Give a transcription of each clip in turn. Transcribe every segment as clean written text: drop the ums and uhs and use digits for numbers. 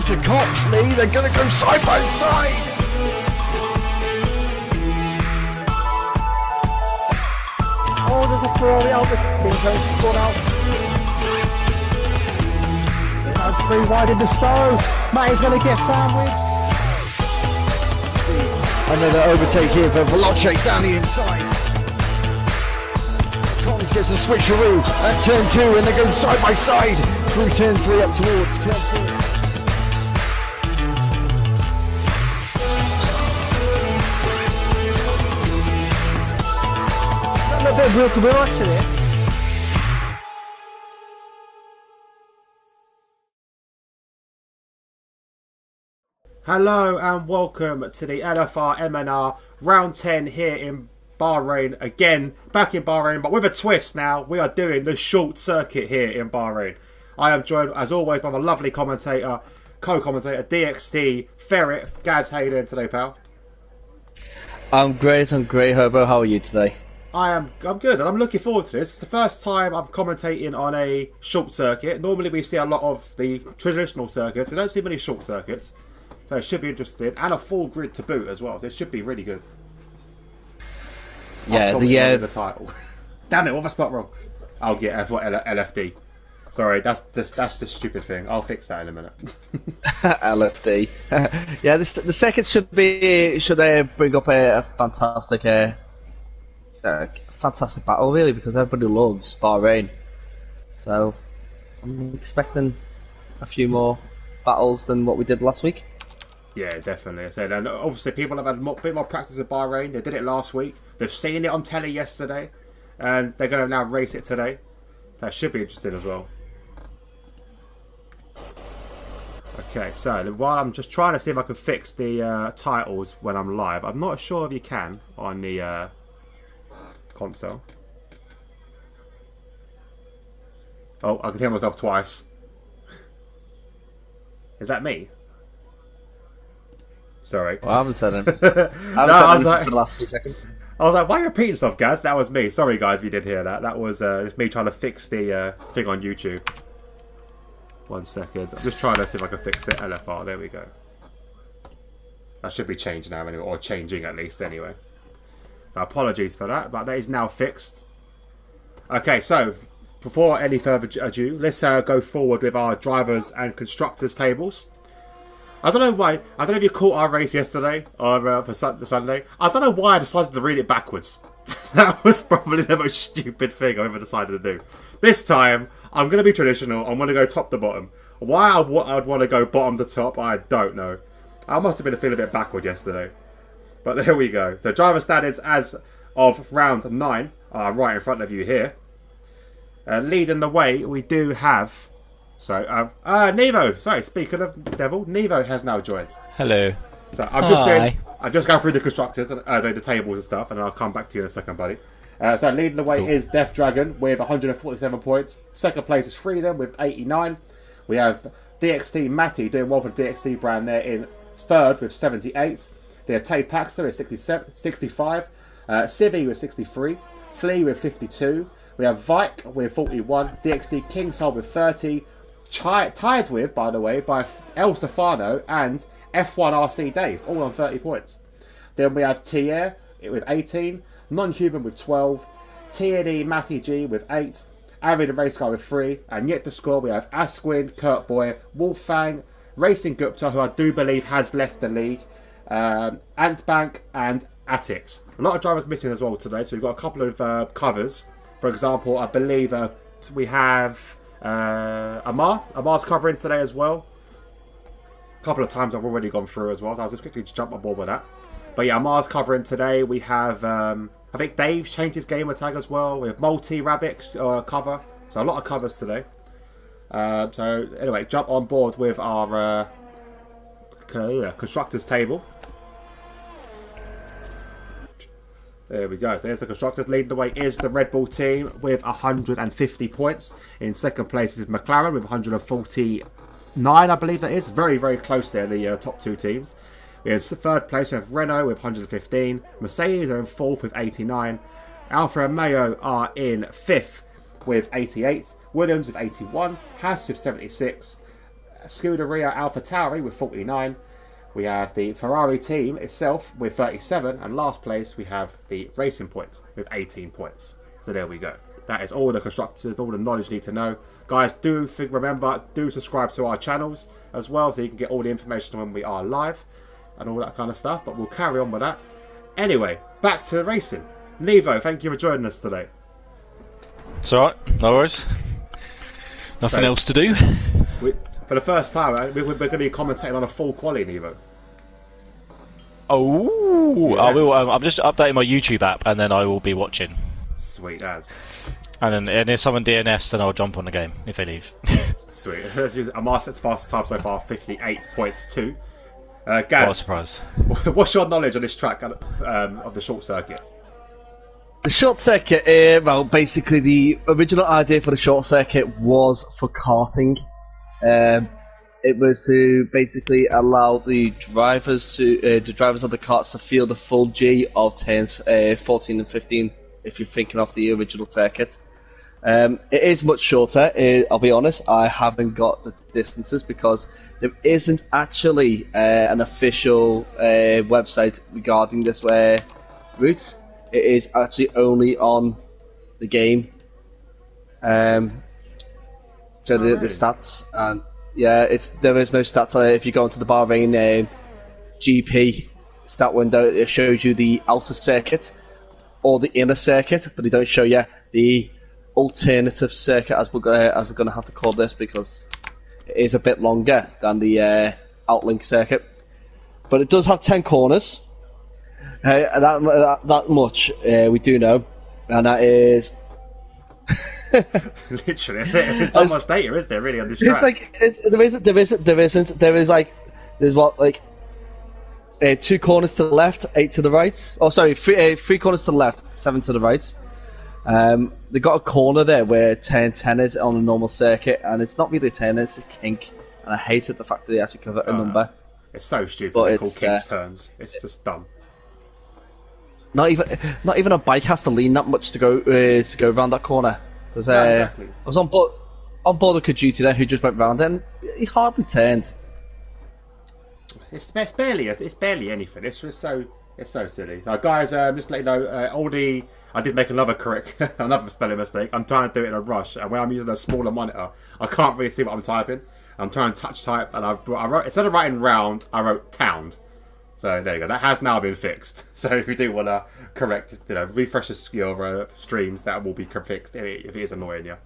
to Coxley. They're going to go side by side. Oh, there's a Ferrari out. The King's gone out. That's 3 wide in the stove. Matty's going to get sandwiched. Another overtake here for Veloce down the inside. Collins gets the switcheroo at turn 2 and they go side by side through turn 3 up towards turn 4. A little bit of wheel to wheel actually. Hello and welcome to the LFR MNR Round 10 here in Bahrain. Again, back in Bahrain, but with a twist now. We are doing the short circuit here in Bahrain. I am joined, as always, by my lovely commentator, co-commentator, DxT, Ferret. Gaz, how you doing today, pal? I'm great, Herbo. How are you today? I'm good, and I'm looking forward to this. It's the first time I'm commentating on a short circuit. Normally we see a lot of the traditional circuits. We don't see many short circuits. So it should be interesting, and a full grid to boot as well. So it should be really good. Yeah, the title. Damn it! What have I spelled wrong? Oh yeah, I've got LFD. Sorry, that's the stupid thing. I'll fix that in a minute. LFD. Yeah, the second should bring up a fantastic battle really, because everybody loves Bahrain. So I'm expecting a few more battles than what we did last week. Yeah, definitely. I said, and obviously people have had a bit more practice at Bahrain. They did it last week. They've seen it on telly yesterday, and they're going to now race it today. So that should be interesting as well. Okay, so while I'm just trying to see if I can fix the titles when I'm live, I'm not sure if you can on the console. Oh, I can hear myself twice. Is that me? Sorry. Well, I haven't said anything. For the last few seconds. I was like, why are you repeating stuff, Gaz? That was me. Sorry, guys, if you did hear that. That was just me trying to fix the thing on YouTube. 1 second. I'm just trying to see if I can fix it. LFR. There we go. That should be changed now anyway, or changing at least anyway. So apologies for that, but that is now fixed. Okay, so before any further ado, let's go forward with our drivers and constructors tables. I don't know why. I don't know if you caught our race yesterday or for Sunday. I don't know why I decided to read it backwards. That was probably the most stupid thing I've ever decided to do. This time, I'm going to be traditional. I'm going to go top to bottom. Why I would want to go bottom to top, I don't know. I must have been feeling a bit backward yesterday. But there we go. So driver status as of round 9 are right in front of you here. Leading the way, we do have... So, Nevo, sorry, speaking of Devil, Nevo has now joined. Hello. So, I'm just going through the constructors, and the tables and stuff, and I'll come back to you in a second, buddy. So, leading the way is Death Dragon with 147 points. Second place is Freedom with 89. We have DxT Matty doing well for the DxT brand there in third with 78. They Tay Paxter is 65. Civi with 63. Flea with 52. We have Vike with 41. DxT King Soul with 30. Tied with, by the way, by El Stefano and F1 RC Dave, all on 30 points. Then we have Tier with 18, Non-Human with 12, TNE Matty G with 8, Avid and Race Car with 3, and yet to score we have Asquin, Kurt Boy, Wolfang, Racing Gupta, who I do believe has left the league, Antbank and Atix. A lot of drivers missing as well today, so we've got a couple of covers. For example, I believe we have... Amar's covering today as well. A couple of times I've already gone through as well, so I'll just quickly jump on board with that. But yeah, Amar's covering today. We have I think Dave's changed his gamer tag as well. We have Multi-Rabbit cover, so a lot of covers today. So anyway, jump on board with our constructors table. There we go. So there's the constructors. Leading the way is the Red Bull team with 150 points. In second place is McLaren with 149, I believe that is. Very, very close there, the top two teams. We have third place, we have Renault with 115. Mercedes are in fourth with 89. Alfa Romeo are in fifth with 88. Williams with 81. Haas with 76. Scuderia AlphaTauri with 49. We have the Ferrari team itself with 37. And last place, we have the Racing Point with 18 points. So there we go. That is all the constructors, all the knowledge you need to know. Guys, remember, do subscribe to our channels as well, so you can get all the information when we are live and all that kind of stuff. But we'll carry on with that. Anyway, back to racing. Nevo, thank you for joining us today. It's alright, no worries. Nothing else to do. For the first time, we're going to be commentating on a full quali, Nevo. Oh, yeah. I will. I'm just updating my YouTube app, and then I will be watching. Sweet as. And if someone DNS, then I'll jump on the game if they leave. Sweet. A master's fastest time so far, 58 points too. Gaz, what a surprise. What's your knowledge on this track of the short circuit? The short circuit, well, basically the original idea for the short circuit was for karting. It was to basically allow the drivers of the karts to feel the full G of turns 14 and 15. If you're thinking of the original circuit, it is much shorter. I'll be honest, I haven't got the distances because there isn't actually an official website regarding this route. It is actually only on the game. So the stats, and yeah, there is no stats. If you go into the Bahrain GP stat window, it shows you the outer circuit or the inner circuit, but they don't show you the alternative circuit, as we're going to have to call this, because it is a bit longer than the outlink circuit. But it does have 10 corners. That much we do know, and that is literally. There's not much data, is there? Really on this track? It's like there's what, like 2 corners to the left, 8 to the right. Oh, sorry, 3 corners to the left, 7 to the right. They got a corner there where 10 is on a normal circuit, and it's not really a 10, it's a kink. And I hated the fact that they actually convert a number. It's so stupid. But They call kinks turns. It's just dumb. Not even a bike has to lean that much to go around that corner. Because exactly. I was on board with Kajuti there, who just went round it, and he hardly turned. It's barely anything. It's just so silly. Guys, just to let you know, I did make another spelling mistake. I'm trying to do it in a rush, and when I'm using a smaller monitor, I can't really see what I'm typing. I'm trying to touch type, and I wrote, instead of writing round, I wrote town. So there you go. That has now been fixed. So if you do want to correct, refresh your streams, that will be fixed if it is annoying you.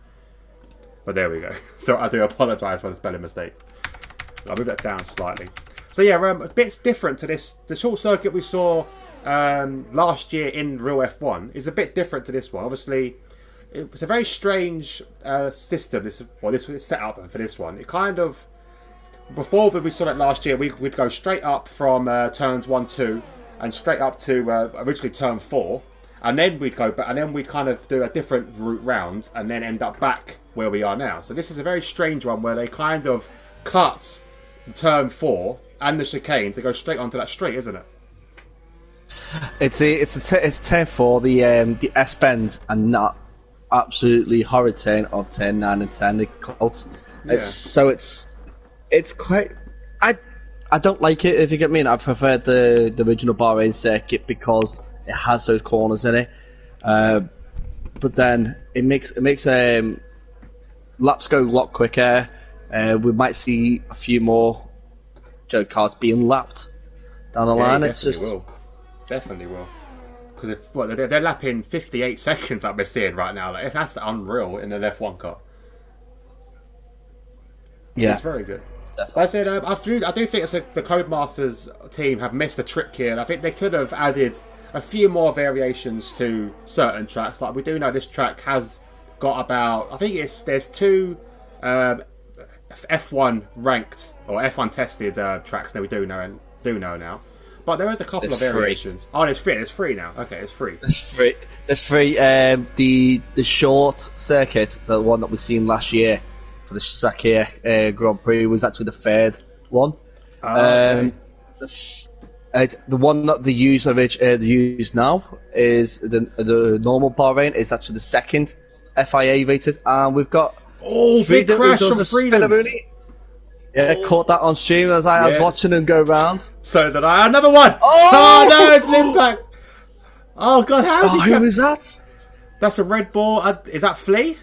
But there we go. So I do apologise for the spelling mistake. I'll move that down slightly. So yeah, a bit different to this. The short circuit we saw last year in Real F1 is a bit different to this one. Obviously, it's a very strange system. This was set up for this one. It kind of, before we saw it last year, we'd go straight up from turns 1, 2, and straight up to originally turn 4, and then we'd go back, and then we'd kind of do a different route round, and then end up back where we are now. So this is a very strange one where they kind of cut turn 4 and the chicane to go straight onto that straight, isn't it? It's turn 4. The S bends and not absolutely horrid turn of turn 9 and 10. Yeah. So it's quite. I don't like it, if you get me. I prefer the original Bahrain circuit because it has those corners in it. But then it makes laps go a lot quicker. We might see a few more cars being lapped down the line. It's just definitely will. Because they're lapping 58 seconds that we're seeing right now. Like, that's unreal in an F1 car. Yeah, it's very good. But I said, I do think the Codemasters team have missed a trick here. I think they could have added a few more variations to certain tracks. Like, we do know this track has got about, I think there's 2 F1 ranked or F1 tested tracks that we do know now. But there is a couple of variations. Oh, there's 3. There's 3 now. Okay, it's 3. There's 3. The short circuit, the one that we seen last year for the Sahkir Grand Prix, was actually the 3rd one. Okay. The one that they use now is the normal Bahrain is actually the 2nd FIA rated, and we've got big crash from Freedoms. Yeah, caught that on stream as I was Yes. watching him go round. So did I. Another one! Oh! No, it's an impact! Oh god, how is Oh, he who was that? That's a red ball. Is that Flea?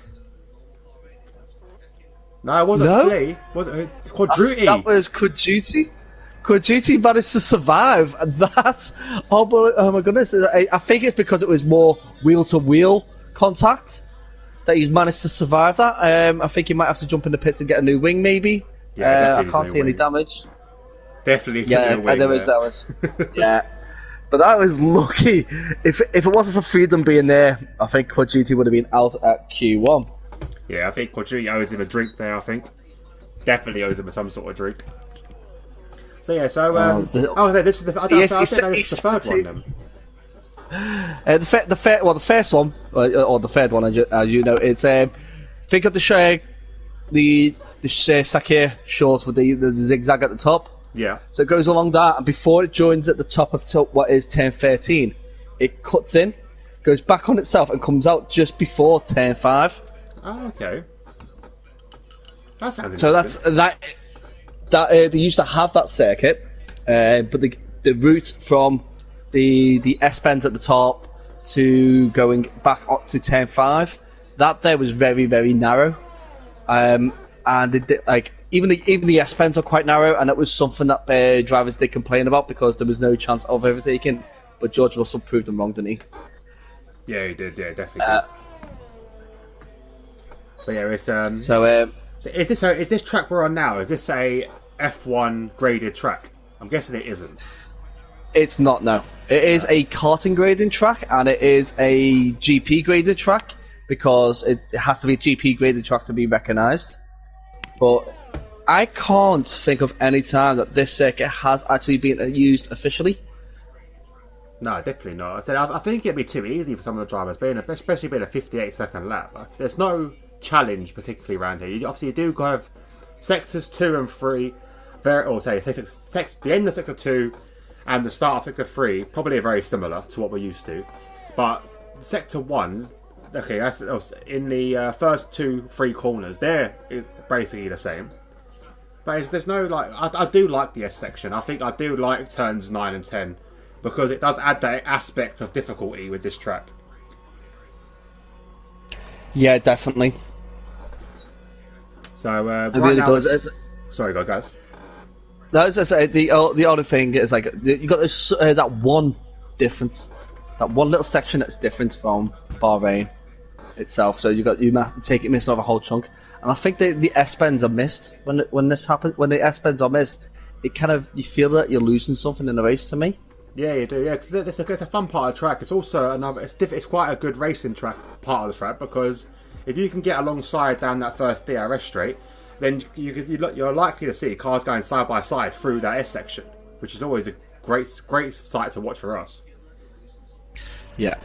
No, it wasn't No. Flea. Was it Quadruti? That was Quadruti. Quadruti managed to survive. And that, oh my goodness! I think it's because it was more wheel-to-wheel contact that he's managed to survive that. I think he might have to jump in the pits and get a new wing, maybe. Yeah, I can't see any damage. Definitely. There was. Yeah. But that was lucky. If it wasn't for Freedom being there, I think Quadruti would have been out at Q1. Yeah, I think Quadruti owes him a drink there, I think. Definitely owes him some sort of drink. So yeah, this is the third one then. The first one, or the third one, as you know, it's think of the Sahkir short with the zigzag at the top. Yeah. So it goes along that, and before it joins at the top of what is turn 13, it cuts in, goes back on itself, and comes out just before turn 5. Oh, okay. That sounds interesting. So they used to have that circuit, but the route from the S bends at the top to going back up to turn 5, that there was very, very narrow, and they did, like even the S bends are quite narrow, and it was something that drivers did complain about because there was no chance of overtaking. But George Russell proved them wrong, didn't he? Yeah, he did. Yeah, definitely. Did. But yeah, it's So is this track we're on now? Is this a F1 graded track? I'm guessing it isn't. It's not, no. It is a karting grading track, and it is a GP graded track, because it has to be a GP graded track to be recognised. But I can't think of any time that this circuit has actually been used officially. No, definitely not. I said I think it'd be too easy for some of the drivers, especially being a 58-second lap. There's no challenge particularly around here. You do have sectors 2 and 3, the end of sector 2 and the start of sector 3 probably are very similar to what we're used to. But sector 1, okay, that's in the first 2-3 corners. There is basically the same. But there's no I do like the S section. I think I do like turns 9 and 10 because it does add that aspect of difficulty with this track. Yeah, definitely. So It really does. Sorry, guys. No, the only thing is you got this that one difference, that one little section that's different from Bahrain itself. So you missing off a whole chunk, and I think the S bends are missed when this happens. When the S bends are missed, it kind of, you feel that you're losing something in the race to me. Yeah, you do. Yeah, because it's a fun part of the track. It's also it's quite a good racing track part of the track, because if you can get alongside down that first DRS straight, then you're likely to see cars going side by side through that S section, which is always a great sight to watch for us. Yeah.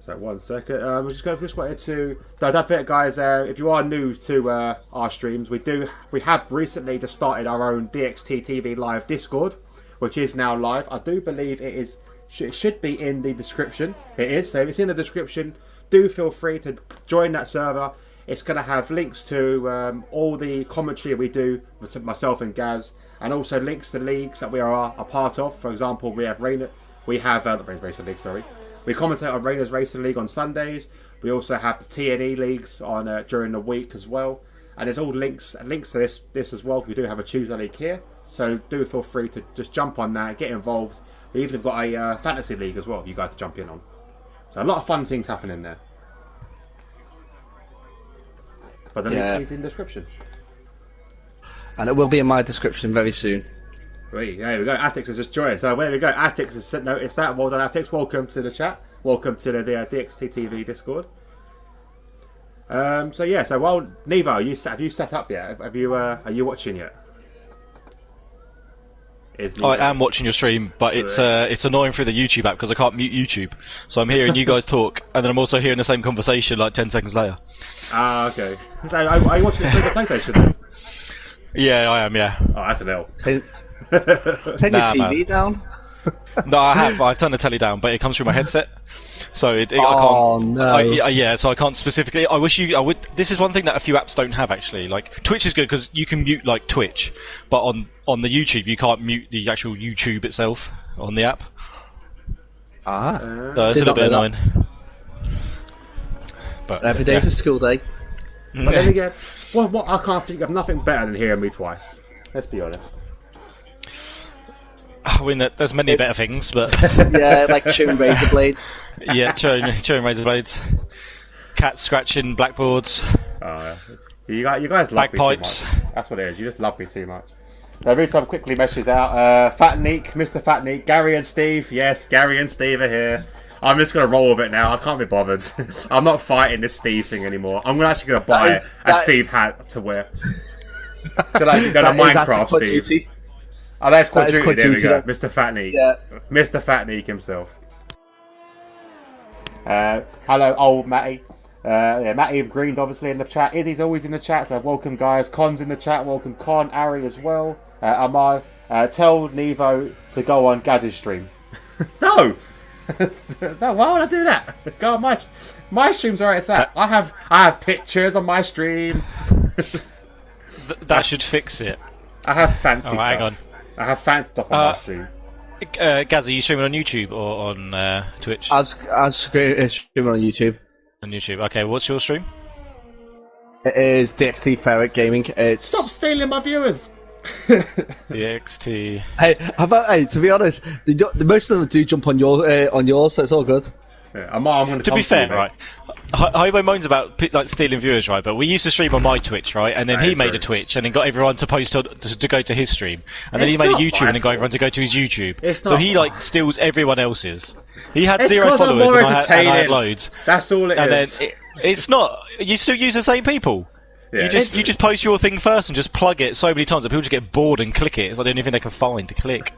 So 1 second, just wanted to. Don't forget, guys. If you are new to our streams, we have recently just started our own DxT TV live Discord, which is now live. I do believe it should be in the description. It is. So if it's in the description, do feel free to join that server. It's going to have links to all the commentary we do with myself and Gaz, and also links to leagues that we are a part of. For example, we have the Racing League. Sorry, we commentate on Rainer's Racing League on Sundays. We also have the TNE leagues on during the week as well, and there's all links to this as well. We do have a Tuesday league here, so do feel free to just jump on that, get involved. We even got a fantasy league as well for you guys to jump in on. So a lot of fun things happening there. But the link is in the description. And it will be in my description very soon. Right, there we go. Atix has just joined. So there we go. Atix has noticed that. Well done, Atix. Welcome to the chat. Welcome to the DxT TV Discord. So yeah. So while Nevo, have you set up yet? Are you watching yet? I am watching your stream, but it's annoying through the YouTube app because I can't mute YouTube. So I'm hearing you guys talk, and then I'm also hearing the same conversation like 10 seconds later. Ah, okay. So are you watching it through the PlayStation then? Yeah, I am, yeah. Oh, that's an L. Turn your TV down. No, I've turned the telly down, but it comes through my headset. So I Oh, can't. no. Yeah, so I can't specifically. I wish I would. This is one thing that a few apps don't have actually. Like Twitch is good because you can mute like Twitch, but on the YouTube you can't mute the actual YouTube itself on the app. So it's a little bit annoying. But Every day's a school day. But then again, what I can't think of nothing better than hearing me twice. Let's be honest. I mean, there's many better things, but Yeah, like chewing razor blades. yeah, chewing razor blades, cats scratching blackboards, You guys love me too bagpipes. much. That's what it is. You just love me too much. So read some quickly messages out. Fat Neek, Mr. Fat Neek, Gary and Steve. Yes, Gary and Steve are here. I'm just gonna roll with it now. I can't be bothered. I'm not fighting this Steve thing anymore. I'm actually gonna buy a Steve hat to wear. So like, go to Minecraft, Quad Steve. Duty. Oh, that's Quad Duty. Quad There we Duty, go. that's- Mr. Fat Neek. Yeah. Mr. Fat Neek himself. Hello, old Matty. Matty of Green's obviously in the chat. Izzy's always in the chat, so welcome guys. Con's in the chat, welcome Con, Ari as well. Amar, tell Nevo to go on Gaz's stream. No! No, why would I do that? Go on my stream's where it's at. I have pictures on my stream. That should fix it. I have fancy stuff. Hang on. I have fancy stuff on my stream. Gaz, are you streaming on YouTube or on Twitch? I was streaming on YouTube. On YouTube. Okay, what's your stream? It is DxT Ferret Gaming. It's... Stop stealing my viewers! DxT. Hey, to be honest, most of them do jump on yours, so it's all good. Yeah, I'm gonna To be fair, right, Highway moans about like stealing viewers, right? But we used to stream on my Twitch, right? And then he made a Twitch, and then got everyone to post to go to his stream, and then he made a YouTube, and then got everyone to go to his YouTube. So he like steals everyone else's. He had 0 followers, and I had loads. That's all it is. And then it's not. You still use the same people. Yeah, you just post your thing first and just plug it so many times that people just get bored and click it. It's like the only thing they can find to click.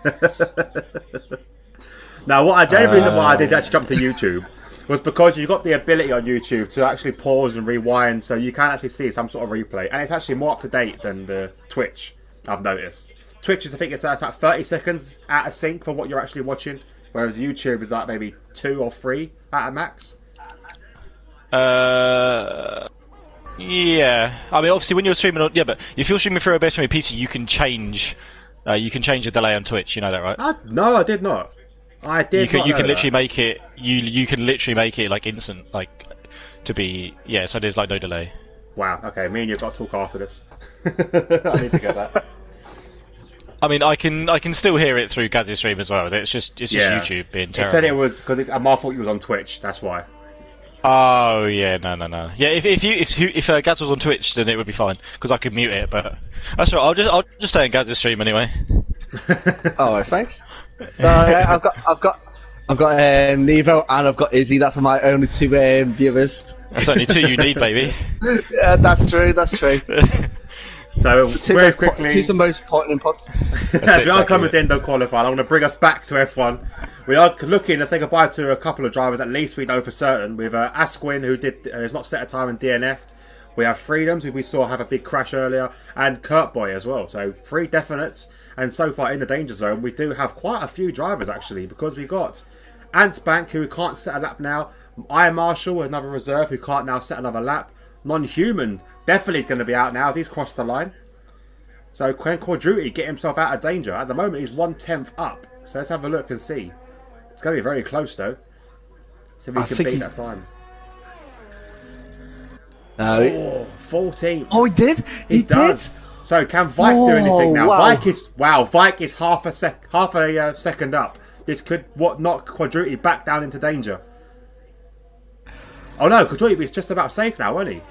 Now, the only reason why I did actually jump to YouTube was because you've got the ability on YouTube to actually pause and rewind, so you can actually see some sort of replay, and it's actually more up to date than the Twitch. I've noticed. Twitch is, I think it's like 30 seconds out of sync for what you're actually watching, whereas YouTube is like maybe 2 or 3 at a max. Yeah. I mean, obviously, when you're streaming on, but if you're streaming through a best PC, you can change the delay on Twitch. You know that, right? No, I did not. I did. You can literally make it. You can literally make it like instant, like to be. Yeah. So there's like no delay. Wow. Okay. Me and you've got to talk after this. I need to get that. I mean, I can still hear it through Gaz's stream as well. It's just YouTube being terrible. It said it was because I thought you was on Twitch. That's why. Oh yeah, no. Yeah, if Gaz was on Twitch, then it would be fine because I could mute it. But that's right. I'll just stay on Gaz's stream anyway. Oh, thanks. So I've got Nevo and I've got Izzy. That's my only 2 viewers. That's only 2 you need, baby. Yeah, that's true. That's true. So very quickly, 2's the most important inputs. as we are coming to the end of qualifying, I'm going to bring us back to F1. We are looking to say goodbye to a couple of drivers, at least we know for certain. With Asquin, who has not set a time and DNF'd. We have Freedoms, who we saw have a big crash earlier, and Kurtboy as well. So 3 definites, and so far in the danger zone, we do have quite a few drivers actually, because we got Antbank, who can't set a lap now. I Marshall, another reserve, who can't now set another lap. Non-human definitely is going to be out now as he's crossed the line. So can Quadruti get himself out of danger? At the moment, he's 1/10 up. So let's have a look and see. It's going to be very close though. See if he can beat that time. 14. Oh, he did. He does. So can Vike do anything now? Wow. Vike is half a second up. This could knock Quadruti back down into danger. Oh no, Quadruti is just about safe now, isn't he?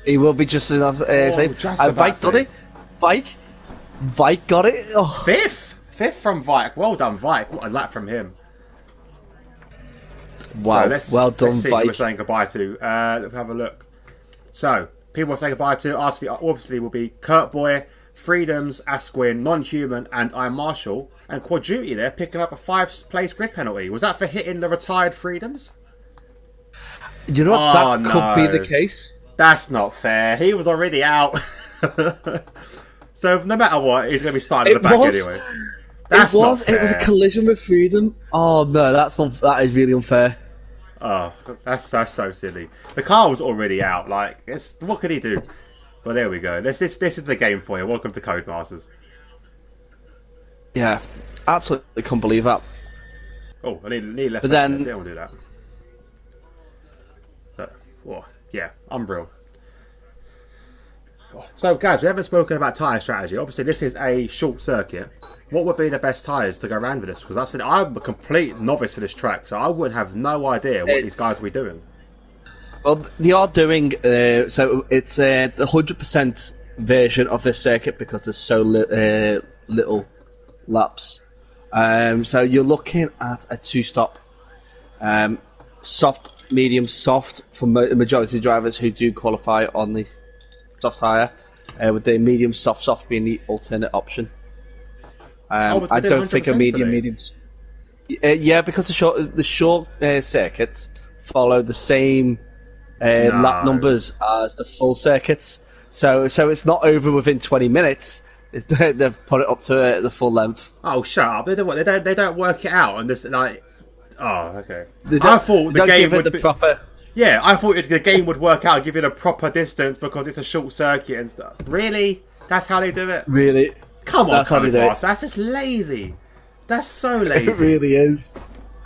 He will be just enough safe. Just Vike got it. Vike got it. Oh. Fifth from Vike. Well done, Vike. What a lap from him. Wow. So well done, let's see Vike. who we're saying goodbye to. Let's have a look. So, people we're saying goodbye to obviously will be Kurtboy, Freedoms, Asquin, Non-Human, and I Marshall. And Quadruti there picking up a 5th-place grid penalty. Was that for hitting the retired Freedoms? You know what? That could be the case. That's not fair. He was already out. So no matter what, he's going to be starting at the back anyway. That's It was a collision with Freedom. Oh no, that is really unfair. Oh, that's so silly. The car was already out. Like, what could he do? Well, there we go. This is the game for you. Welcome to Codemasters. Yeah, absolutely couldn't believe that. Oh, I need left. But then, don't do that. But, oh, yeah, unreal. So, guys, we haven't spoken about tyre strategy. Obviously, this is a short circuit. What would be the best tyres to go around with this? Because I said I'm a complete novice for this track, so I would have no idea what these guys will be doing. Well, they are doing so. It's the 100% version of this circuit because there's so little laps. So you're looking at a two-stop, soft, medium, soft for the majority of drivers who do qualify on the soft tyre, with the medium, soft being the alternate option. I don't think a medium. Yeah, because the short circuits follow the same lap numbers as the full circuits, so it's not over within 20 minutes. They've put it up to the full length. Oh, shut up! They don't work it out, and this like, oh, okay. I thought the game would be proper. Yeah, I thought the game would work out, give it a proper distance because it's a short circuit and stuff. Really? That's how they do it? Really? Come on, Codemasters. That's just lazy. That's so lazy. It really is.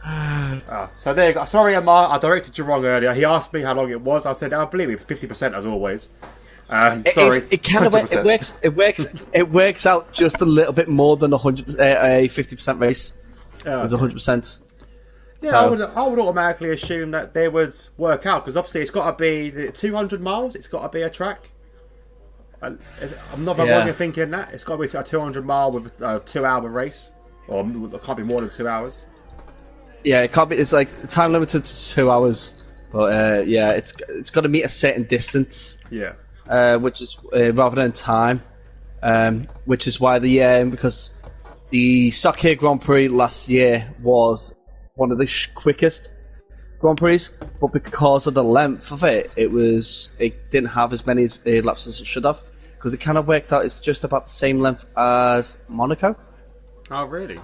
Oh, so there you go. Sorry, Amar. I directed you wrong earlier. He asked me how long it was. I said, I believe it 50% as always. Sorry. It kind of it works out just a little bit more than a 50% race with 100%. Yeah, so, I would automatically assume that there was work out because obviously it's got to be 200 miles. It's got to be a track. I'm not wrong in thinking that it's got to be a 200 mile with a 2-hour race, or it can't be more than 2 hours. Yeah, it can't be. It's like time limited to 2 hours, but yeah, it's got to meet a certain distance. Yeah, which is rather than time, which is why because the Sahkir Grand Prix last year was one of the quickest Grand Prix, but because of the length of it, it didn't have as many laps as it should have, because it kind of worked out it's just about the same length as Monaco. Oh, really?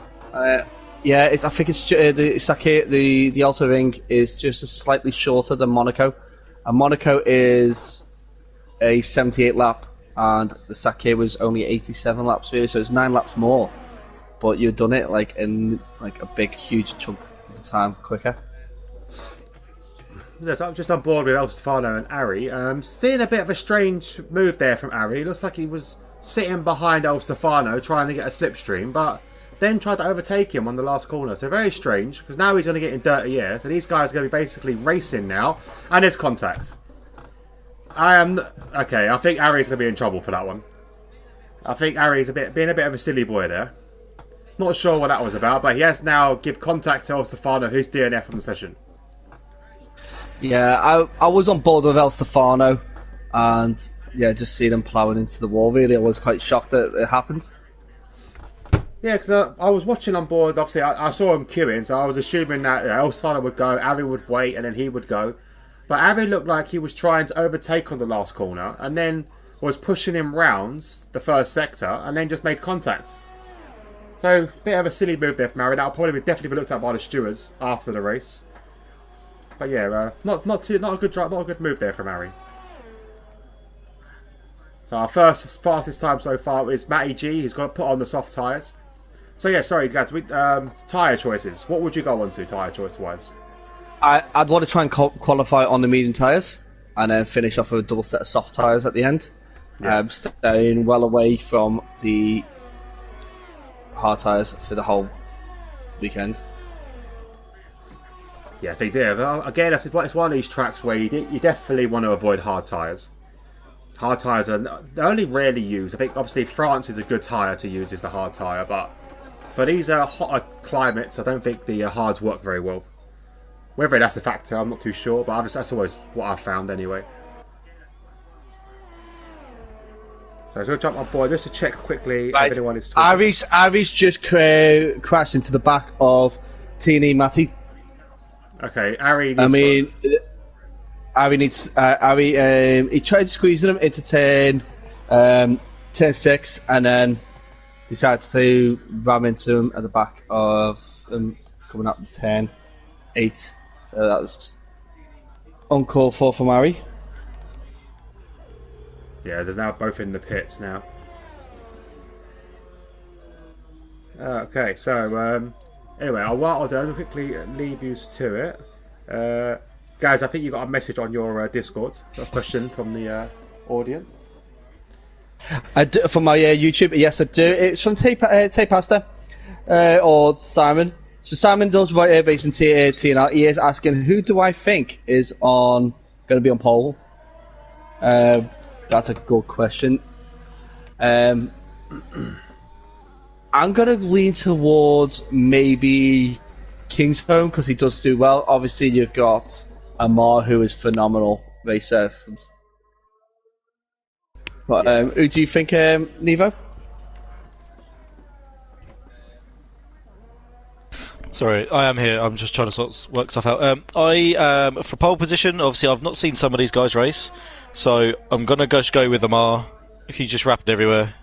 Yeah, I think it's the Sahkir, the Alto Ring is just slightly shorter than Monaco, and Monaco is a 78 lap, and the Sahkir was only 87 laps really, so it's 9 laps more, but you've done it like in like a big, huge chunk of the time quicker. Yes, I'm just on board with El Stefano and Ari. Seeing a bit of a strange move there from Ari. It looks like he was sitting behind El Stefano trying to get a slipstream, but then tried to overtake him on the last corner. So very strange, because now he's going to get in dirty air. So these guys are going to be basically racing now, and there's contact. Okay, I think Ari's going to be in trouble for that one. I think Ari's being a bit of a silly boy there. Not sure what that was about, but he has now give contact to El Stefano, who's DNF from the session. Yeah, I was on board with El Stefano, and yeah, just seeing him ploughing into the wall, really, I was quite shocked that it happened. Yeah, because I was watching on board, obviously I saw him queuing, so I was assuming that El Stefano would go, Ari would wait, and then he would go. But Ari looked like he was trying to overtake on the last corner, and then was pushing him rounds the first sector, and then just made contact. So, bit of a silly move there from Ari. That'll probably definitely be looked at by the stewards after the race. But yeah, not a good move there from Ari. So our fastest time so far is Matty G, who's got to put on the soft tyres. So yeah, sorry guys, tyre choices. What would you go on to tyre choice wise? I'd want to try and qualify on the medium tyres, and then finish off with a double set of soft tyres at the end. Yeah. Staying well away from the hard tyres for the whole weekend. Yeah, they do. Again, it's one of these tracks where you definitely want to avoid hard tyres. Hard tyres are only rarely used. I think obviously France is a good tyre to use as the hard tyre, but for these hotter climates, I don't think the hards work very well. Whether that's a factor, I'm not too sure, but that's always what I've found anyway. So I'm going to jump on board just to check quickly if anyone is talking. Ari's just crashed into the back of Tini Matty. Okay, Ari. Ari needs. He tried squeezing him into turn 6, and then decided to ram into him at the back of him coming up to turn 8. So that was uncalled for from Harry. Yeah, they're now both in the pits now. Okay, so anyway, what I'll do, I'll quickly leave you to it. Guys, I think you got a message on your Discord, a question from the audience. I do, from my YouTube, yes I do. It's from Pasta or Simon. So Simon does write based in TNR. He is asking, who do I think is going to be on pole? That's a good question. I'm going to lean towards maybe Kingsholm because he does do well. Obviously, you've got Amar, who is phenomenal racer. But who do you think, Nevo? Sorry, I am here. I'm just trying to sort of work stuff out. For pole position, obviously I've not seen some of these guys race, so I'm gonna go with Amar. He's just rapid everywhere.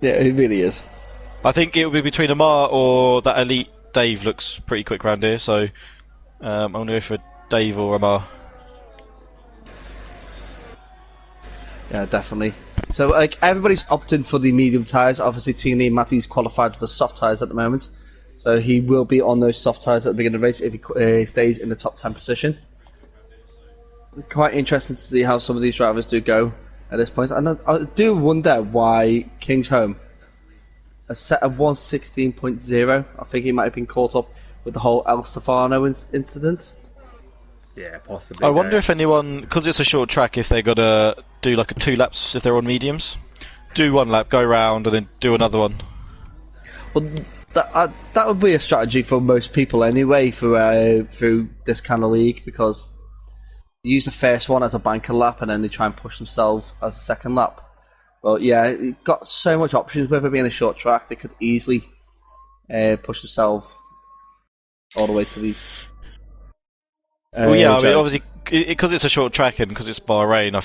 Yeah, he really is. I think it will be between Amar or that elite Dave. Looks pretty quick round here, so I'm gonna go for Dave or Amar. Yeah, definitely. So, like, everybody's opting for the medium tyres. Obviously, TNE Matty's qualified with the soft tyres at the moment. So he will be on those soft tyres at the beginning of the race if he stays in the top 10 position. Quite interesting to see how some of these drivers do go at this point. And I do wonder why Kingsholm, a set of 116.0, I think he might have been caught up with the whole El Stefano incident. Yeah, possibly. I wonder if anyone, because it's a short track, if they're going to do like 2 laps if they're on mediums. Do 1 lap, go round, and then do another one. Well, that would be a strategy for most people anyway through this kind of league, because they use the first one as a banker lap and then they try and push themselves as a second lap. But yeah, it got so much options with it being a short track. They could easily push themselves all the way to the. Well, yeah, I mean, obviously because it's a short track and because it's Bahrain, I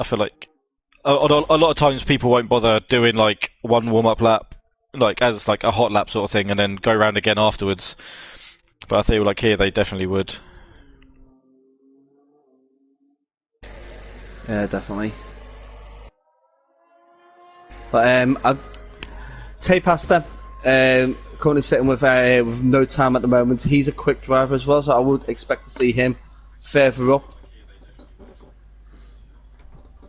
feel like a lot of times people won't bother doing like 1 warm-up lap, like as like a hot lap sort of thing, and then go around again afterwards. But I think like here they definitely would. Yeah, definitely. But Pasta, currently sitting with no time at the moment. He's a quick driver as well, so I would expect to see him further up.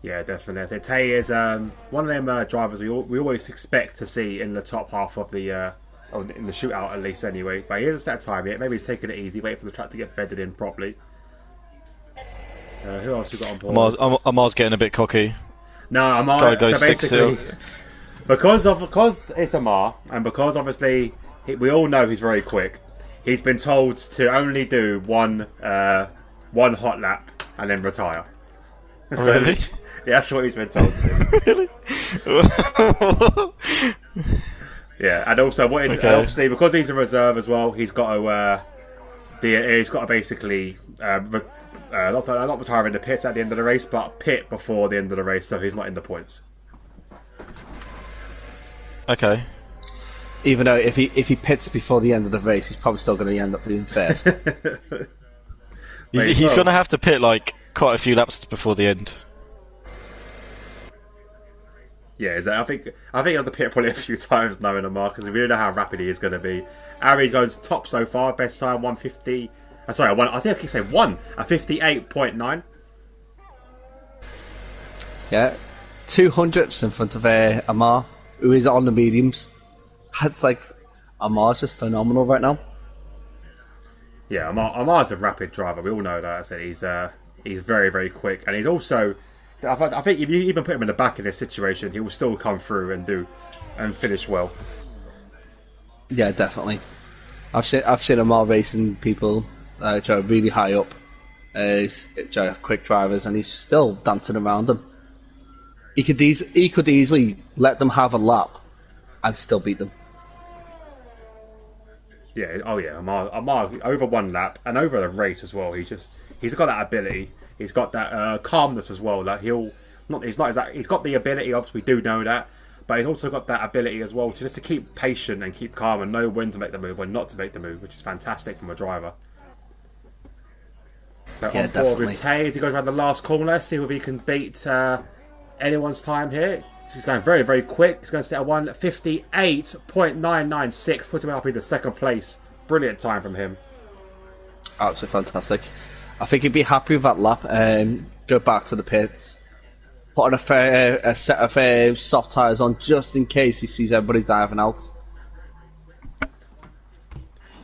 Yeah, definitely. So Tay is one of them drivers we always expect to see in the top half of the in the shootout at least anyway. But he hasn't that time yet. Maybe he's taking it easy, waiting for the track to get bedded in properly. Who else we got on board? Amar's getting a bit cocky. No, Amar. So basically, because it's Amar, and because obviously we all know he's very quick, he's been told to only do one hot lap and then retire. Really? So, yeah, that's what he's been told to do. Really? Yeah, and also obviously because he's a reserve as well, he's got to basically not retire in the pits at the end of the race, but pit before the end of the race, so he's not in the points. Okay. Even though if he pits before the end of the race, he's probably still going to end up being first. He's going to have to pit like quite a few laps before the end. Yeah, I think he'll have to pit probably a few times knowing Amar, because we don't know how rapid he is going to be. Ari goes top so far, best time 150. Sorry, I think I keep saying 58.9. Yeah, 200ths in front of Amar, who is on the mediums. That's like, Amar's just phenomenal right now. Yeah, Amar's a rapid driver. We all know that. I said he's very, very quick, and he's also. I think if you even put him in the back in this situation, he will still come through and finish well. Yeah, definitely. I've seen Amar racing people which are really high up, quick drivers, and he's still dancing around them. He could easily let them have a lap and still beat them. Yeah, Amar over 1 lap and over the race as well. He's got that ability. He's got that calmness as well. Like he's got the ability. Obviously, we do know that, but he's also got that ability as well to keep patient and keep calm and know when to make the move, when not to make the move, which is fantastic from a driver. So Yeah, on board definitely. with Tay as he goes around the last corner, see if he can beat anyone's time here. He's going very, very quick. He's going to set a 1:58.996, put him up in the second place. Brilliant time from him. Absolutely fantastic. I think he'd be happy with that lap. Go back to the pits, put on a set of soft tyres on just in case he sees everybody diving out.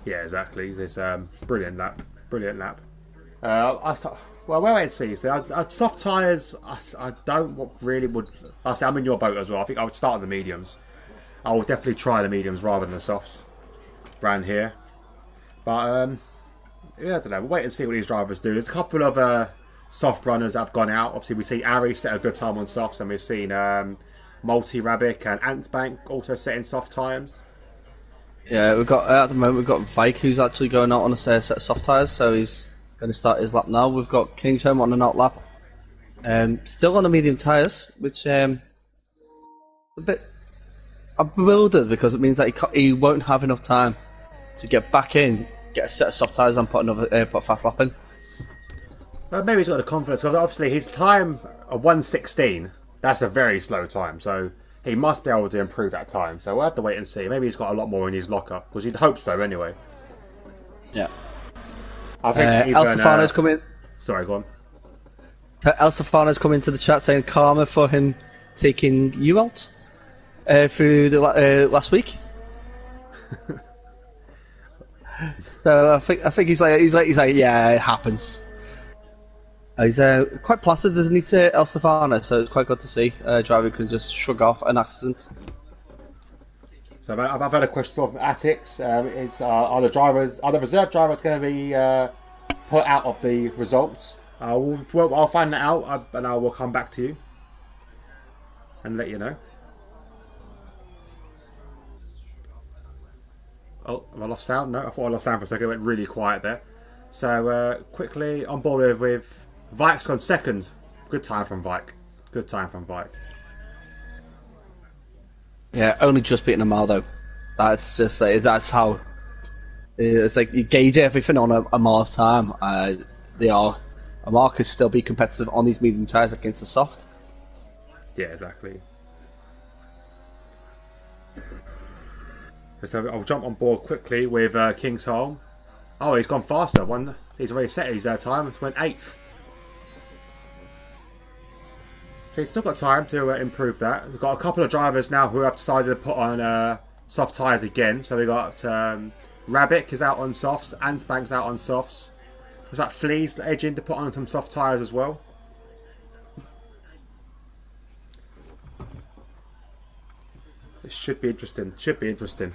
Yeah, exactly. This brilliant lap. Brilliant lap. Well, we'll wait and see. So, soft tyres, I don't really would. I say I'm in your boat as well. I think I would start on the mediums. I will definitely try the mediums rather than the softs. Brand here, but yeah, I don't know. We'll wait and see what these drivers do. There's a couple of soft runners that have gone out. Obviously, we've seen Ari set a good time on softs, and we've seen Multi Rabbik and Antbank also setting soft times. Yeah, we've got at the moment we've got Vike who's actually going out on a set of soft tyres, so he's going to start his lap now. We've got Kingsholm on an out lap, still on the medium tyres, which a bit. I'm bewildered because it means that he won't have enough time to get back in, get a set of soft tyres and put a fast lap in. Well, maybe he's got the confidence because obviously his time of 1:16, that's a very slow time, so he must be able to improve that time. So we'll have to wait and see. Maybe he's got a lot more in his locker because you'd hope so anyway. Yeah. I think El Stefano's come in. Sorry, go on. El Stefano's come into the chat saying karma for him taking you out through the last week. So I think he's like yeah, it happens. He's quite placid, isn't he, to El Stefano? So it's quite good to see a driver who can just shrug off an accident. So I've had a question from Atix. Are the reserve drivers going to be put out of the results? I'll find that out and I will come back to you and let you know. Oh, have I lost sound? No, I thought I lost sound for a second. It went really quiet there. So quickly on board with Vike's gone second. Good time from Vike. Good time from Vike. Yeah, only just beating a mile though. That's just that's how it's like you gauge everything on a mile's time. A mile could still be competitive on these medium tyres against the soft. Yeah, exactly. So I'll jump on board quickly with Kingsholm. Oh, he's gone faster. He's already set his time. It went 8th. So he's still got time to improve that. We've got a couple of drivers now who have decided to put on soft tyres again. So we got Rabbik is out on softs. Antbank's out on softs. Was that Flea's edging to put on some soft tyres as well? This should be interesting. Should be interesting.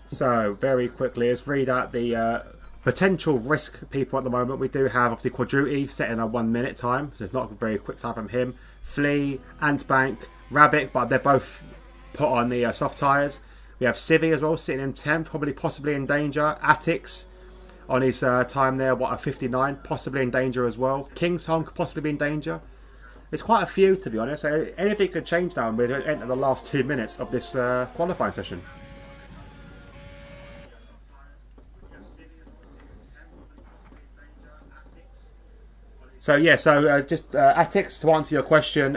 So very quickly, let's read out the potential risk people at the moment. We do have obviously Quadruti setting a 1 minute time, so it's not a very quick time from him. Flea, Antbank, Rabbik, but they're both put on the soft tyres. We have Civi as well sitting in 10th, probably possibly in danger. Atix on his time there, a 59, possibly in danger as well. Kingsholm could possibly be in danger. There's quite a few, to be honest. So anything could change now, and we're going to enter the last 2 minutes of this qualifying session. So yeah, just Atix, to answer your question,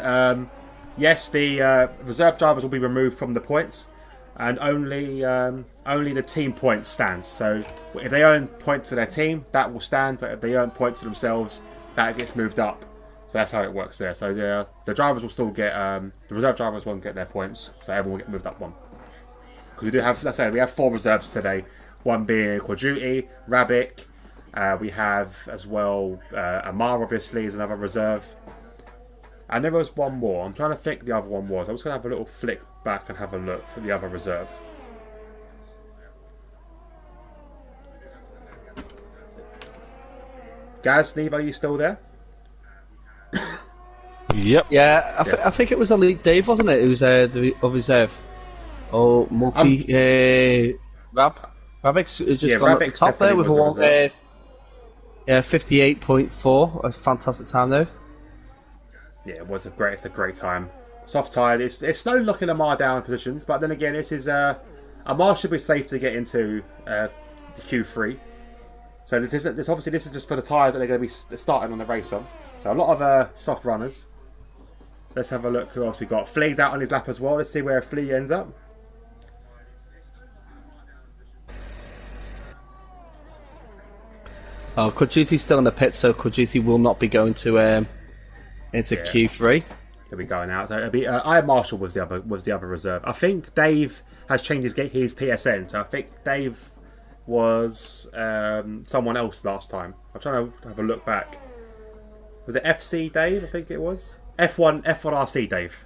yes, the reserve drivers will be removed from the points, and only the team points stand. So if they earn points to their team, that will stand, but if they earn points to themselves, that gets moved up. So that's how it works there. So the drivers will still get, the reserve drivers won't get their points, so everyone will get moved up one. Because we do have, let's say, we have 4 reserves today, one being Quadruti, Rabbik. We have as well Amar, obviously, is another reserve. And there was one more. I'm trying to think the other one was. I was going to have a little flick back and have a look at the other reserve. Gaz, Neve, are you still there? Yep. Yeah, I think it was Elite Dave, wasn't it? It was the reserve. Oh, Rabbik's just gone up the top there with a 58.4. A fantastic time though. Yeah, it's a great time. Soft tire. It's slowly locking Amar down in positions, but then again, this is Amar should be safe to get into the Q3. So this obviously this is just for the tyres that they're going to be starting on the race on. So a lot of soft runners. Let's have a look who else we got. Flea's out on his lap as well. Let's see where Flea ends up. Oh, Kojuti's still in the pit, so Kojuti will not be going to into Q3. He'll be going out. So it'll be Iron Marshall was the other reserve. I think Dave has changed his PSN. So I think Dave was someone else last time. I'm trying to have a look back. Was it FC Dave? I think it was F1 RC Dave.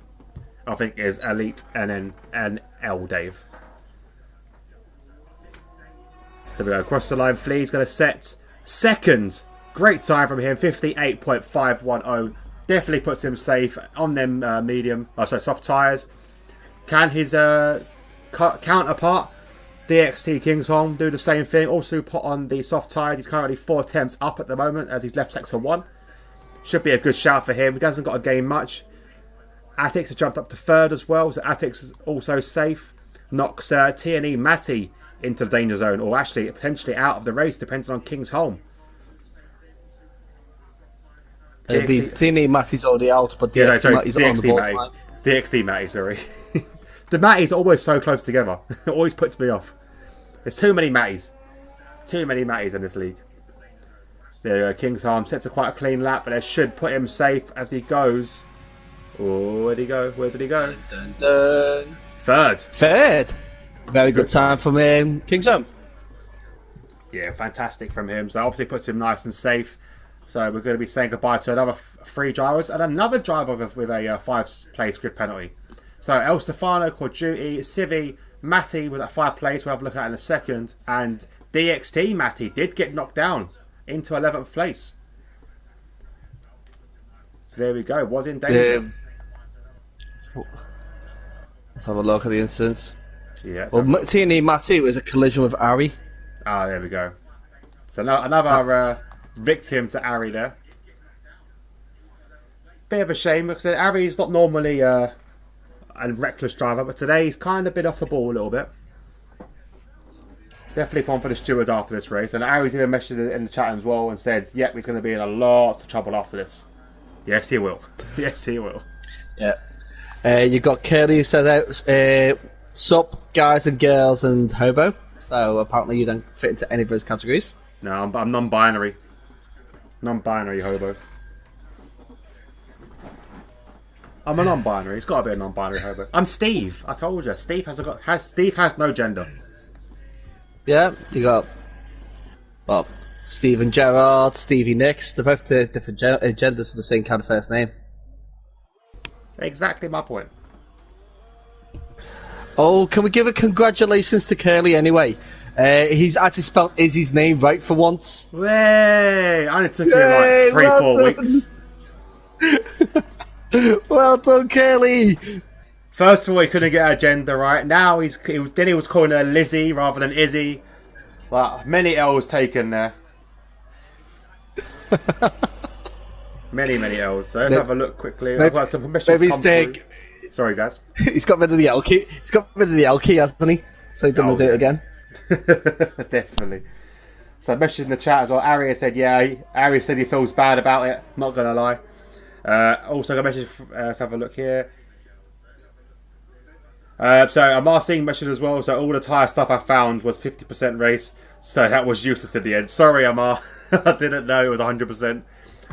I think is Elite and then NL Dave. So we go across the line. Flea's going to set second. Great time from him. 58.510. Definitely puts him safe on them soft tyres. Can his counterpart DxT Kingsholm do the same thing? Also put on the soft tyres. He's currently 4 attempts up at the moment as he's left sector 1. Should be a good shout for him. He hasn't got to gain much. Atix has jumped up to 3rd as well, so Atix is also safe. Knocks T&E Matty into the danger zone, or actually potentially out of the race, depending on Kingsholm. It'll be T&E Matty's already out, but DxT Matty's on the board. DxT Matty, sorry. The Matties are always so close together. It always puts me off. There's too many Matties. Too many Matties in this league. There you go. Kingsholm sets quite a clean lap, but it should put him safe as he goes. Oh, where'd he go? Where did he go? Dun, dun, dun. 3rd. Very good time from Kingsholm. Yeah, fantastic from him. So obviously puts him nice and safe. So we're going to be saying goodbye to another 3 drivers and another driver with a 5th place grid penalty. So El Stefano, Corduti, Civi, Matty with that 5th place. We'll have a look at in a second. And DxT Matty did get knocked down into 11th place. So there we go. Was in danger. Let's have a look at the instance. Yeah. Well, T&E Matty was a collision with Ari. Ah, there we go. So another victim to Ari there. Bit of a shame because Ari's not normally a reckless driver, but today he's kind of been off the ball a little bit. Definitely fun for the stewards after this race, and Ari's even messaged in the chat as well and said, "Yep, he's going to be in a lot of trouble after this." Yes, he will. Yes, he will. Yeah. You've got Curly who says out, sup, guys and girls and hobo. So apparently you don't fit into any of those categories. No, I'm non-binary. Non-binary hobo. I'm a non-binary. It's got to be a non-binary hobo. I'm Steve. I told you. Steve has no gender. Yeah, you got Stephen Gerrard, Stevie Nicks. They're both different genders for the same kind of first name. Exactly my point. Oh, can we give a congratulations to Curly anyway? He's actually spelled Izzy's name right for once. Way! I only took it like 3-4 weeks. Well done, Curly. First of all, he couldn't get her gender right. Now he was calling her Lizzie rather than Izzy. Like, many L's taken there. Many L's. So let's have a look quickly. I've got some permissions come through. Sorry, guys. He's got rid of the L key. He's got rid of the L key, hasn't he? So he doesn't do it again. Definitely. So message in the chat as well. Ari said, yeah. Ari said he feels bad about it. Not gonna lie. Also got a message. Let's have a look here. So Amar Singh messaged as well. So all the tyre stuff I found was 50% race. So that was useless at the end. Sorry, Amar. I didn't know it was 100%.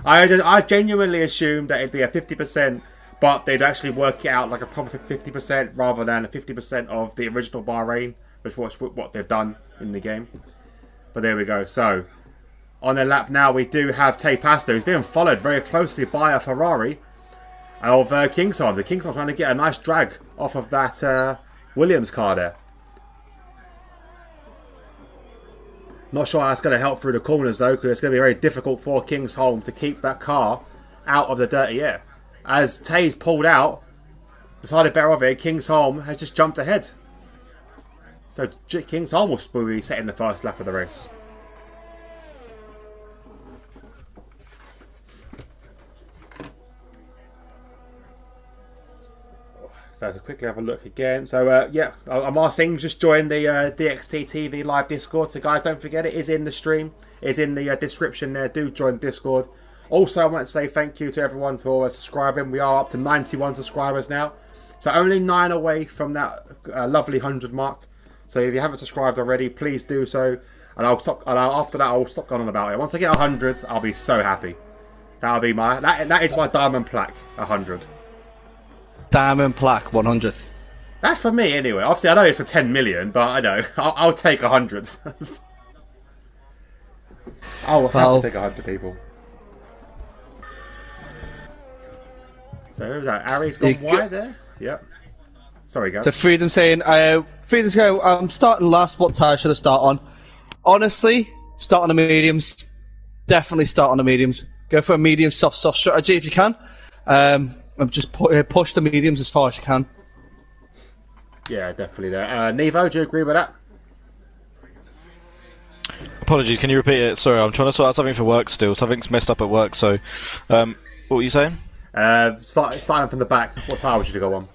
I genuinely assumed that it'd be a 50%, but they'd actually work it out like a proper 50% rather than a 50% of the original Bahrain, which was what they've done in the game. But there we go. So on the lap now, we do have Tay Pasto, who's being followed very closely by a Ferrari of Kingsholm. The Kingsholm trying to get a nice drag off of that Williams car there. Not sure how that's going to help through the corners though, because it's going to be very difficult for Kingsholm to keep that car out of the dirty air. As Tay's pulled out, decided better of it, Kingsholm has just jumped ahead. So Kingsholm will be setting the first lap of the race. So to quickly have a look again. So yeah, Amar Singh's just joined the DxT TV live Discord. So guys, don't forget, it is in the stream. It's in the description there. Do join Discord. Also, I want to say thank you to everyone for subscribing. We are up to 91 subscribers now. So only 9 away from that lovely 100 mark. So if you haven't subscribed already, please do so. And I'll stop. And after that, I'll stop going on about it. Once I get 100, I'll be so happy. That'll be my that is my diamond plaque. 100. Diamond plaque 100. That's for me anyway. Obviously, I know it's for 10 million, but I know I'll take 100. I'll have to take 100 people. So who's that? Ari's gone wide there. Yep. Sorry, guys. So Freedom saying, Freedom's go. I'm starting last. What tire should I start on? Honestly, start on the mediums. Definitely start on the mediums. Go for a medium soft strategy if you can. Just push the mediums as far as you can. Yeah, definitely there. Nevo, do you agree with that? Apologies, can you repeat it? Sorry, I'm trying to sort out something for work still. Something's messed up at work, so... what were you saying? Starting from the back, what tire would you go on?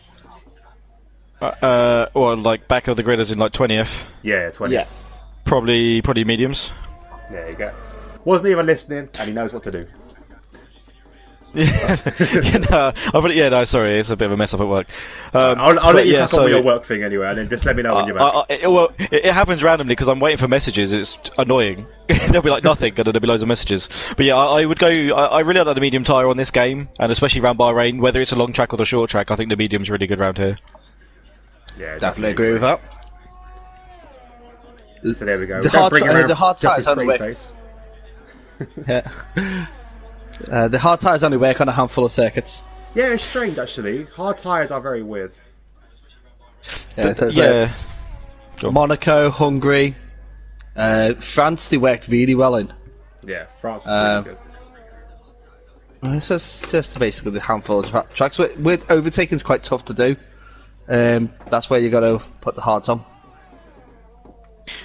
Or like back of the grid as in like 20th? Yeah, 20th. Yeah. Probably mediums. There you go. Wasn't even listening, and he knows what to do. Yeah, sorry, it's a bit of a mess up at work. I'll let you crack on with your work thing anyway, and then just let me know when you're back. It happens randomly because I'm waiting for messages. It's annoying. There'll be like nothing, and there'll be loads of messages. But yeah, I would go. I really like the medium tyre on this game, and especially around Bahrain, whether it's a long track or the short track. I think the medium's really good around here. Yeah, definitely agree with that. So there we go. The hard tyres only work. The hard tyres only work on a handful of circuits. Yeah, it's strange actually. Hard tyres are very weird. Yeah, so it's Monaco, Hungary, France. They worked really well in. Yeah, France was really good. It's just basically the handful of tracks. With overtaking is quite tough to do. That's where you got to put the hards on.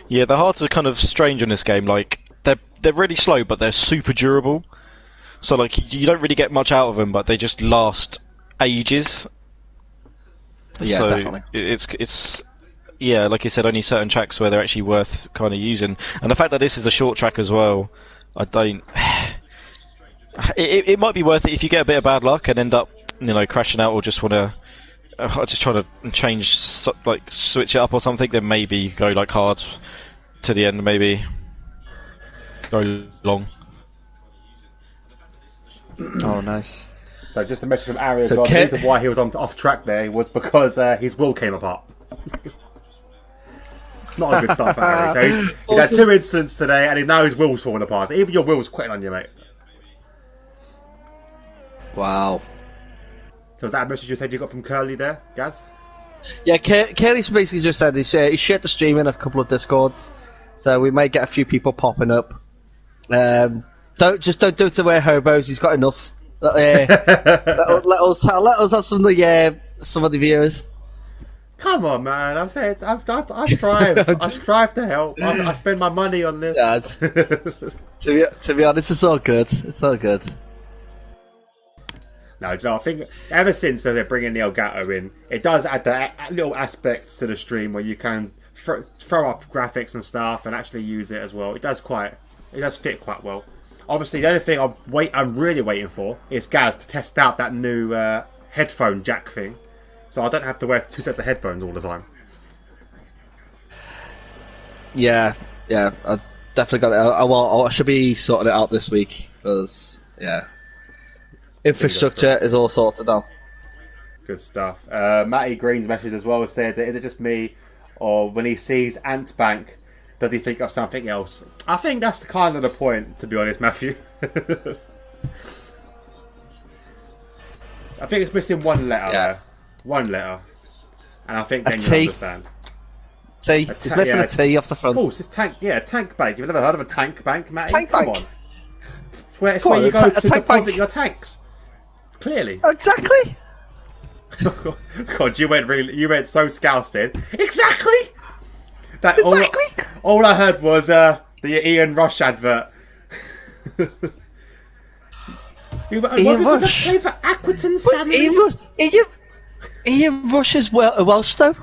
Yeah, the hards are kind of strange in this game. Like they're really slow, but they're super durable. So like you don't really get much out of them, but they just last ages. Yeah, so definitely. It's yeah, like you said, only certain tracks where they're actually worth kind of using. And the fact that this is a short track as well, I don't. It might be worth it if you get a bit of bad luck and end up, crashing out or just want to. Just try to change, switch it up or something. Then maybe go like hard to the end. Maybe go long. Oh, nice. So just a message from Ari as well. The reason why he was off track there was because his wheel came apart. Not a good start for Ari. So he's had 2 incidents today, and now his wheel's falling apart. So even your wheel's quitting on you, mate. Wow. So was that a message you said you got from Curly there, Gaz? Yeah, Curly's basically just said he shared the stream in a couple of Discords, so we might get a few people popping up. Don't do it to wear hobos. He's got enough. Let us have some of the viewers. Come on, man! I'm saying I strive. I strive to help. I spend my money on this. Yeah, to be honest, it's all good. It's all good. No, I think ever since they're bringing the Elgato in, it does add the little aspects to the stream where you can throw up graphics and stuff and actually use it as well. It does fit quite well. Obviously, the only thing I'm really waiting for is Gaz to test out that new headphone jack thing, so I don't have to wear 2 sets of headphones all the time. Yeah, I definitely got it. I should be sorting it out this week because infrastructure is all sorted out. Good stuff. Matty Green's message as well said, is it just me, or when he sees Ant Bank, does he think of something else? I think that's kind of the point, to be honest, Matthew. I think it's missing one letter there. One letter. And I think then you'll understand. T. It's missing a T off the front. Of course, it's tank bank. You've never heard of a tank bank, Matty? Tank Come bank. on. It's where you go to deposit your tanks. Clearly. Exactly. God, you went so scoused. Exactly. Exactly. All I heard was the Ian Rush advert. Ian Rush. Play for Aquitaine Stanley. Ian Rush is Welsh though.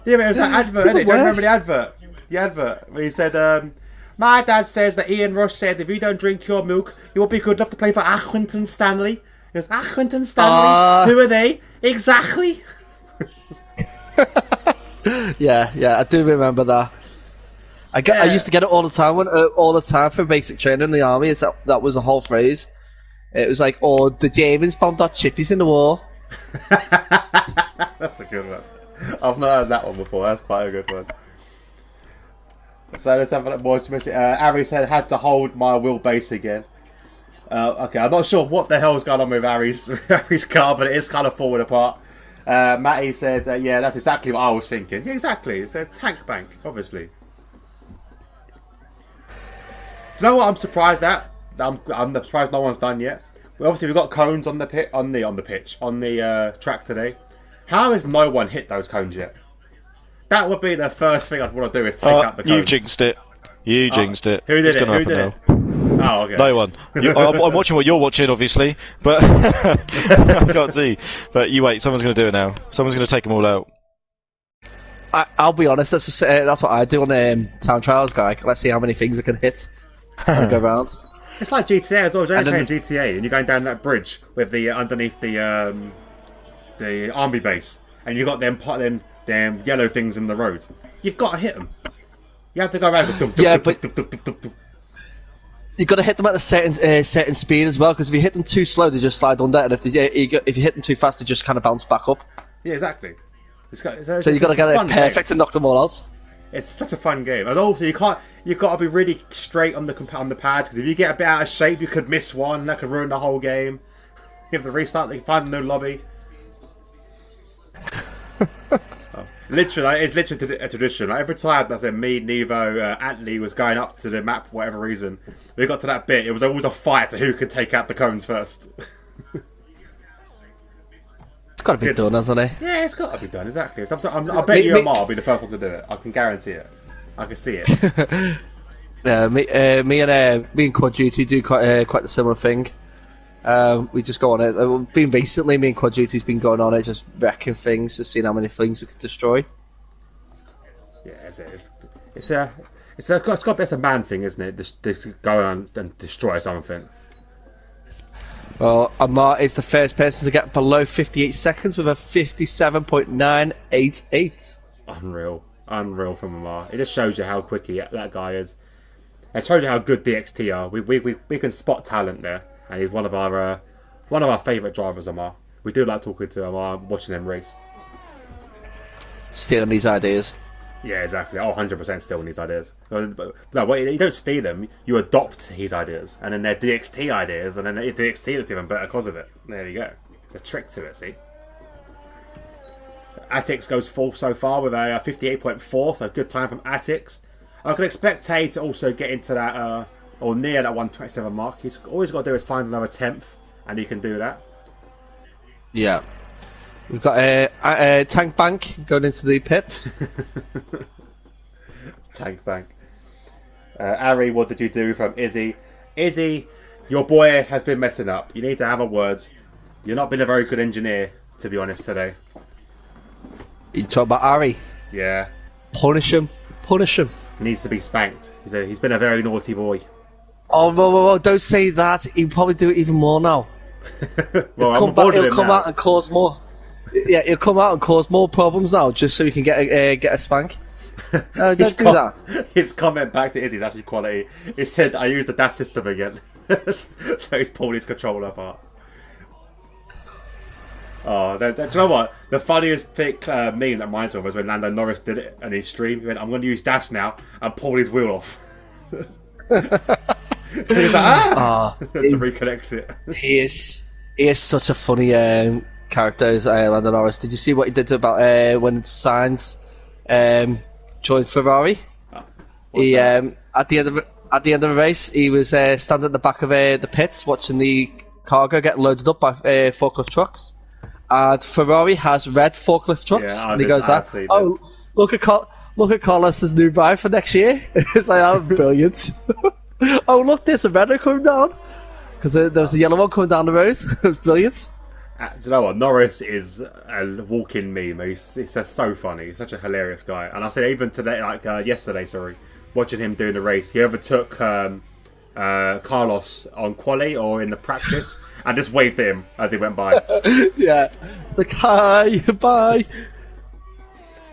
Yeah, but it was that advert, innit? Do you remember the advert? The advert where he said, my dad says that Ian Rush said if you don't drink your milk, you won't be good enough to play for Accrington Stanley. He goes, Accrington Stanley? Who are they? Exactly. Yeah, I do remember that. I used to get it all the time for basic training in the army. That was a whole phrase. It was like, "Oh, the Germans bombed our chippies in the war." That's a good one. I've not heard that one before. That's quite a good one. So let's have a look more. Ari said, "Had to hold my wheelbase again." Okay, I'm not sure what the hell's going on with Ari's car, but it is kind of falling apart. Matty said, "Yeah, that's exactly what I was thinking." Yeah, exactly. It's a tank bank, obviously. Do you know what I'm surprised at? I'm surprised no one's done yet. Well, obviously, we've got cones on the track today. How has no one hit those cones yet? That would be the first thing I'd want to do is take out the cones. You jinxed it. You jinxed it. Who did it? Who did it? Oh, okay. No one. I'm watching what you're watching, obviously, but I can't see. But you wait. Someone's going to do it now. Someone's going to take them all out. I'll be honest. That's what I do on time trials, guy. Let's see how many things I can hit and go around. It's like GTA as well. You're only playing GTA, and you're going down that bridge with the underneath the army base, and you got them yellow things in the road. You've got to hit them. You have to go around with them. You've got to hit them at a certain speed as well, because if you hit them too slow, they just slide under, and if you hit them too fast, they just kind of bounce back up. Yeah, exactly. So you've got to get it perfect and knock them all out. It's such a fun game, and also you've got to be really straight on the pads, because if you get a bit out of shape, you could miss one. That could ruin the whole game. You have to restart. You find a new lobby. Literally, it's literally a tradition. Like, every time that's me, Nevo, Antley was going up to the map for whatever reason, we got to that bit. It was always a fight to who could take out the cones first. It's got to be done, hasn't it? Yeah, it's got to be done. Exactly. I bet you Amar will be the first one to do it. I can guarantee it. I can see it. Yeah, me and Quad Duty do quite the similar thing. We just go on it. Recently, me and Quad Duty's been going on it, just wrecking things, just seeing how many things we could destroy. Yeah, it's got to be a man thing, isn't it? Just to go on and destroy something. Well, Amar is the first person to get below 58 seconds with a 57.988. Unreal from Amar. It just shows you how quick that guy is. It shows you how good DxT are. We can spot talent there, and he's one of our favourite drivers. Amar. We do like talking to Amar, watching him race. Stealing these ideas. Yeah, exactly. 100% stealing these ideas. No, you don't steal them. You adopt his ideas, and then they're DxT ideas, and then DxT looks even better because of it. There you go. It's a trick to it. See. Atix goes fourth so far with a 58.4, so good time from Atix. I can expect Tay to also get into that, or near that 127 mark. He's always got to do is find another 10th, and he can do that. Yeah. We've got a Tank Bank going into the pits. Tank Bank. Ari, what did you do from Izzy? Izzy, your boy has been messing up. You need to have a word. You've not been a very good engineer, to be honest, today. You talk about Ari? Yeah. Punish him. Punish him. He needs to be spanked. He's been a very naughty boy. Oh, well, don't say that. He'll probably do it even more now. Well, he'll come out and cause more. Yeah, he'll come out and cause more problems now, just so he can get a spank. Don't do that. His comment back to Izzy is actually quality. He said, "I used the dash system again," so he's pulled his controller apart. Oh, do you know what? The funniest meme that reminds me of was when Lando Norris did it on his stream. He went, "I'm going to use dash now," and pulled his wheel off. So he was like, to reconnect it. He is such a funny character as Lando Norris. Did you see what he did about when Sainz joined Ferrari? He at the end of the race, he was standing at the back of the pits watching the cargo get loaded up by forklift trucks. And Ferrari has red forklift trucks, and he goes, "Oh, look at Carlos's new ride for next year." It's like, "Oh, brilliant!" Oh, look, there's a red one coming down because there was a yellow one coming down the road. It was brilliant. you know what? Norris is a walking meme. He's just so funny. He's such a hilarious guy. And I said even today, like yesterday, sorry, watching him doing the race, he overtook Carlos on quali or in the practice and just waved at him as he went by. Yeah, it's like hi, bye.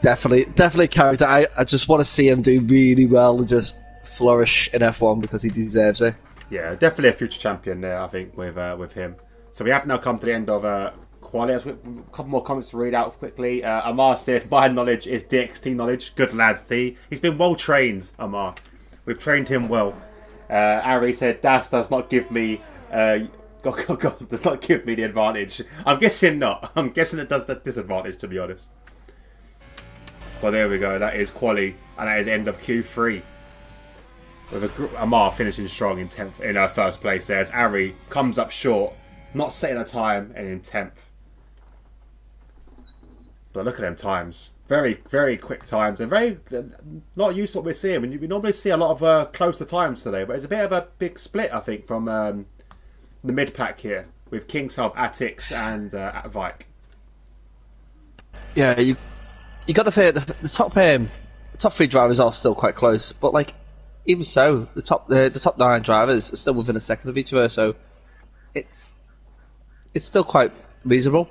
Definitely character. I just want to see him do really well and just flourish in F1 because he deserves it. Yeah, definitely a future champion there, I think, with him. So we have now come to the end of quali. A couple more comments to read out quickly. Amar said, "My knowledge is DxT knowledge." Good lad. See, he's been well trained, Amar. We've trained him well. Ari said, "Das does not give me God does not give me the advantage." I'm guessing not. I'm guessing it does the disadvantage, to be honest. Well, there we go. That is quali, and that is the end of Q3. With Amar finishing strong in 10th, in first place there, as Ari comes up short, not setting a time, and in 10th. But look at them times. Very, very quick times, and very not used to what we're seeing. We normally see a lot of closer times today, but it's a bit of a big split, I think, from the mid pack here with King's Hub, Atix, and Vike. Yeah, you got the top three drivers are still quite close, but like even so, the top 9 drivers are still within a second of each other, so it's still quite reasonable.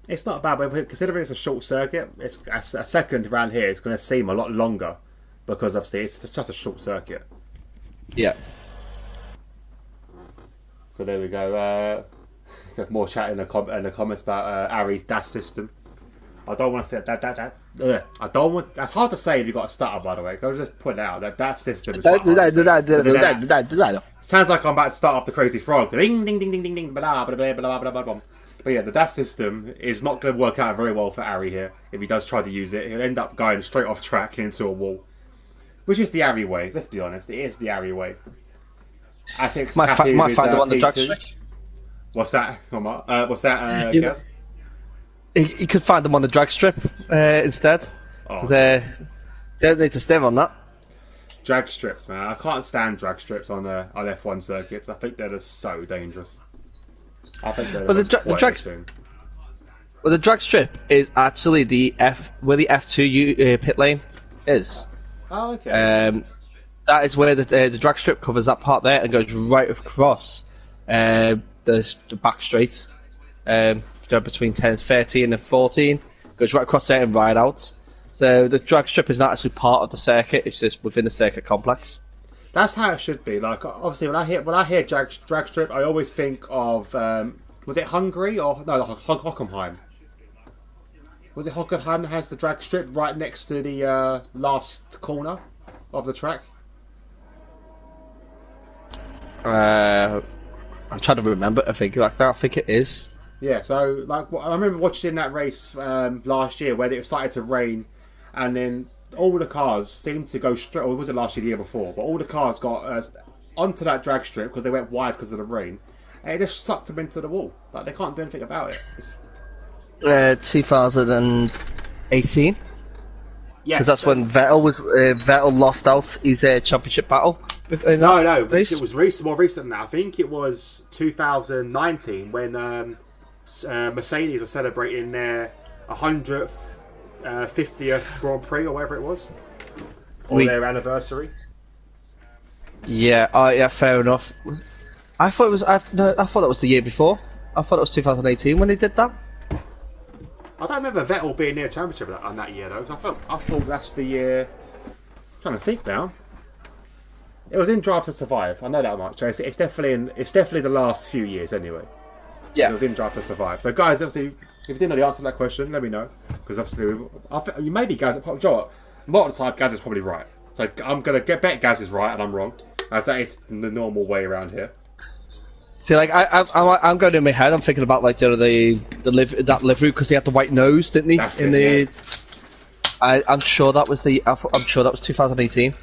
It's not bad, but considering it's a short circuit, it's a second round here. It's going to seem a lot longer because obviously it's just a short circuit. Yeah. So there we go. More chat in the comments about Ari's DAS system. I don't want to say that. I don't want. That's hard to say if you've got a stutter, by the way. I'll just put it out that DAS system is sounds like I'm about to start off the Crazy Frog. Ding ding ding ding ding ding. Blah blah blah blah blah blah blah. But yeah, the DAS system is not going to work out very well for Ari here. If he does try to use it, he'll end up going straight off track into a wall. Which is the Ari way, let's be honest. It is the Ari way. Atix might find him on the drag strip. What's that? What's that, Gaz? You could find them on the drag strip instead. Because they don't need to steer on that. Drag strips, man. I can't stand drag strips on F1 circuits. I think they're just so dangerous. I think they're the drag strip is actually where the F2 pit lane is. Oh, okay. That is where the drag strip covers that part there and goes right across the back straight. Between 13 and 14, goes right across there and right out. So the drag strip is not actually part of the circuit; it's just within the circuit complex. That's how it should be. Like obviously, when I hear drag strip, I always think of was it Hungary or no Hockenheim? Was it Hockenheim that has the drag strip right next to the last corner of the track? I'm trying to remember. I think like that. I think it is. Yeah. So like I remember watching that race last year where it started to rain, and then all the cars seemed to go straight. Or was it last year, the year before? But all the cars got onto that drag strip because they went wide because of the rain, and it just sucked them into the wall. Like they can't do anything about it. 2018. Yes, because that's when Vettel lost out his championship battle. No, it was more recent than that. I think it was 2019 when Mercedes were celebrating their 100th, 50th Grand Prix or whatever it was, or their anniversary. Yeah, yeah, fair enough. I thought it was. I thought that was the year before. I thought it was 2018 when they did that. I don't remember Vettel being near a championship on that year though. I thought that's the year. I'm trying to think now. It was in Drive to Survive. I know that much. So it's definitely the last few years anyway. Yeah, it was in Drive to Survive. So guys, obviously, if you didn't know the answer to that question, let me know because obviously, maybe Gaz. You know what? A lot of the time, Gaz is probably right. So I'm gonna bet Gaz is right and I'm wrong, as that is the normal way around here. See, like I'm going in my head. I'm thinking about like that livery because he had the white nose, didn't he? That's I'm sure that was 2018.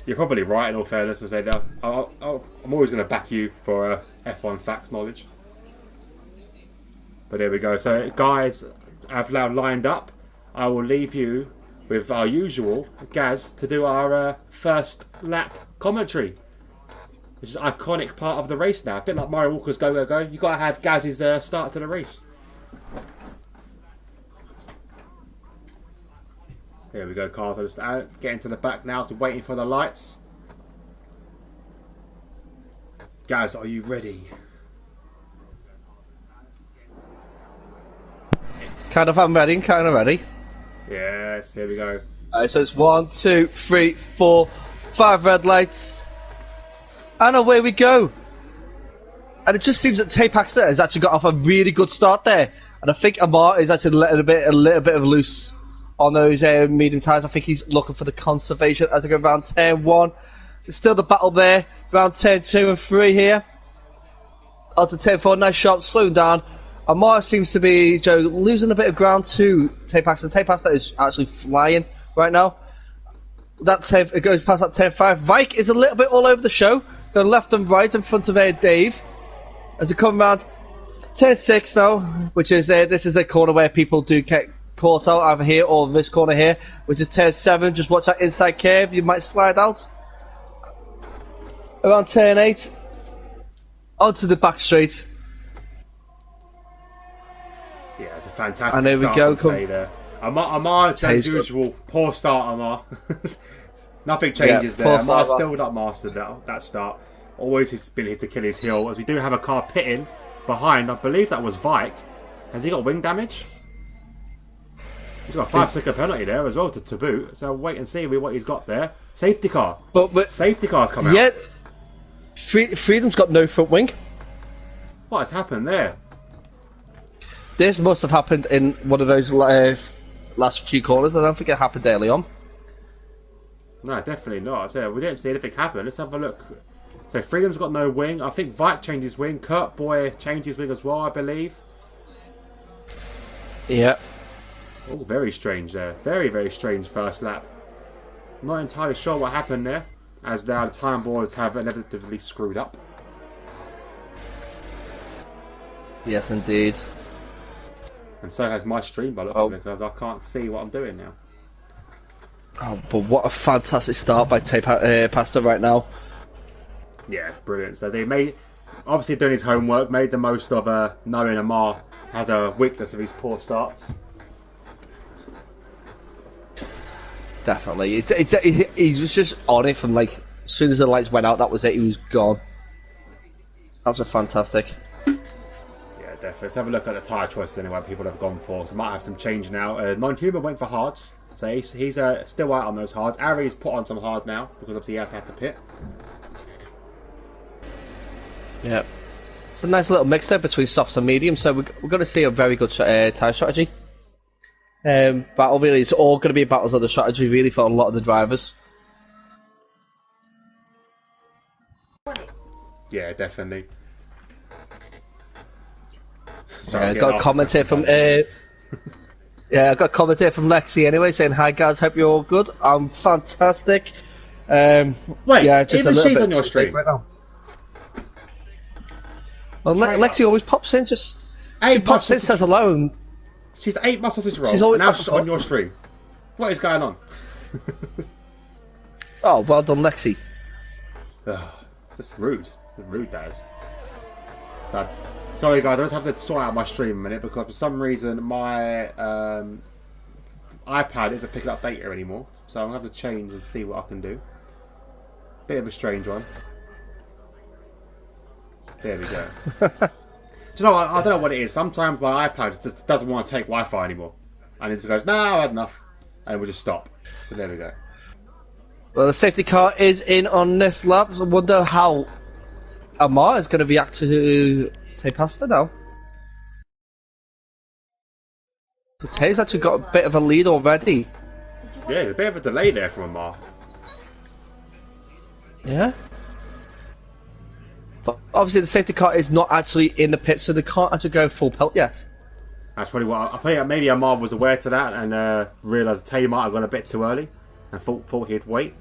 You're probably right. In all fairness, I say that I'm always going to back you for F1 facts knowledge. But there we go. So guys, I've now lined up. I will leave you with our usual Gaz to do our first lap commentary. which is an iconic part of the race now. A bit like Mario Walker's Go Go Go. You got to have Gaz's start to the race. Here we go, cars are just out, getting to the back now, so waiting for the lights. Gaz, are you ready? I'm ready. Yes, here we go. Alright, so it's 1, 2, 3, 4, 5 red lights. And away we go. And it just seems that Tapaxter has actually got off a really good start there. And I think Amar is actually letting a little bit of loose on those medium tyres. I think he's looking for the conservation as I go around turn 1. There's still the battle there. Around turn 2 and 3 here. Onto turn 4, nice shot, slowing down. Amar seems to be losing a bit of ground to Tapaxter. Tapaxter is actually flying right now. It goes past that turn 5. Vike is a little bit all over the show, going left and right in front of Dave as they come around turn 6 now, which is this is the corner where people do get caught out, either here or this corner here, which is turn 7. Just watch that inside curve, you might slide out. Around turn 8, onto the back straight. Yeah, it's a fantastic and there we go. There. Amar, as usual, poor start, Amar. Nothing changes there. Amar's still not mastered that start. Always has been his Achilles heel, as we do have a car pitting behind. I believe that was Vike. Has he got wing damage? He's got a 5-second penalty there as well to boot. So wait and see what he's got there. Safety car. But safety car's come out. Yeah. Freedom's got no front wing. What has happened there? This must have happened in one of those last few corners. I don't think it happened early on. No, definitely not. So we didn't see anything happen. Let's have a look. So Freedom's got no wing. I think Vike changed his wing. Kurt Boy changed his wing as well, I believe. Yeah. Oh, very strange there. Very, very strange first lap. Not entirely sure what happened there, as now the time boards have inevitably screwed up. Yes, indeed. And so has my stream by looks of it, so I can't see what I'm doing now. Oh, but what a fantastic start by Pasta right now. Yeah, brilliant. So they made, obviously doing his homework, made the most of knowing Amar has a weakness of his poor starts. Definitely. He was just on it from as soon as the lights went out, that was it, he was gone. That was a fantastic. Definitely. Let's have a look at the tyre choices anyway people have gone for. So might have some change now. Non-human went for hards. So he's still out on those hards. Ari's put on some hard now because obviously he has had to pit. Yeah. It's a nice little mix there between softs and mediums. So we're going to see a very good tyre strategy. Battle really, it's all going to be battles of the strategy really for a lot of the drivers. Yeah, definitely. Sorry, I got a comment here from I got a comment here from Lexi anyway saying, "Hi guys, hope you're all good. I'm fantastic." Wait, yeah, just even a little she's bit on your stream right now. Well, Lexi always pops in, she pops in, says hello, and she's 8 months sausage roll. Now she's on your stream. What is going on? Oh, well done, Lexi. It's just rude. It's rude, Daz. Sorry guys, I just have to sort out my stream a minute because for some reason my iPad isn't picking up data anymore. So I'm going to have to change and see what I can do. Bit of a strange one. There we go. Do you know, I don't know what it is. Sometimes my iPad just doesn't want to take Wi-Fi anymore. And it just goes, no, I had enough. And we'll just stop. So there we go. Well, the safety car is in on this lap. I wonder how Amar is going to react to Pasta now. So Tay's actually got a bit of a lead already. Yeah, there's a bit of a delay there from Amar. Yeah. But obviously the safety car is not actually in the pit, so they can't actually go full pelt yet. That's probably what I think. Maybe Amar was aware to that and realised Tay might have gone a bit too early and thought he'd wait.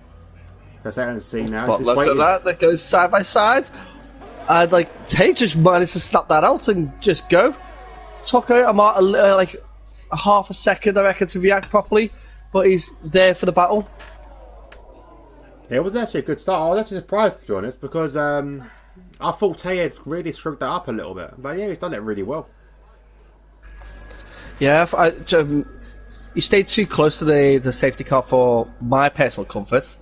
So let's and see now. But look at that, that goes side by side. And Tay just managed to snap that out and just go. Took Amar a half a second, I reckon, to react properly, but he's there for the battle. It was actually a good start. I was actually surprised, to be honest, because I thought Tay had really screwed that up a little bit. But yeah, he's done it really well. Yeah, you stayed too close to the safety car for my personal comfort.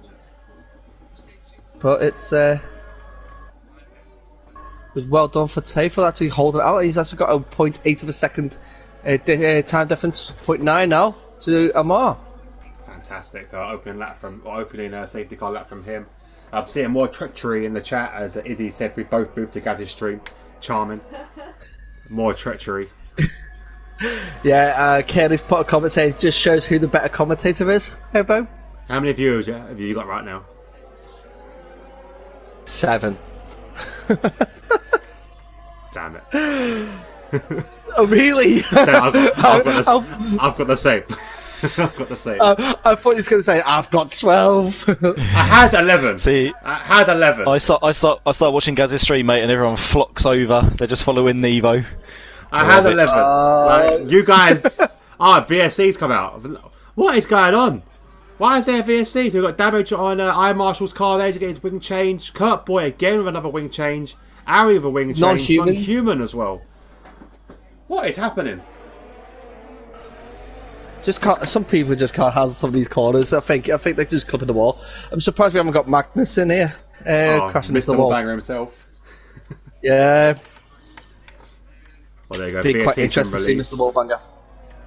But it was well done for Tay for actually holding it out. He's actually got a 0.8 of a second time difference, 0.9 now to Amar. Fantastic opening safety car lap from him. I'm seeing more treachery in the chat, as Izzy said. We both moved to Gaz's stream. Charming. More treachery. Yeah, Kelly's put a comment saying it just shows who the better commentator is. Hobo. How many viewers have you got right now? 7. Damn it. Oh, really? So I've got the same. I've got the same. I thought he was going to say, I've got 12. I had 11. See, I had 11. I start watching Gaz's stream, mate, and everyone flocks over. They're just following Nevo. I had 11. Like, you guys... VSC's come out. What is going on? Why is there a VSC? So we've got damage on Iron Marshall's car there to get his wing change. Kurt Boy again with another wing change. Ari with a wing change. Non-human as well. What is happening? Some people just can't handle some of these corners. I think they're just clipping the wall. I'm surprised we haven't got Magnus in here. Crashing into the wall. Banger himself. Yeah. Well, there you go. Be quite interesting to see Mr. Wallbanger.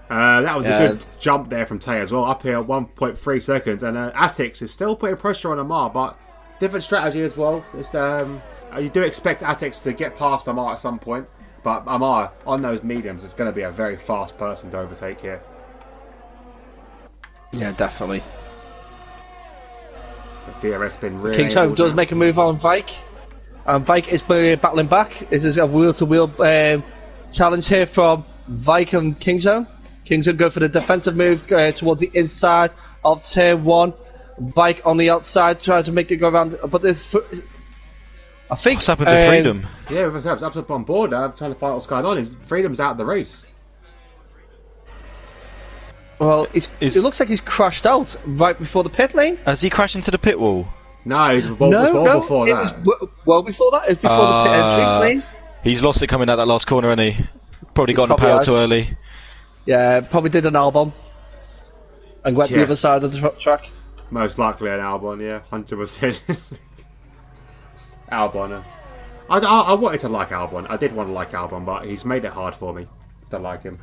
That was a good jump there from Tay as well. Up here at 1.3 seconds. And Atix is still putting pressure on Amar, but different strategy as well. It's, you do expect Atix to get past Amar at some point. But Amar, on those mediums, is going to be a very fast person to overtake here. Yeah, definitely. The DRS been really... King's Home does make a move on Vike. And Vike is battling back. This is a wheel-to-wheel challenge here from Vike and King's Home. King's Home go for the defensive move towards the inside of turn 1. Vike on the outside trying to make it go around. But I think... What's happened to Freedom? Yeah, what's up on board. I'm trying to find what's going on. Freedom's out of the race. Well, it looks like he's crashed out right before the pit lane. Has he crashed into the pit wall? No, he's before that. It was well before that. It was before the pit entry lane. He's lost it coming out that last corner, hasn't he? Probably got on the power too early. Yeah, probably did an Albon and went the other side of the track. Most likely an Albon, yeah, 100%. Albon. I wanted to like Albon. I did want to like Albon, but he's made it hard for me to like him.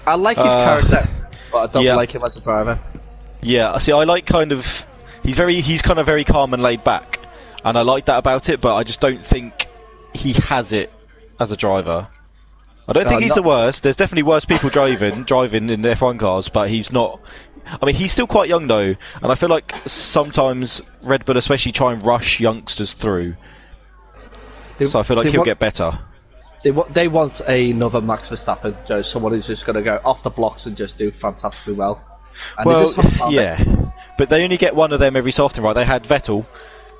I like his character, but I don't like him as a driver. Yeah, see, I like he's kind of very calm and laid back, and I like that about it, but I just don't think he has it as a driver. I don't think he's the worst. There's definitely worse people driving in F1 cars, but he's not. I mean, he's still quite young though, and I feel like sometimes Red Bull especially try and rush youngsters through. So I feel like he'll get better. They want another Max Verstappen, someone who's just going to go off the blocks and just do fantastically well. And they just haven't found it. But they only get one of them every so often, right? They had Vettel,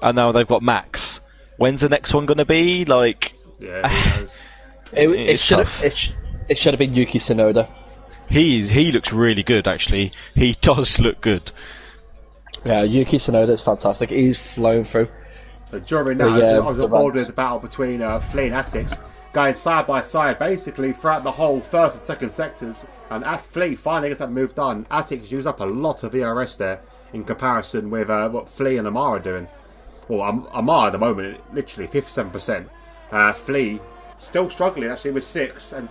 and now they've got Max. When's the next one going to be? Like, yeah, who knows? It should have been Yuki Tsunoda. He looks really good, actually. He does look good. Yeah, Yuki Tsunoda is fantastic. He's flown through. So during that, I was on board with the battle between Flea and Atix, going side by side basically throughout the whole first and second sectors, and Flea finally gets that move done. Atix used up a lot of ERS there in comparison with what Flea and Amar are doing. Well, Amar at the moment, literally 57%. Flea still struggling actually with 6, and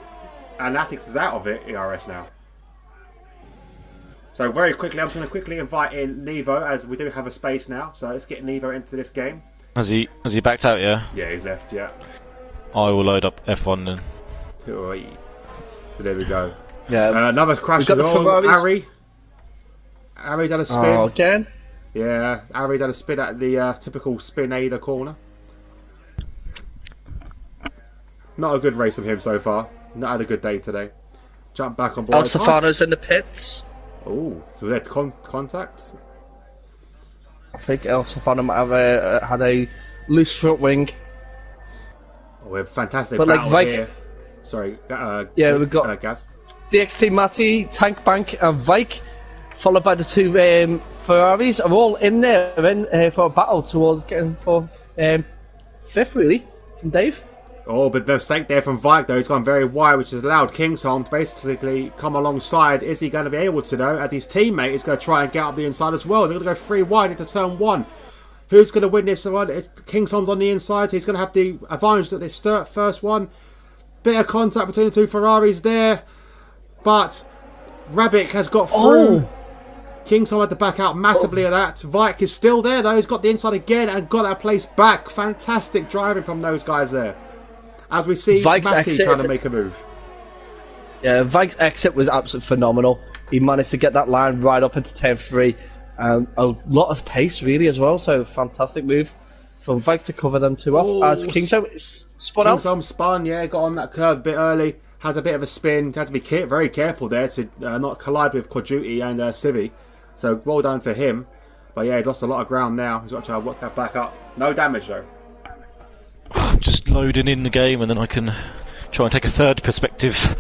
Atix is out of it ERS now. So very quickly, I'm just going to quickly invite in Nevo, as we do have a space now. So let's get Nevo into this game. Has he backed out? Yeah. Yeah, he's left. Yeah. I will load up F1 then. So there we go. Yeah. Another crash as well. Ari's had a spin. Oh, again? Yeah, Ari's had a spin at the typical spin-aider corner. Not a good race from him so far. Not had a good day today. Jump back on board. El Stefano's in the pits. Oh, so they had contact? I think El Stefano might have had a loose front wing. Oh, we have fantastic but battle like here. Sorry, yeah, we've got Gaz. DxT Matty, Tank Bank and Vike followed by the two Ferraris, are all in there for a battle towards getting for fifth, really, from Dave. Oh, but mistake there from Vike, though. He's gone very wide, which has allowed Kingsholm to basically come alongside. Is he going to be able to, though, as his teammate is going to try and get up the inside as well? They're going to go 3 wide into turn 1. Who's going to win this one? It's Kingsholm's on the inside, so he's going to have the advantage that this first one. Bit of contact between the two Ferraris there, but Rabbit has got through. Oh. Kingsholm had to back out massively of that. Vike is still there, though. He's got the inside again and got that place back. Fantastic driving from those guys there. As we see Vike's Matty trying to make a move. Yeah, Vike's exit was absolutely phenomenal. He managed to get that line right up into 10-3. A lot of pace, really, as well. So, fantastic move from Vike to cover them two off. As Kingsholm spun out. Kingsholm spun, yeah, got on that curve a bit early. Has a bit of a spin. Had to be very careful there to not collide with Quadruti and Civi. So, well done for him. But yeah, he lost a lot of ground now. He's got to try to work that back up. No damage, though. Just loading in the game, and then I can try and take a third perspective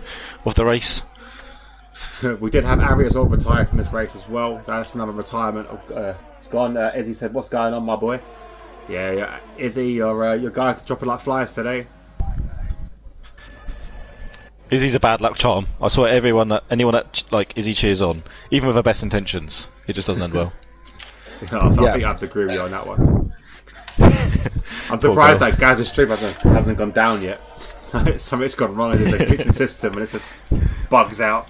of the race. We did have Ari as well retire from this race as well, so that's another retirement. It's gone. Izzy said, "What's going on, my boy?" Yeah. Izzy, your guys are dropping like flies today. Izzy's a bad luck charm. I swear, anyone that like Izzy cheers on, even with her best intentions, it just doesn't end well. I think I have to agree with you on that one. I'm surprised that Gaz's stream hasn't gone down yet. Something's gone wrong in the kitchen system and it just bugs out.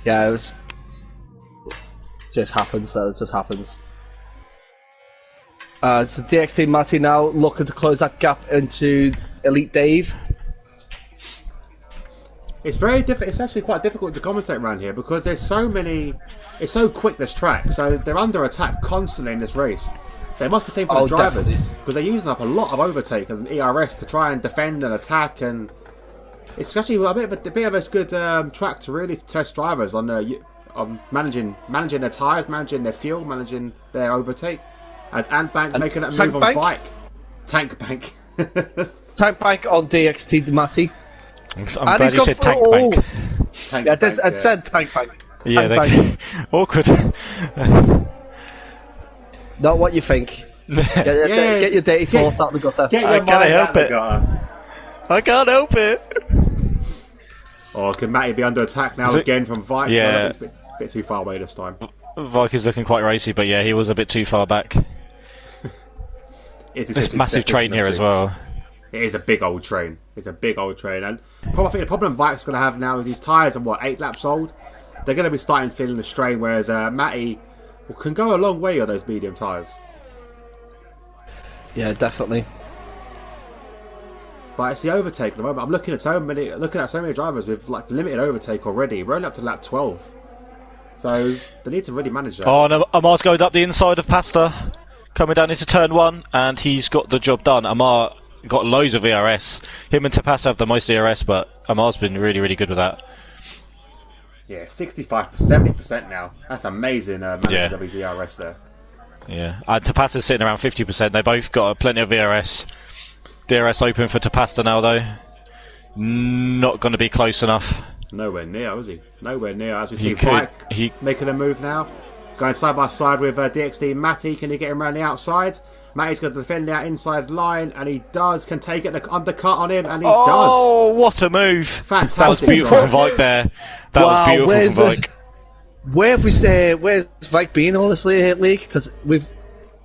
Yeah, it just happens though, it just happens. So DxT Matty now looking to close that gap into Elite Dave. It's very difficult. It's actually quite difficult to commentate around here because there's so many. It's so quick, this track, so they're under attack constantly in this race. So it must be same for the drivers because they're using up a lot of overtake and ERS to try and defend and attack, and it's actually a bit of a good track to really test drivers on managing their tyres, managing their fuel, managing their overtake. As Antbank making that move on Vike. Tank Bank. Tank Bank on DxT Matty. I'm glad you said Tank Bank. I said Tank Bank. Yeah, awkward. Not what you think. Get your dirty thoughts out the gutter. Get your mind out the gutter. I can't help it. Oh, can Matty be under attack now again from Vike? Yeah. It's a bit too far away this time. Vike is looking quite racy, but yeah, he was a bit too far back. This massive train here as well. It is a big old train. It's a big old train. And I think the problem Vike's going to have now is his tyres are, 8 laps old? They're going to be starting feeling the strain, whereas Matty can go a long way on those medium tyres. Yeah, definitely. But it's the overtake at the moment. I'm looking at so many drivers with like limited overtake already. We're only up to lap 12. So they need to really manage that. Oh, no, Amar's going up the inside of Pasta, coming down into turn 1, and he's got the job done. Amar got loads of ERS. Him and Tapasta have the most ERS, but Amar's been really, really good with that. Yeah, 65%, 70% now. That's amazing managing of his ERS there. Yeah, and Tapasta's sitting around 50%. They both got plenty of ERS. DRS open for Tapasta now, though. Not going to be close enough. Nowhere near, is he? Nowhere near. As we see Vike making a move now. Going side by side with DxT Matty. Can he get him around the outside? Matty's going to defend that inside line, and he does. Can take it, the undercut on him, and he does. Oh, what a move! Fantastic. That was beautiful from Vike there. That was beautiful from Vike. Where's Vike been all this league? Because we've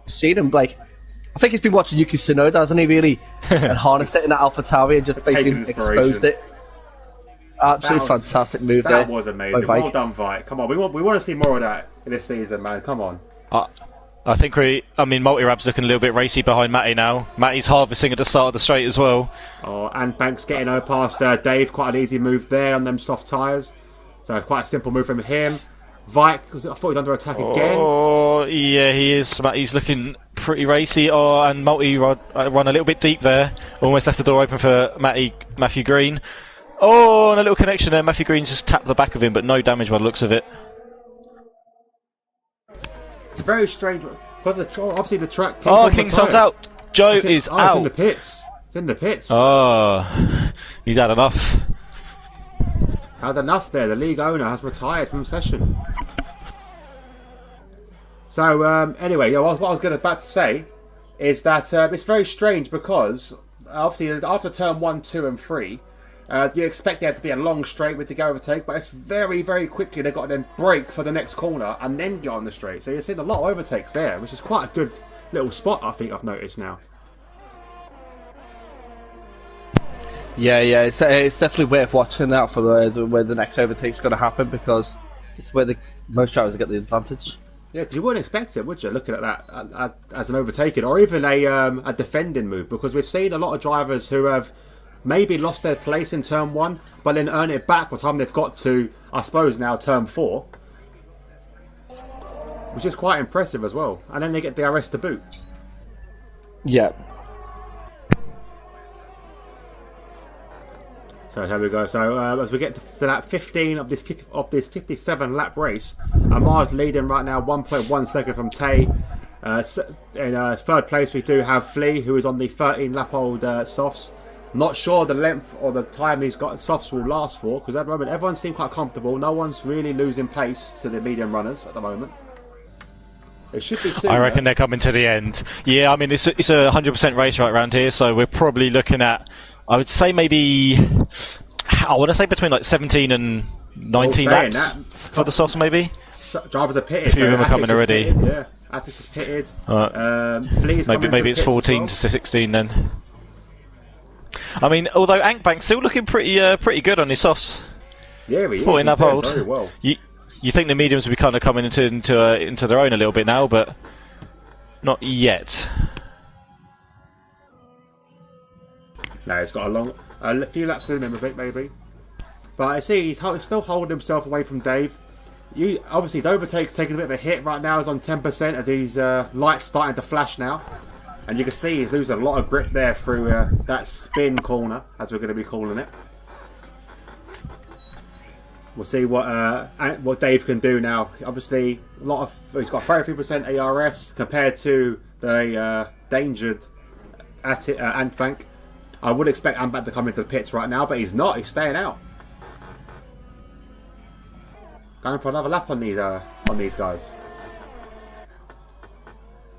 seen him, like, I think he's been watching Yuki Tsunoda, hasn't he, really? And harnessed it in that AlphaTauri and just basically exposed it. Absolutely fantastic move there. That was amazing. Well done, Vike. Come on, we want to see more of that in this season, man. Come on. I think Multirab's looking a little bit racy behind Matty now. Matty's harvesting at the start of the straight as well. Oh, and Banks getting over past Dave. Quite an easy move there on them soft tyres. So quite a simple move from him. Vike, I thought he was under attack again. Oh, yeah, he is. Matty's looking pretty racy. Oh, and Multi run a little bit deep there. Almost left the door open for Matthew Green. Oh, and a little connection there. Matthew Green just tapped the back of him, but no damage by the looks of it. It's a very strange one. Because obviously the track... Kingston's out. Joe is out. It's in the pits. It's in the pits. Oh, he's had enough. Had enough there. The league owner has retired from session. So, anyway, yeah, what I was about to say is that it's very strange because, obviously, after turn 1, 2 and 3, you expect there to be a long straight with the overtake, but it's very, very quickly they've got to then brake for the next corner and then get on the straight. So you're seeing a lot of overtakes there, which is quite a good little spot, I think I've noticed now. Yeah, it's definitely worth watching out for where the next overtake's going to happen, because it's where most drivers get the advantage. Yeah, because you wouldn't expect it, would you, looking at that as an overtaking or even a defending move? Because we've seen a lot of drivers who have maybe lost their place in turn 1, but then earn it back by the time they've got to, I suppose, now turn 4. Which is quite impressive as well. And then they get DRS to boot. Yeah. So there we go. So as we get to lap 15 of this 57 lap race, Amar's leading right now 1.1 second from Tay. In third place we do have Flea, who is on the 13 lap old softs. Not sure the length or the time he's got softs will last for, because at the moment everyone seems quite comfortable. No one's really losing pace to the medium runners at the moment. It should be soon. I reckon they're coming to the end. Yeah, I mean it's a 100% race right around here, so we're probably looking at, I would say maybe, I want to say between like 17 and 19 laps for the softs maybe. So, drivers are pitted. A few of them are coming already. Pitted, yeah, Attic is pitted. Flea's maybe it's 14 to 16 then. I mean, although Ankbank's still looking pretty good on his softs. Yeah, he is. 14 lap old. Very well. You think the mediums will be kind of coming into their own a little bit now, but not yet. No, he's got a few laps in him, I think, maybe. But I see he's still holding himself away from Dave. Obviously, his overtake's taking a bit of a hit right now. He's on 10% as his lights starting to flash now. And you can see he's losing a lot of grip there through that spin corner, as we're going to be calling it. We'll see what Dave can do now. Obviously, he's got 33% ARS compared to the dangered Antbank. I would expect Antbank to come into the pits right now, but he's not. He's staying out. Going for another lap on these guys.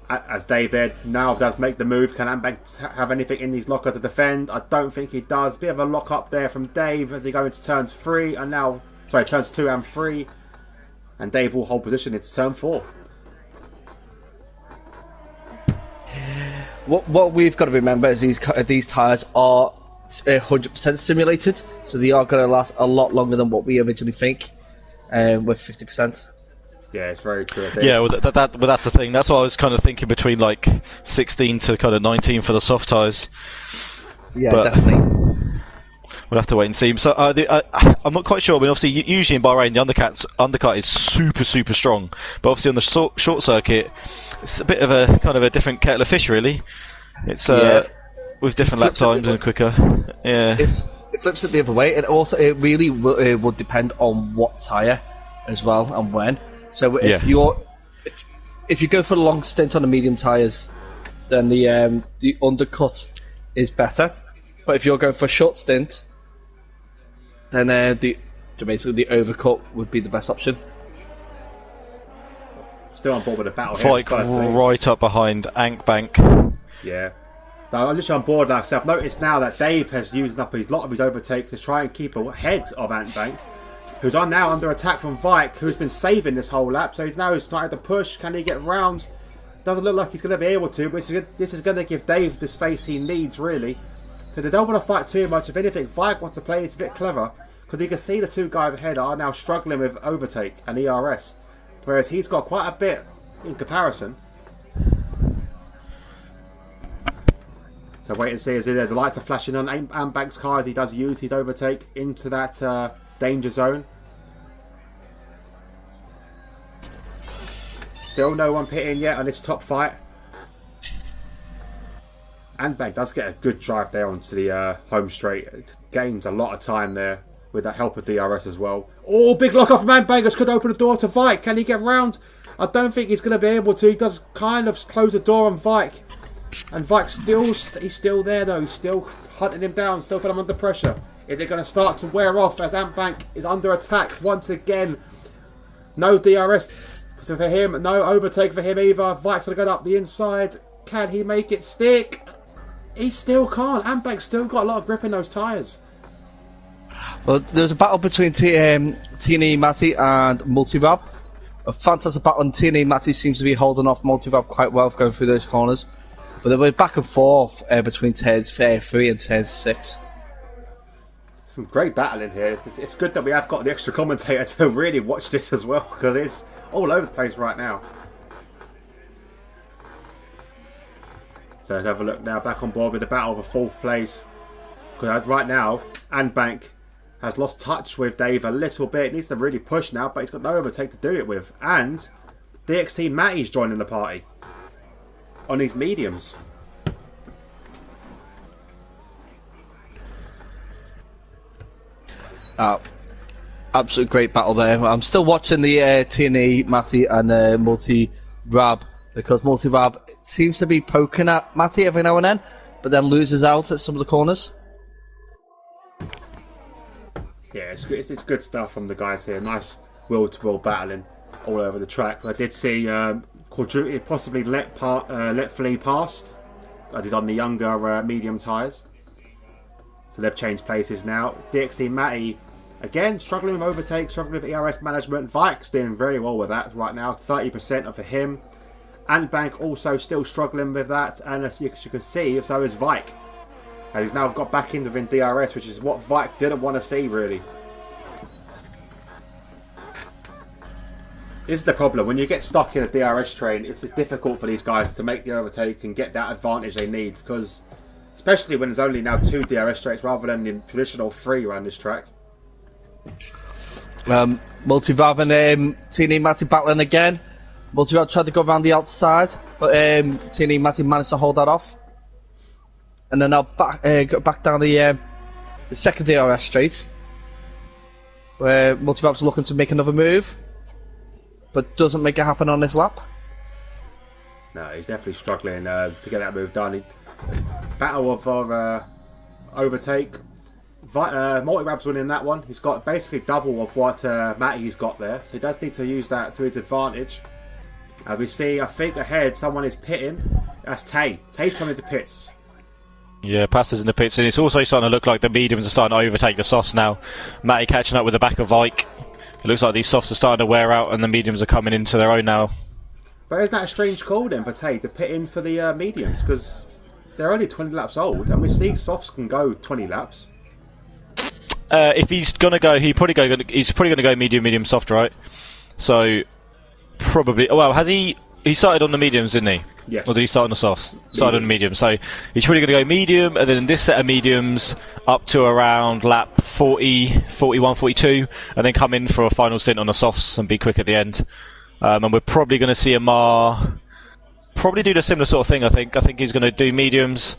As Dave there now does make the move, can Antbank have anything in his locker to defend? I don't think he does. Bit of a lock up there from Dave as he goes into turns 3 and now, sorry, turns 2 and 3, and Dave will hold position into turn 4. What we've got to remember is these tyres are 100% simulated, so they are going to last a lot longer than what we originally think with 50%. Yeah, it's very true. Yeah, well, that's the thing. That's what I was kind of thinking between like 16 to kind of 19 for the soft tyres. Yeah, but definitely. We'll have to wait and see. So I'm not quite sure. I mean, obviously, usually in Bahrain, the undercut is super strong. But obviously on the short circuit, it's a bit of a kind of a different kettle of fish, really. It's with different lap times and quicker. Yeah. It flips it the other way. It really will depend on what tyre as well and when. So if you go for a long stint on the medium tyres, then the undercut is better. But if you're going for a short stint, then basically the overcut would be the best option. Still on board with the battle here. Right up behind Ankbank. Yeah. So I'm just on board like I've noticed now that Dave has used up a lot of his overtakes to try and keep ahead of Ankbank, who's now under attack from Vike, who's been saving this whole lap. So he's starting to push. Can he get round? Doesn't look like he's going to be able to, but this is going to give Dave the space he needs, really. So they don't want to fight too much. If anything, Vike wants to play this a bit clever, because you can see the two guys ahead are now struggling with overtake and ERS, whereas he's got quite a bit in comparison. So wait and see as the lights are flashing on Ankbank's car as he does use his overtake into that danger zone. Still no one pitting yet on this top fight. Ankbank does get a good drive there onto the home straight. It gains a lot of time there with the help of DRS as well. Oh, big lock off from Ankbank. This could open the door to Vike. Can he get round? I don't think he's going to be able to. He does kind of close the door on Vike. And Vike's he's still there though. He's still hunting him down, still putting him under pressure. Is it going to start to wear off as Antbank is under attack once again? No DRS for him, no overtake for him either. Vike's going to go up the inside. Can he make it stick? He still can't. Antbank's still got a lot of grip in those tyres. Well, there's a battle between TNE Matty and Multirab. A fantastic battle, and TNE Matty seems to be holding off Multirab quite well for going through those corners. But they were back and forth between turns 3 and turn 6. Some great battling here. It's good that we have got the extra commentator to really watch this as well, because it's all over the place right now. So let's have a look now, back on board with the battle for 4th place. Because right now, Antbank has lost touch with Dave a little bit. He needs to really push now, but he's got no overtake to do it with. And DxT Matty's joining the party on these mediums. Absolute great battle there. I'm still watching the TNE Matty and Multi-Rab, because Multi-Rab seems to be poking at Matty every now and then, but then loses out at some of the corners. Yeah, it's good stuff from the guys here. Nice will-to-will battling all over the track. I did see Quadruti possibly let Flea past, as he's on the younger medium tyres. So they've changed places now. DxT Matty, again, struggling with overtake, struggling with ERS management. Vike's doing very well with that right now, 30% for him. Antbank also still struggling with that, and as you can see, so is Vike. And he's now got back in within DRS, which is what Vike didn't want to see, really. This is the problem. When you get stuck in a DRS train, it's difficult for these guys to make the overtake and get that advantage they need, because especially when there's only now 2 DRS straights rather than the traditional 3 around this track. Multirab and TNE Matty battling again. Multirab tried to go around the outside, but TNE Matty managed to hold that off. And then now go back down the second DRS straight, where Multirab's looking to make another move, but doesn't make it happen on this lap. No, he's definitely struggling to get that move done. Battle of overtake. Multirab's winning that one. He's got basically double of what Matty's got there, so he does need to use that to his advantage. We see, I think ahead, someone is pitting. That's Tay. Tay's coming to pits. Yeah, Pastor's in the pits, and it's also starting to look like the mediums are starting to overtake the softs now. Matty catching up with the back of Vike. It looks like these softs are starting to wear out, and the mediums are coming into their own now. But isn't that a strange call then for Tay to pit in for the mediums? Because they're only 20 laps old, and we see softs can go 20 laps. If he's gonna go, he's probably gonna go medium, soft, right? So probably. Well, has he? He started on the mediums, didn't he? Yes. Or did he start on the softs? Started on the medium. So he's probably going to go medium, and then this set of mediums up to around lap 40, 41, 42, and then come in for a final stint on the softs and be quick at the end. And we're probably going to see Amar probably do the similar sort of thing, I think. I think he's going to do mediums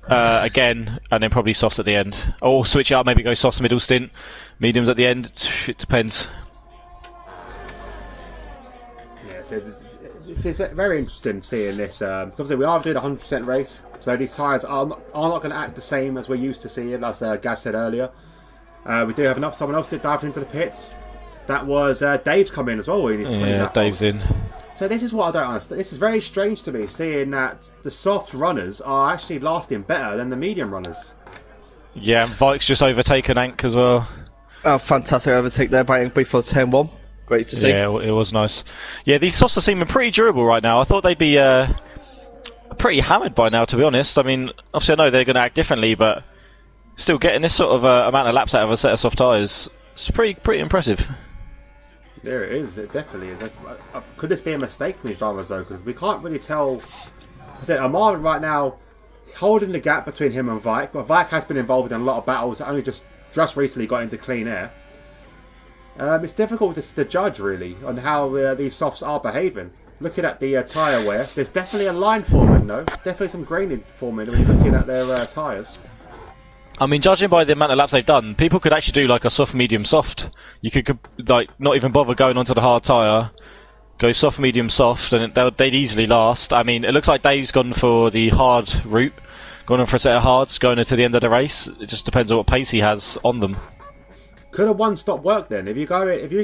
again, and then probably softs at the end. Or switch it up, maybe go softs middle stint, mediums at the end. It depends. Yeah, so it's very interesting seeing this, because we are doing a 100% race, so these tyres are not going to act the same as we're used to seeing, as Gaz said earlier. We do have someone else that dived into the pits. That was Dave's come in as well. Yeah, Dave's in. So this is what I don't understand. This is very strange to me, seeing that the soft runners are actually lasting better than the medium runners. Yeah, and Vike's just overtaken Ank as well. Oh, fantastic overtake there by Ank before turn 1. Great to see. Yeah, it was nice. Yeah, these softs are seeming pretty durable right now. I thought they'd be pretty hammered by now, to be honest. I mean, obviously I know they're going to act differently, but still getting this sort of amount of laps out of a set of soft tyres, it's pretty impressive. There it is. It definitely is. Could this be a mistake from these drivers though? Because we can't really tell. I said Amar right now holding the gap between him and Vike. But Vike has been involved in a lot of battles. Only just recently got into clean air. It's difficult to judge really on how these softs are behaving. Looking at the tyre wear, there's definitely a line forming though. Definitely some graining forming when you're looking at their tyres. I mean, judging by the amount of laps they've done, people could actually do like a soft, medium, soft. You could like not even bother going onto the hard tyre, go soft, medium, soft, and they'd easily last. I mean, it looks like Dave's gone for the hard route, gone on for a set of hards, going into the end of the race. It just depends on what pace he has on them. Could a one-stop work then? If you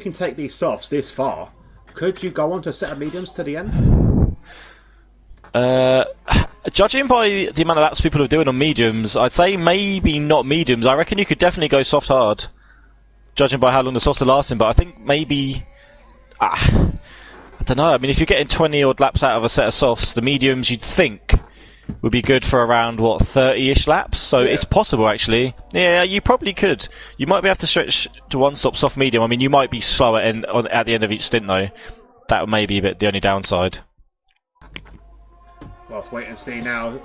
can take these softs this far, could you go on to a set of mediums to the end? Judging by the amount of laps people are doing on mediums, I'd say maybe not mediums. I reckon you could definitely go soft hard, judging by how long the softs are lasting. But I think maybe, I don't know. I mean, if you're getting 20 odd laps out of a set of softs, the mediums you'd think would be good for around, what, 30-ish laps? So yeah. It's possible, actually. Yeah, you probably could. You might be able to stretch to one-stop soft medium. I mean, you might be slower at the end of each stint, though. That may be a bit the only downside. Well, let's wait and see now.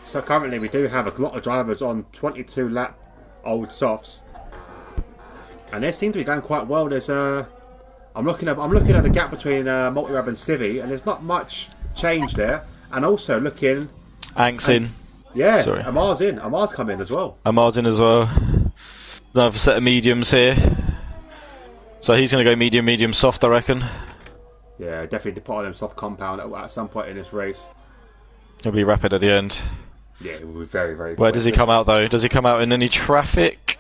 So currently we do have a lot of drivers on 22-lap old softs. And they seem to be going quite well. There's I'm looking at the gap between Multirab and Civi, and there's not much change there. And also looking... Ank's in. Yeah, sorry. Amar's in. Amar's come in as well. Amar's in as well. Another set of mediums here. So he's going to go medium, medium, soft, I reckon. Yeah, definitely put on them soft compound at some point in this race. He'll be rapid at the end. Yeah, it will be very, very quick. Where does he come out, though? Does he come out in any traffic?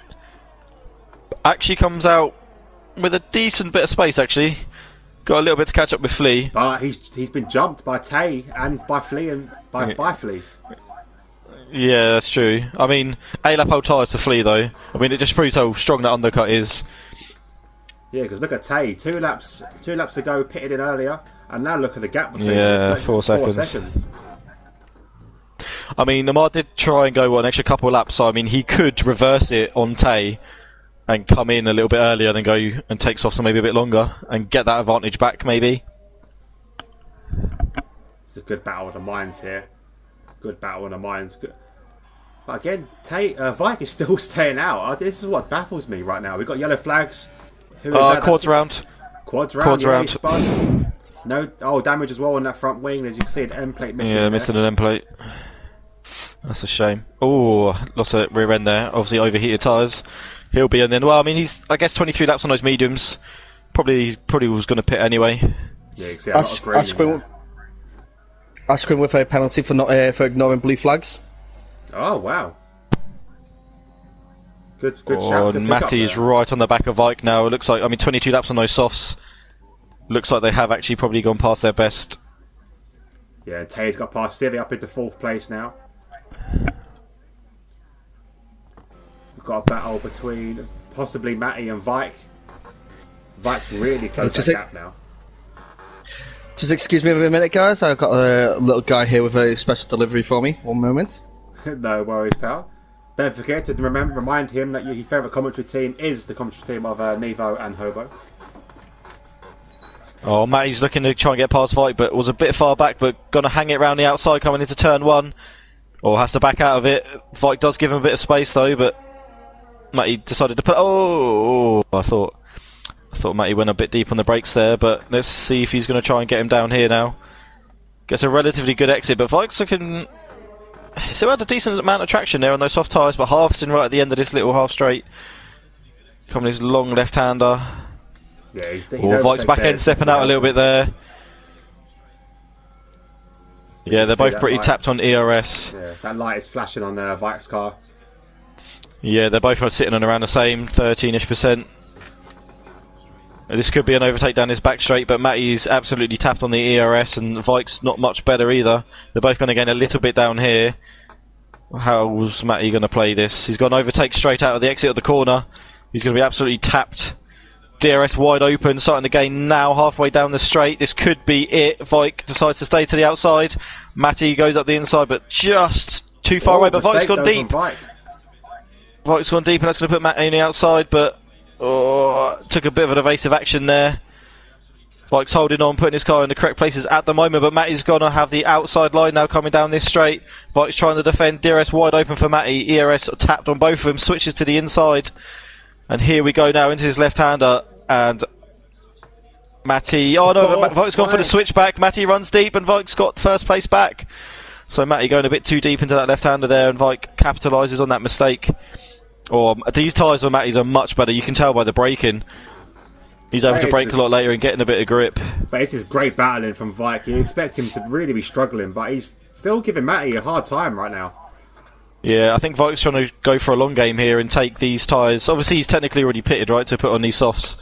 Actually comes out with a decent bit of space, actually. Got a little bit to catch up with Flea. But he's been jumped by Tay and by Flea and by Flea. Yeah, that's true. I mean, A-lap hold tyres to Flea, though. I mean, it just proves how strong that undercut is. Yeah, because look at Tay. Two laps ago, pitted in earlier, and now look at the gap between them. Yeah, It's 4 seconds. 4 seconds. I mean, Amar did try and go an extra couple of laps, so I mean, he could reverse it on Tay and come in a little bit earlier, then go and take softs maybe a bit longer and get that advantage back, maybe. It's a good battle of the minds here. Good battle of the minds. Good. But again, Vike is still staying out. This is what baffles me right now. We've got yellow flags. Who is that? Quads round. Quads round. Yeah, he spun. No, damage as well on that front wing. As you can see, an end plate missing. Yeah, missing an end plate. That's a shame. Oh, lost a rear end there. Obviously overheated tyres. He'll be in then. Well, I mean, he's, I guess, 23 laps on those mediums. Probably was going to pit anyway. Yeah, you can see a lot of green. Askren with a penalty for not for ignoring blue flags. Oh wow! Good shout. And Matty is right on the back of Vike now. It looks like, I mean, 22 laps on those softs. Looks like they have actually probably gone past their best. Yeah, and Tay's got past Civi up into 4th place now. We've got a battle between possibly Matty and Vike. Vike's really close to that gap now. Just excuse me for a minute, guys. I've got a little guy here with a special delivery for me. 1 moment. No worries, pal. Don't forget to remind him that his favourite commentary team is the commentary team of Nevo and Hobo. Oh, Matty's looking to try and get past Vike, but was a bit far back, but going to hang it around the outside coming into turn 1. Or has to back out of it. Vike does give him a bit of space, though, but Matty decided to put... Oh, I thought Matty went a bit deep on the brakes there, but let's see if he's going to try and get him down here now. Gets a relatively good exit, but Vike's looking... Still had a decent amount of traction there on those soft tyres, but half's in right at the end of this little half straight. Coming his long left-hander. Yeah, he's Vike's back end stepping out a little bit there. Yeah, they're both pretty tapped on ERS. Yeah, that light is flashing on Vike's car. Yeah, they're both sitting on around the same 13-ish%. This could be an overtake down his back straight, but Matty's absolutely tapped on the ERS, and Vike's not much better either. They're both going to gain a little bit down here. How's Matty going to play this? He's got an overtake straight out of the exit of the corner. He's going to be absolutely tapped. DRS wide open, starting to gain now halfway down the straight. This could be it. Vike decides to stay to the outside. Matty goes up the inside, but just too far away. But Vike's gone deep. Vike's gone deep, and that's going to put Matty on the outside, but took a bit of an evasive action there. Vike's holding on, putting his car in the correct places at the moment, but Matty's going to have the outside line now coming down this straight. Vike's trying to defend. DRS wide open for Matty. ERS tapped on both of them, switches to the inside. And here we go now into his left-hander, and Matty... Oh no, Vike's gone for the switchback. Matty runs deep, and Vike's got first place back. So Matty going a bit too deep into that left-hander there, and Vike capitalises on that mistake. These tyres on Matty's are much better. You can tell by the braking. He's able to brake a lot later and getting a bit of grip. But it's just great battling from Vike. You expect him to really be struggling, but he's still giving Matty a hard time right now. Yeah, I think Vike's trying to go for a long game here and take these tyres. Obviously, he's technically already pitted, right, to put on these softs.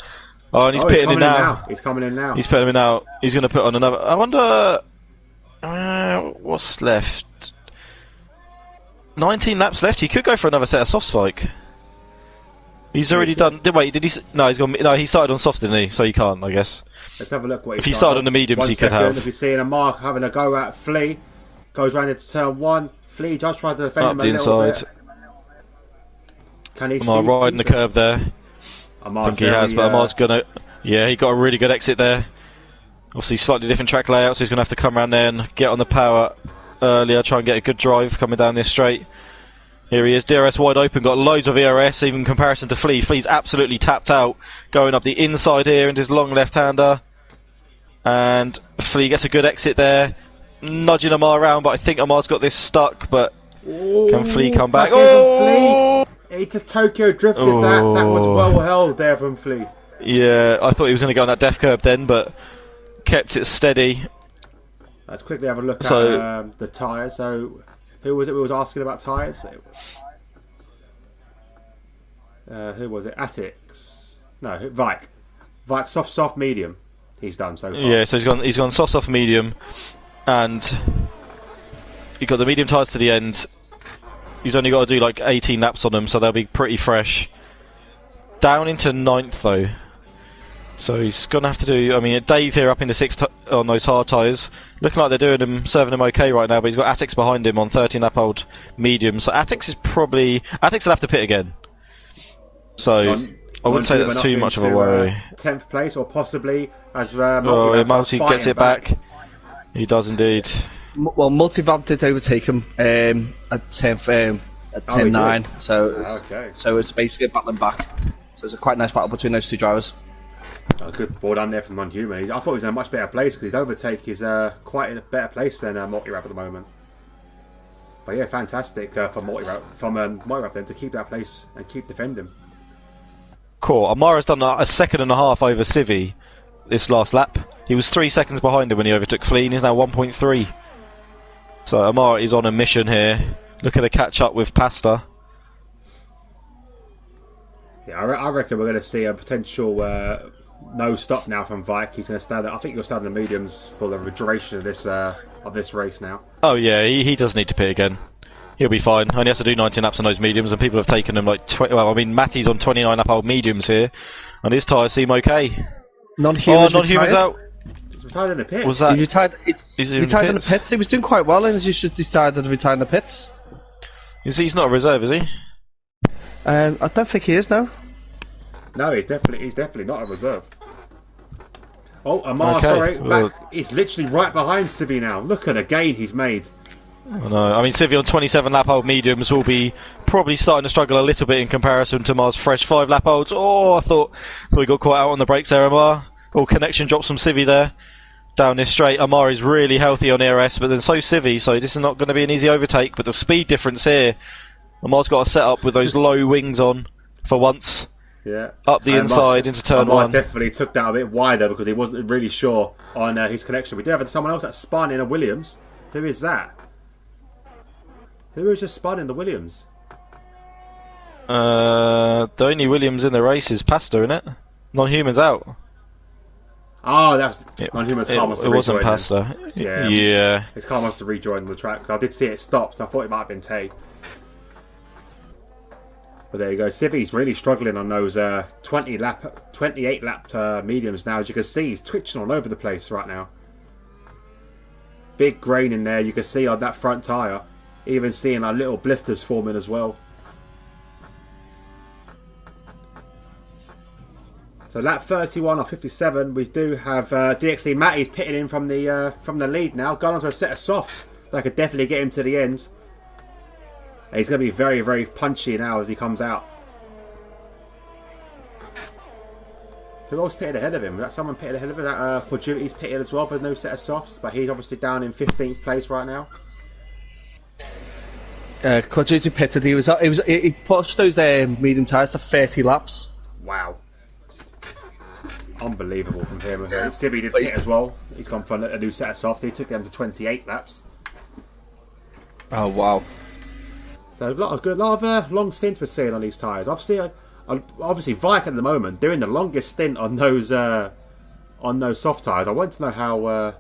Oh, and he's pitting in now. He's coming in now. He's putting him out. He's going to put on another. I wonder what's left. 19 laps left. He could go for another set of softs, Vike. He's already done. Wait, did he? No, he's gone. No, he started on soft, didn't he? So he can't, I guess. Let's have a look. What if he started on the mediums, he could have. If you're seeing a Mark having a go at Flea, goes round into turn 1. Flea just tried to defend him a little bit. Can he? Amar riding the curve there. I think he has, but Amar's gonna. Yeah, he got a really good exit there. Obviously, slightly different track layout, so he's gonna have to come around there and get on the power earlier. Try and get a good drive coming down this straight. Here he is, DRS wide open, got loads of ERS, even in comparison to Flea. Flea's absolutely tapped out, going up the inside here into his long left-hander. And Flea gets a good exit there, nudging Amar around, but I think Amar's got this stuck, but can Flea come back? Oh! He just Tokyo drifted that. That was well held there from Flea. Yeah, I thought he was going to go on that death curve then, but kept it steady. Let's quickly have a look at the tyres. So, who was it we was asking about tyres? Who was it? Atix? No, Vike. Vike soft, medium. He's done so far. Yeah, so he's gone soft, medium, and he got the medium tyres to the end. He's only got to do like 18 laps on them, so they'll be pretty fresh. Down into 9th though, so he's gonna have to do. I mean, Dave here up into 6th on those hard tyres. Looking like they're doing him, serving him okay right now, but he's got Atix behind him on 13 lap old medium. So Atix will have to pit again. So I wouldn't say that's too much of a worry. 10th place, or possibly as Multi gets it back. He does indeed. Well, Multivalve did overtake him at 10th, at 10-9. So it's basically battling back. So it's a quite nice battle between those two drivers. A good ball down there from Non-Human. I thought he was in a much better place because his overtake is quite in a better place than Multirap at the moment. But yeah, fantastic for Multirap then to keep that place and keep defending. Cool. Amara's done a second and a half over Civi this last lap. He was 3 seconds behind him when he overtook Flea, and he's now 1.3. So Amara is on a mission here, looking to catch up with Pasta. Yeah, I reckon we're going to see a potential no stop now from Vike. He's going to stand. I think he'll stand in the mediums for the duration of this race now. Oh yeah, he does need to pit again. He'll be fine. Only has to do 19 laps on those mediums, and people have taken him like 20. Well, I mean, Matty's on 29 lap old mediums here, and his tyres seem okay. Non-Human's out. He's retired in the pits. Was that? He retired in the pits. He was doing quite well, and he just decided to retire in the pits. He's not a reserve, is he? I don't think he is now. No, he's definitely not a reserve. Oh, Amar, sorry, back. He's literally right behind Civi now. Look at the gain he's made. I know. I mean, Civi on 27 lap old mediums will be probably starting to struggle a little bit in comparison to Amar's fresh 5 lap olds. Oh, I thought we got caught out on the brakes there, Amar. Oh, connection drops from Civi there. Down this straight, Amar is really healthy on ERS, but then so Civi, so this is not going to be an easy overtake. But the speed difference here, Amar's got to set up with those low wings on for once. Yeah. Up the inside into turn 1. Definitely took that a bit wider because he wasn't really sure on his connection. We do have someone else that spun in a Williams. Who is that? Who has just spun in the Williams? The only Williams in the race is Pasta, isn't it? Non-Human's out. Oh, that's Non-Human's car must have rejoined. It wasn't Pasta. Yeah. His car must have rejoined the track. I did see it stopped. I thought it might have been Tay. But there you go. Civi's really struggling on those 28 lap mediums now. As you can see, he's twitching all over the place right now. Big grain in there. You can see on that front tyre. Even seeing our little blisters forming as well. So lap 31 or 57, we do have DxT Matty's pitting in from the lead now. Gone onto a set of softs that could definitely get him to the end. And he's going to be very, very punchy now as he comes out. Who else pitted ahead of him? Was that someone pitted ahead of him? That Quadruti's pitted as well for no set of softs, but he's obviously down in 15th place right now. Quadruti pitted. He pushed those medium tyres to 30 laps. Wow. Unbelievable from him. Stevie did hit as well. He's gone for a new set of softs. He took them to 28 laps. Oh wow! So a lot of long stints we're seeing on these tyres. Obviously, Vike at the moment doing the longest stint on those soft tyres. I want to know how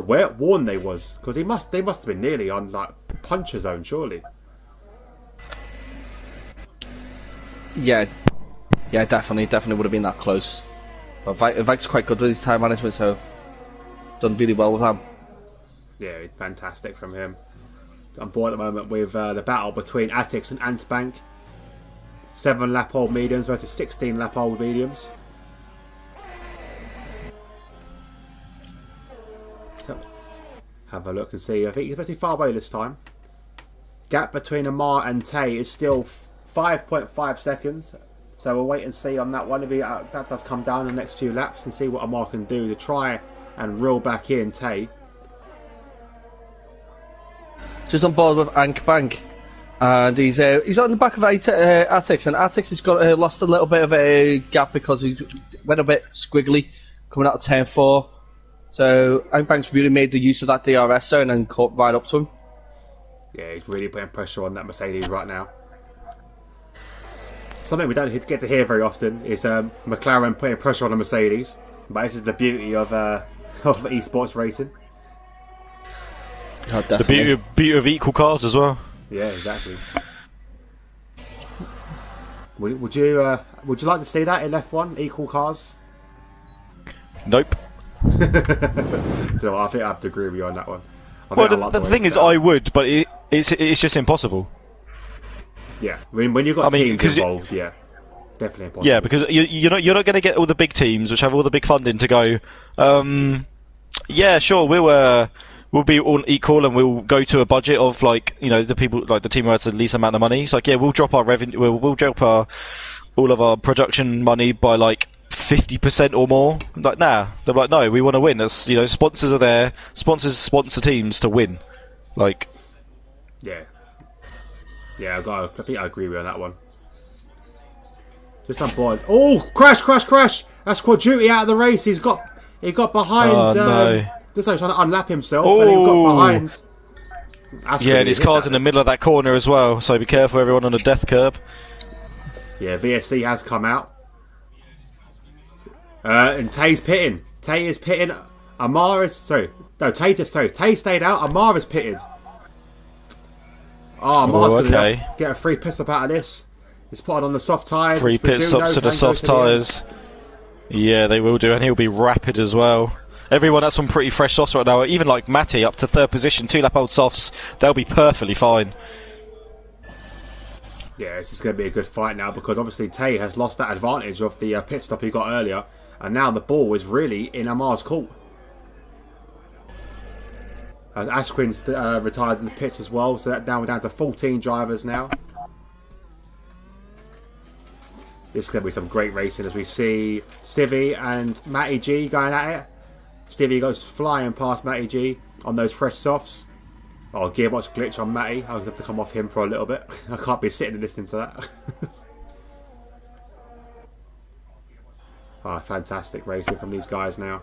worn they was, because they must have been nearly on like puncher zone, surely. Yeah, definitely would have been that close. But Vike's quite good with his time management, so done really well with him. Yeah, fantastic from him. I'm bored at the moment with the battle between Atix and Antbank. 7 lap old mediums versus 16 lap old mediums. So, have a look and see. I think he's pretty far away this time. Gap between Amar and Tay is still 5.5 seconds. So we'll wait and see on that one. If that does come down in the next few laps, and see what Amar can do to try and reel back in Tay. Just on board with Ankbank, and he's on the back of Atix, and Atix has got lost a little bit of a gap because he went a bit squiggly coming out of turn 4. So Ankbank's really made the use of that DRS zone and caught right up to him. Yeah, he's really putting pressure on that Mercedes right now. Something we don't get to hear very often is McLaren putting pressure on the Mercedes, but this is the beauty of esports racing. Oh, the beauty of equal cars as well. Yeah, exactly. Would you like to see that in F1, equal cars? Nope. So I think I have to agree with you on that one. Well, the thing is, I would, but it's just impossible. Yeah, I mean, when you've got teams involved, yeah, definitely impossible. Yeah, because you're not going to get all the big teams which have all the big funding to go. Yeah, sure, we'll be all equal, and we'll go to a budget of the people, like the team who has the least amount of money. It's like, yeah, we'll drop our revenue, we'll drop all of our production money by 50% or more. Like, nah, they're like, no, we want to win. As sponsors are there, sponsors sponsor teams to win. Yeah, I think I agree with you on that one. Just on board. Oh, crash! That's called duty out of the race. He got behind. Oh, no. Just trying to unlap himself, and he got behind. And his car's in the middle of that corner as well, so be careful, everyone on the death curb. Yeah, VSC has come out. And Tay's pitting. Tay is pitting. Tay stayed out. Amar is pitted. Oh, Amar's going to get a free piss up out of this. He's put on the soft tyres. Free pit stops to the soft tyres. Yeah, they will do, and he'll be rapid as well. Everyone that's on pretty fresh softs right now, even like Matty up to 3rd position, 2 lap old softs, they'll be perfectly fine. Yeah, this is going to be a good fight now, because obviously Tay has lost that advantage of the pit stop he got earlier, and now the ball is really in Amar's court. Ashquin's retired in the pits as well, so that we're down to 14 drivers now. This is going to be some great racing as we see Stevie and Matty G going at it. Stevie goes flying past Matty G on those fresh softs. Oh, gearbox glitch on Matty. I'll have to come off him for a little bit. I can't be sitting and listening to that. Oh, fantastic racing from these guys now.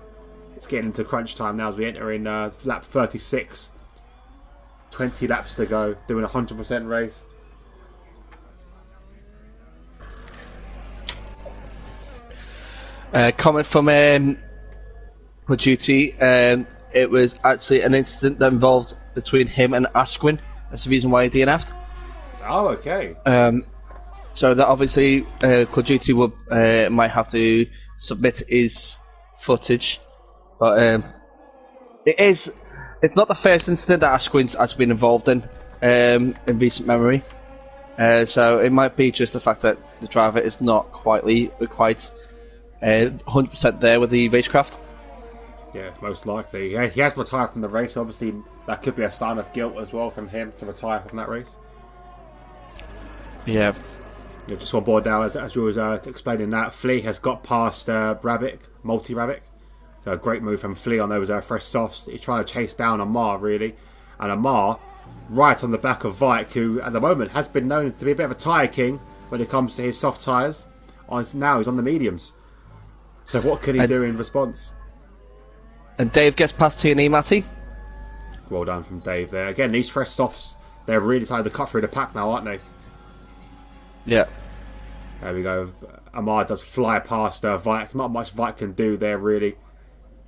It's getting into crunch time now as we enter in lap 36. 20 laps to go, doing a 100% race. Comment from Duty. It was actually an incident that involved between him and Ashquin. That's the reason why he DNF'd. Oh, okay. So that obviously Duty might have to submit his footage. But it's not the first incident that Ashquin's actually been involved in recent memory. So it might be just the fact that the driver is not quite 100% there with the racecraft. Yeah, most likely. Yeah, he has retired from the race. Obviously, that could be a sign of guilt as well from him to retire from that race. Yeah. Yeah, just on board now, as you was explaining that, Flea has got past Multi-Rabbit. So a great move from Flea on those fresh softs. He's trying to chase down Amar, really. And Amar, right on the back of Vike, who at the moment has been known to be a bit of a tyre king when it comes to his soft tyres. Now he's on the mediums. So what can he do in response? And Dave gets past T&E, Matty. Well done from Dave there. Again, these fresh softs, they're really starting to cut through the pack now, aren't they? Yeah. There we go. Amar does fly past Vike. Not much Vike can do there, really.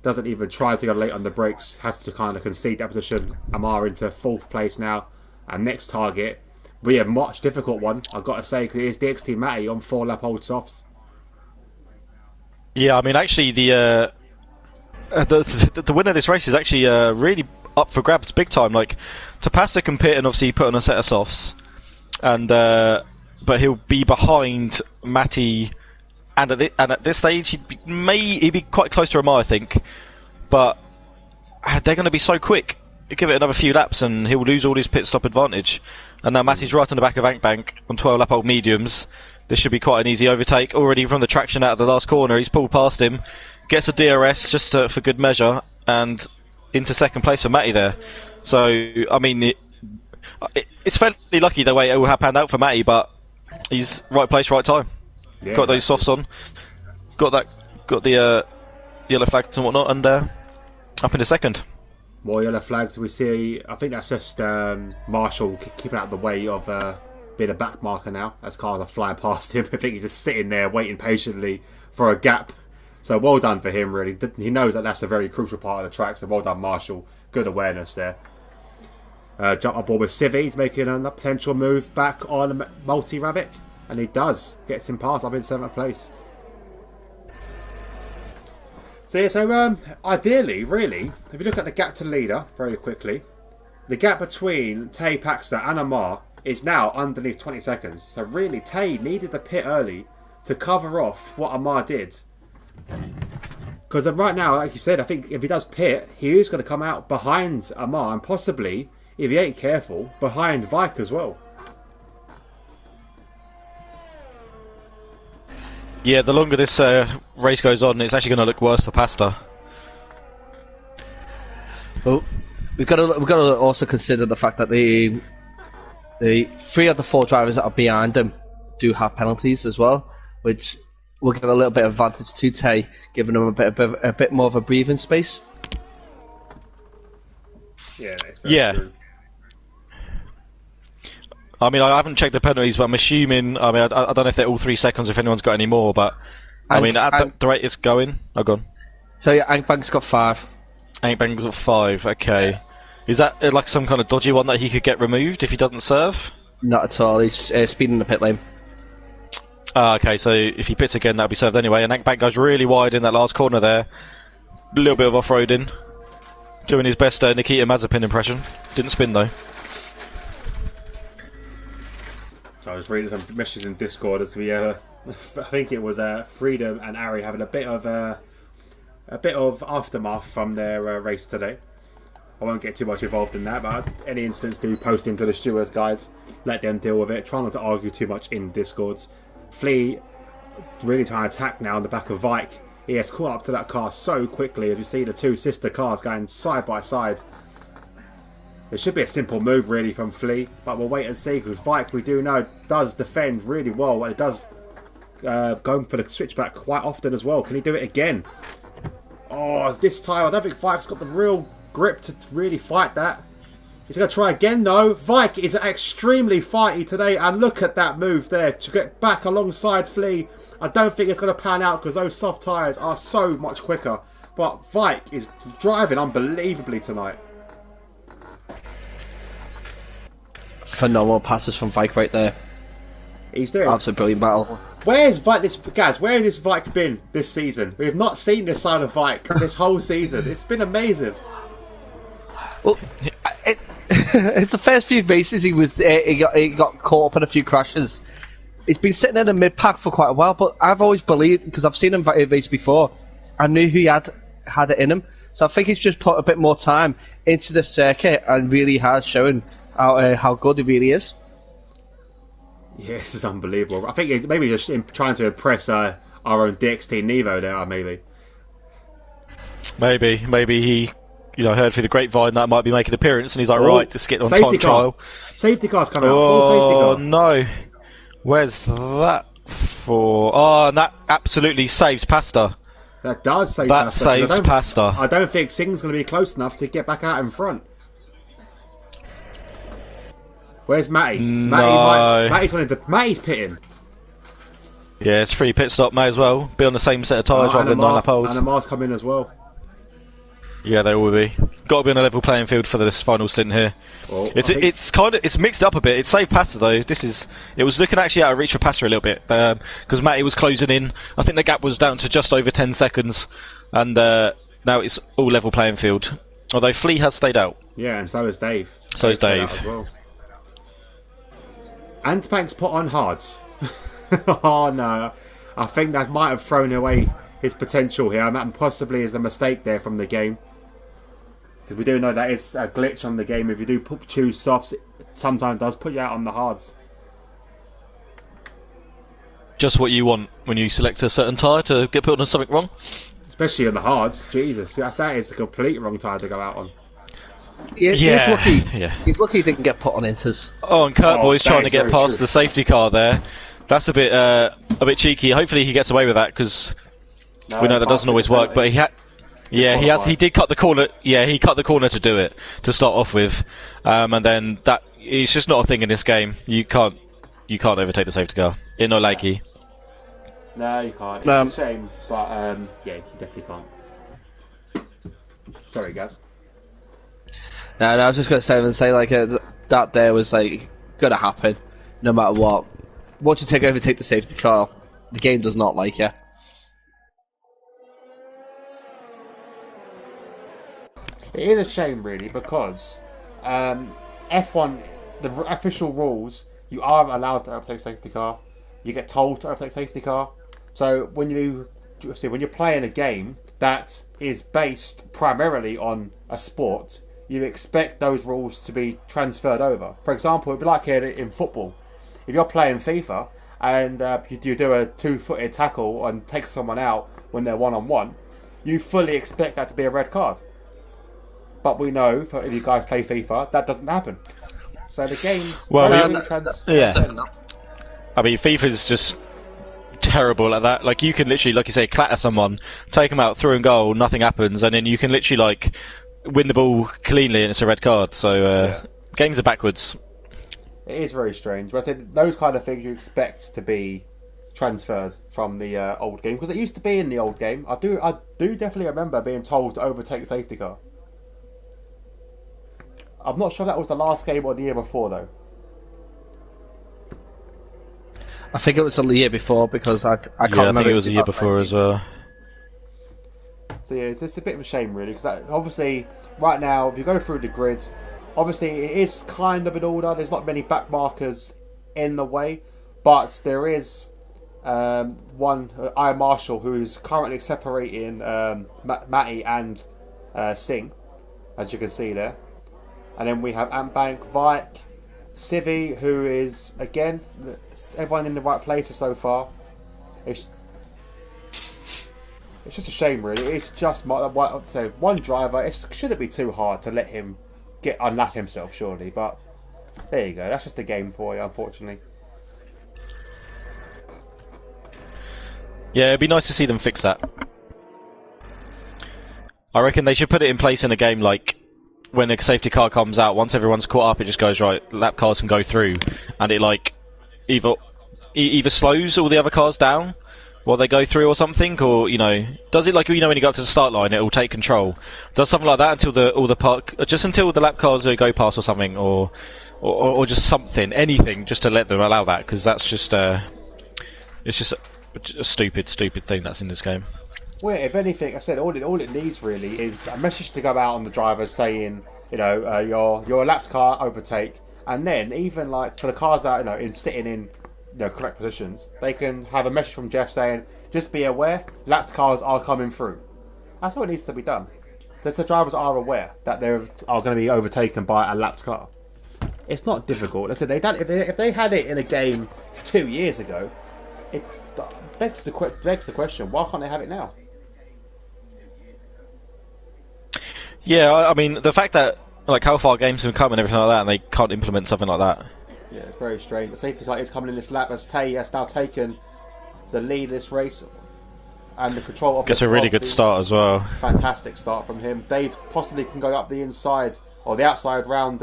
Doesn't even try to go late on the brakes. Has to kind of concede that position. Amar into 4th place now. And next target, we have a much difficult one, I've got to say, because it is DxT Matty on 4-lap old softs. Yeah, I mean, actually, the winner of this race is actually really up for grabs, big time. Like, Tapasa can pit and obviously put on a set of softs, and but he'll be behind Matty, and at this stage he'd be quite close to Amar, I think. But they're going to be so quick. You give it another few laps and he'll lose all his pit stop advantage. And now Matty's right on the back of Bank on 12-lap old mediums. This should be quite an easy overtake. Already from the traction out of the last corner, he's pulled past him, gets a DRS just for good measure, and into 2nd place for Matty there. So, I mean, it's fairly lucky the way it will have panned out for Matty, but he's right place, right time. Yeah, got those softs on, got the yellow flags and whatnot, and up into 2nd. More yellow flags we see. I think that's just Marshall keeping out of the way of being a back marker now, as cars are flying past him. I think he's just sitting there waiting patiently for a gap. So well done for him, really. He knows that that's a very crucial part of the track, so well done, Marshall. Good awareness there. Jump on board with Civi. He's making a potential move back on Multi-Rabbit, and he does. Gets him past up in 7th place. So yeah, so ideally, really, if you look at the gap to leader very quickly, the gap between Tay Paxter and Amar is now underneath 20 seconds. So really, Tay needed the pit early to cover off what Amar did. Because right now, like you said, I think if he does pit, he is going to come out behind Amar, and possibly, if he ain't careful, behind Vike as well. Yeah, the longer this race goes on, it's actually going to look worse for Pasta. Well, we've got to also consider the fact that the 3 of the 4 drivers that are behind him do have penalties as well, which will give a little bit of advantage to Tay, giving him a bit more of a breathing space. Yeah, that's very true. I mean, I haven't checked the penalties, but I'm assuming. I mean, I don't know if they're all 3 seconds, if anyone's got any more, but I mean, at the rate it's going, gone. So yeah, Ankbank's got 5. Ankbank's got 5. Okay, yeah. Is that like some kind of dodgy one that he could get removed if he doesn't serve? Not at all. He's speeding the pit lane. Okay, so if he pits again, that'll be served anyway. And Ankbank goes really wide in that last corner there. A little bit of off-roading, doing his best Nikita Mazepin impression. Didn't spin though. So I was reading some messages in Discord as we, I think it was Freedom and Ari having a bit of aftermath from their race today. I won't get too much involved in that, but any instance do post into the stewards, guys. Let them deal with it. Try not to argue too much in Discords. Flea really trying to attack now on the back of Vike. He has caught up to that car so quickly as we see the 2 sister cars going side by side. It should be a simple move really from Flea, but we'll wait and see, because Vike, we do know, does defend really well, and it does go for the switchback quite often as well. Can he do it again? Oh, this time I don't think Vike's got the real grip to really fight that. He's going to try again though. Vike is extremely fighty today, and look at that move there to get back alongside Flea. I don't think it's going to pan out because those soft tyres are so much quicker, but Vike is driving unbelievably tonight. Phenomenal passes from Vike right there. He's doing absolutely brilliant battle. Where's Vike? Where has this Vike been this season? We have not seen this side of Vike this whole season. It's been amazing. Well, it's the first few races he got caught up in a few crashes. He's been sitting in the mid pack for quite a while, but I've always believed, because I've seen him race before, I knew he had it in him. So I think he's just put a bit more time into the circuit and really has shown how good he really is. Yeah, this is unbelievable. I think maybe just trying to impress our own DxT Nevo there, maybe. Maybe he, heard through the grapevine that might be making an appearance, and he's like, right, just get on time trial. Safety car's coming out. Full safety car. Oh no, where's that for? Oh, and that absolutely saves Pasta. That does save That Pasta. saves Pasta. I don't think Singh's going to be close enough to get back out in front. Where's Matty? No. Matty's pitting. Yeah, it's free pit stop. May as well be on the same set of tyres rather than 9 lap holes. And Amar's come in as well. Yeah, they will be. Got to be on a level playing field for this final stint here. Well, it's mixed up a bit. It's saved Pasta though. It was looking actually out of reach for Pasta a little bit because Matty was closing in. I think the gap was down to just over 10 seconds, and now it's all level playing field. Although Flea has stayed out. Yeah, and so has Dave. So is Dave. As well. Antbank's put on hards. Oh no, I think that might have thrown away his potential here, and that possibly is a mistake there from the game. Because we do know that is a glitch on the game. If you do choose softs, it sometimes does put you out on the hards. Just what you want when you select a certain tyre to get put on something wrong. Especially on the hards. Jesus, that is a complete wrong tyre to go out on. He's lucky. Yeah. He's lucky he didn't get put on inters. Oh, and Kurt Boy's trying to get past the safety car there. That's a bit cheeky. Hopefully he gets away with that because we know that doesn't always work. But he did cut the corner. Yeah, he cut the corner to do it to start off with, and then it's just not a thing in this game. You can't overtake the safety car in no leggy. No, you can't. It's a shame, but yeah, you definitely can't. Sorry, guys. No, I was just going to say like that there was like gonna happen, no matter what. Once you overtake the safety car, the game does not like you. It is a shame, really, because F1, the official rules, you are allowed to overtake safety car. You get told to overtake safety car. So when you're playing a game that is based primarily on a sport, you expect those rules to be transferred over. For example, it'd be like here in football. If you're playing FIFA and you do a 2-footed tackle and take someone out when they're one-on-one, you fully expect that to be a red card. But we know, if you guys play FIFA, that doesn't happen. So the game's I mean, FIFA's just terrible at that. Like, you can literally, like you say, clatter someone, take them out, through and goal, nothing happens, and then you can literally, like, win the ball cleanly and it's a red card. So, games are backwards. It is very strange. But I said those kind of things you expect to be transferred from the old game, because it used to be in the old game. I do definitely remember being told to overtake the safety car. I'm not sure that was the last game or the year before though. I think it was the year before because I can't remember. I think it was the year before as well. So yeah, it's just a bit of a shame really, because obviously right now if you go through the grid, obviously it is kind of in order. There's not many back markers in the way, but there is one Iron Marshall who is currently separating Matty and Singh, as you can see there. And then we have Antbank, Vike, Civi, who is, again, everyone in the right places so far. It's just a shame, really. It's just one driver. It shouldn't be too hard to let him unlap himself, surely. But there you go. That's just a game for you, unfortunately. Yeah, it'd be nice to see them fix that. I reckon they should put it in place in a game like when the safety car comes out, once everyone's caught up, it just goes, right, lap cars can go through, and it like either slows all the other cars down while they go through or something, or does it like when you go up to the start line, it will take control. Does something like that until the lap cars go past or something, or just something, anything, just to let them allow that, because that's just it's just a stupid thing that's in this game. Well, if anything, I said all it needs really is a message to go out on the drivers saying, your lapped car overtake, and then even like for the cars that sitting in correct positions, they can have a message from Jeff saying, just be aware, lapped cars are coming through. That's what needs to be done. That the drivers are aware that they are going to be overtaken by a lapped car. It's not difficult. I said if they had it in a game 2 years ago, it begs the question: why can't they have it now? Yeah, I mean, the fact that how far games have come and everything like that, and they can't implement something like that. Yeah, it's very strange. The safety car is coming in this lap as Tay has now taken the lead of this race. and the control of Gets a really good start as well. Fantastic start from him. Dave possibly can go up the inside or the outside round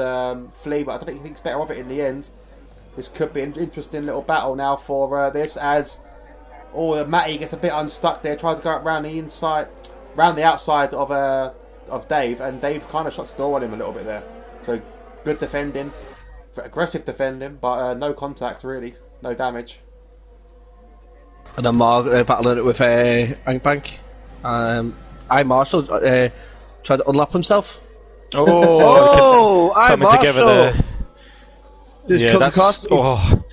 Flea, but I don't think he thinks better of it in the end. This could be an interesting little battle now for this, as Matty gets a bit unstuck there, tries to go around the inside, round the outside of Dave, and Dave kind of shuts the door on him a little bit there. So good defending, aggressive defending, but no contact really, no damage. And then Mark battling it with Angbank. I Marshall tried to unlap himself. Oh, I coming Marshall. together there. Just come across. Oh